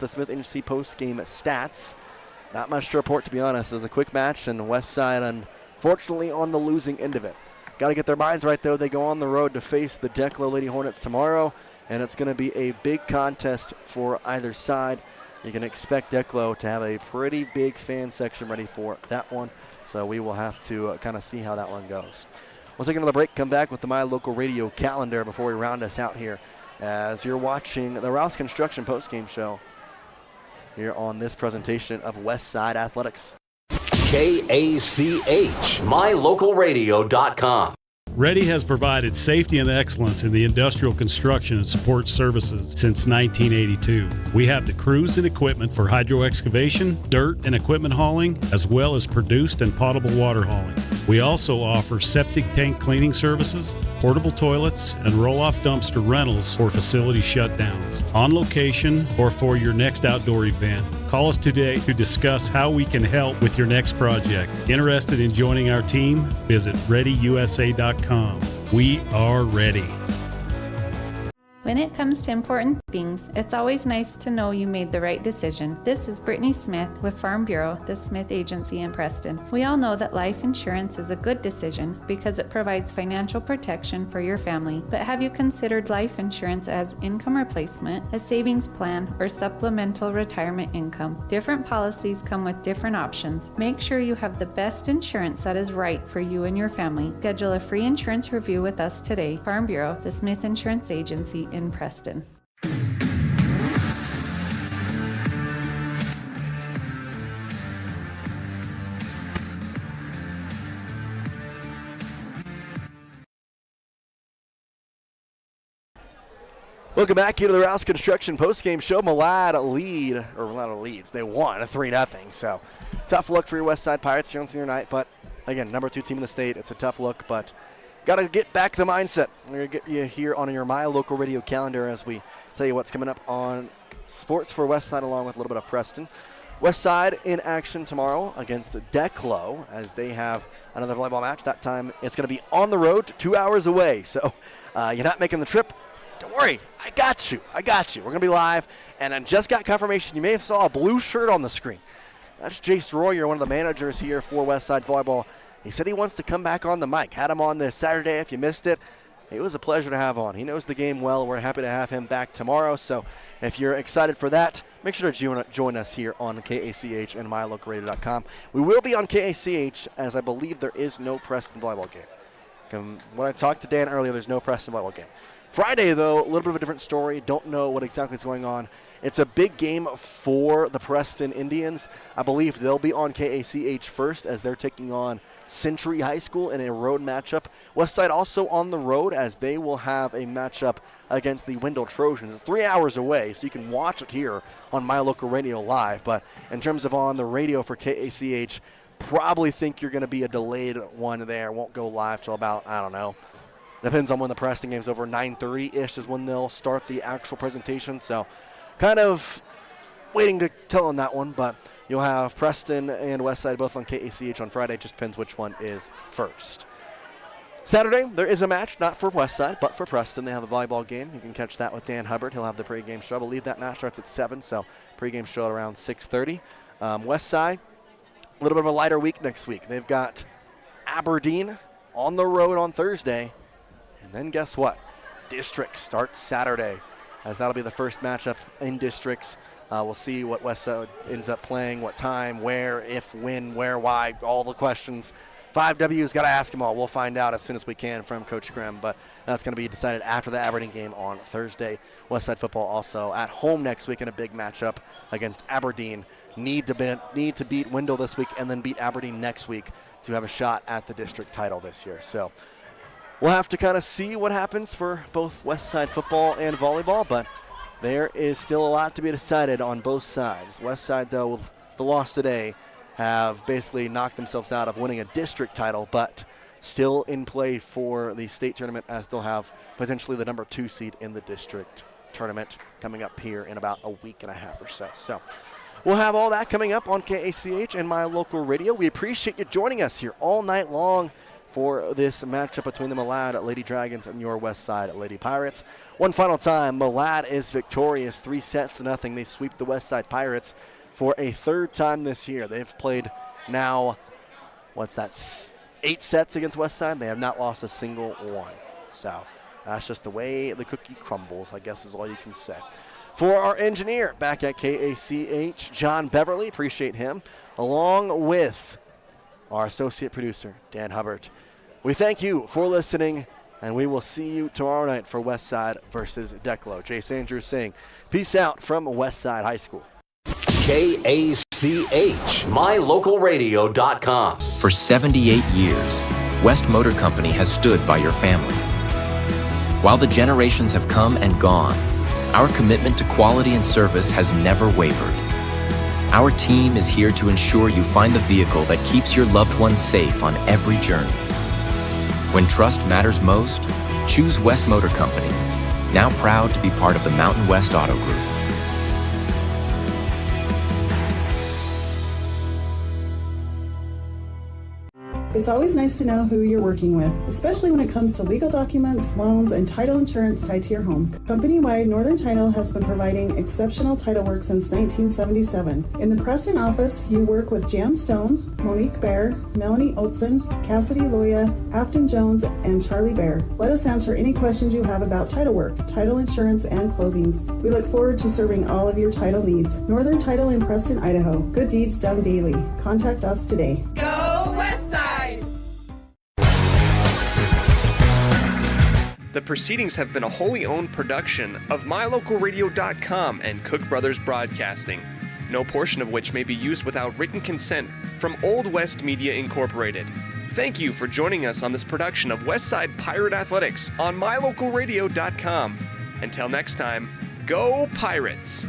Speaker 1: Smith Agency post-game stats. Not much to report, to be honest. It was a quick match, and West Side, unfortunately, on the losing end of it. Got to get their minds right, though. They go on the road to face the Declo Lady Hornets tomorrow, and it's going to be a big contest for either side. You can expect Declo to have a pretty big fan section ready for that one, so we will have to kind of see how that one goes. We'll take another break, come back with the My Local Radio calendar before we round us out here as you're watching the Rouse Construction postgame show here on this presentation of West Side Athletics.
Speaker 2: KACH, mylocalradio.com.
Speaker 11: Ready has provided safety and excellence in the industrial construction and support services since 1982. We have the crews and equipment for hydro excavation, dirt and equipment hauling, as well as produced and potable water hauling. We also offer septic tank cleaning services, portable toilets, and roll-off dumpster rentals for facility shutdowns, on location or for your next outdoor event. Call us today to discuss how we can help with your next project. Interested in joining our team? Visit ReadyUSA.com. We are ready.
Speaker 21: When it comes to important things, it's always nice to know you made the right decision. This is Brittany Smith with Farm Bureau, the Smith Agency in Preston. We all know that life insurance is a good decision because it provides financial protection for your family. But have you considered life insurance as income replacement, a savings plan, or supplemental retirement income? Different policies come with different options. Make sure you have the best insurance that is right for you and your family. Schedule a free insurance review with us today. Farm Bureau, the Smith Insurance Agency in Preston.
Speaker 1: Welcome back here to the Rouse Construction postgame show. Malad leads. They won 3-0. So tough look for your West Side Pirates here on senior night. But again, number 2 team in the state. It's a tough look, but got to get back the mindset. We're going to get you here on your My Local Radio calendar as we tell you what's coming up on sports for West Side along with a little bit of Preston. West Side in action tomorrow against Declo as they have another volleyball match. That time it's going to be on the road 2 hours away. So you're not making the trip. Don't worry. I got you. We're going to be live. And I just got confirmation. You may have saw a blue shirt on the screen. That's Jace Royer, one of the managers here for West Side Volleyball. He said he wants to come back on the mic. Had him on this Saturday if you missed it. It was a pleasure to have on. He knows the game well. We're happy to have him back tomorrow. So if you're excited for that, make sure to join us here on KACH and mylocalradio.com. We will be on KACH as I believe there is no Preston volleyball game. When I talked to Dan earlier, there's no Preston volleyball game. Friday, though, a little bit of a different story. Don't know what exactly is going on. It's a big game for the Preston Indians. I believe they'll be on KACH first as they're taking on Century High School in a road matchup. Westside also on the road as they will have a matchup against the Wendell Trojans. It's 3 hours away, so you can watch it here on My Local Radio Live. But in terms of on the radio for KACH, probably think you're going to be a delayed one there. Won't go live till about, Depends on when the Preston game's over. 9:30-ish is when they'll start the actual presentation. So kind of waiting to tell on that one, but you'll have Preston and Westside both on KACH on Friday. Just depends which one is first. Saturday, there is a match, not for Westside, but for Preston. They have a volleyball game. You can catch that with Dan Hubbard. He'll have the pregame show. I believe that match starts at 7, so pregame show at around 6:30. Westside, a little bit of a lighter week next week. They've got Aberdeen on the road on Thursday, and then guess what? Districts starts Saturday, as that'll be the first matchup in districts. We'll see what Westside ends up playing, what time, where, if, when, where, why, all the questions. 5W's got to ask them all. We'll find out as soon as we can from Coach Grimm, but that's going to be decided after the Aberdeen game on Thursday. Westside football also at home next week in a big matchup against Aberdeen. Need to beat Wendell this week and then beat Aberdeen next week to have a shot at the district title this year. So we'll have to kind of see what happens for both Westside football and volleyball, but there is still a lot to be decided on both sides. Westside, though, with the loss today, have basically knocked themselves out of winning a district title, but still in play for the state tournament, as they'll have potentially the number 2 seed in the district tournament coming up here in about a week and a half or so. So we'll have all that coming up on KACH and My Local Radio. We appreciate you joining us here all night long for this matchup between the Malad Lady Dragons and your Westside Lady Pirates. One final time, Malad is victorious, 3-0. They sweep the Westside Pirates for a third time this year. They've played now, 8 sets against Westside. They have not lost a single one. So that's just the way the cookie crumbles, I guess is all you can say. For our engineer back at KACH, John Beverly, appreciate him, along with our associate producer, Dan Hubbard. We thank you for listening, and we will see you tomorrow night for Westside versus Declo. Jace Andrews saying, peace out from Westside High School.
Speaker 2: KACH, mylocalradio.com.
Speaker 15: For 78 years, West Motor Company has stood by your family. While the generations have come and gone, our commitment to quality and service has never wavered. Our team is here to ensure you find the vehicle that keeps your loved ones safe on every journey. When trust matters most, choose West Motor Company, now proud to be part of the Mountain West Auto Group.
Speaker 17: It's always nice to know who you're working with, especially when it comes to legal documents, loans, and title insurance tied to your home. Company-wide, Northern Title has been providing exceptional title work since 1977. In the Preston office, you work with Jan Stone, Monique Bear, Melanie Oatson, Cassidy Loya, Afton Jones, and Charlie Bear. Let us answer any questions you have about title work, title insurance, and closings. We look forward to serving all of your title needs. Northern Title in Preston, Idaho. Good deeds done daily. Contact us today.
Speaker 18: Go Westside!
Speaker 7: The proceedings have been a wholly owned production of MyLocalRadio.com and Cook Brothers Broadcasting, no portion of which may be used without written consent from Old West Media Incorporated. Thank you for joining us on this production of Westside Pirate Athletics on MyLocalRadio.com. Until next time, go Pirates!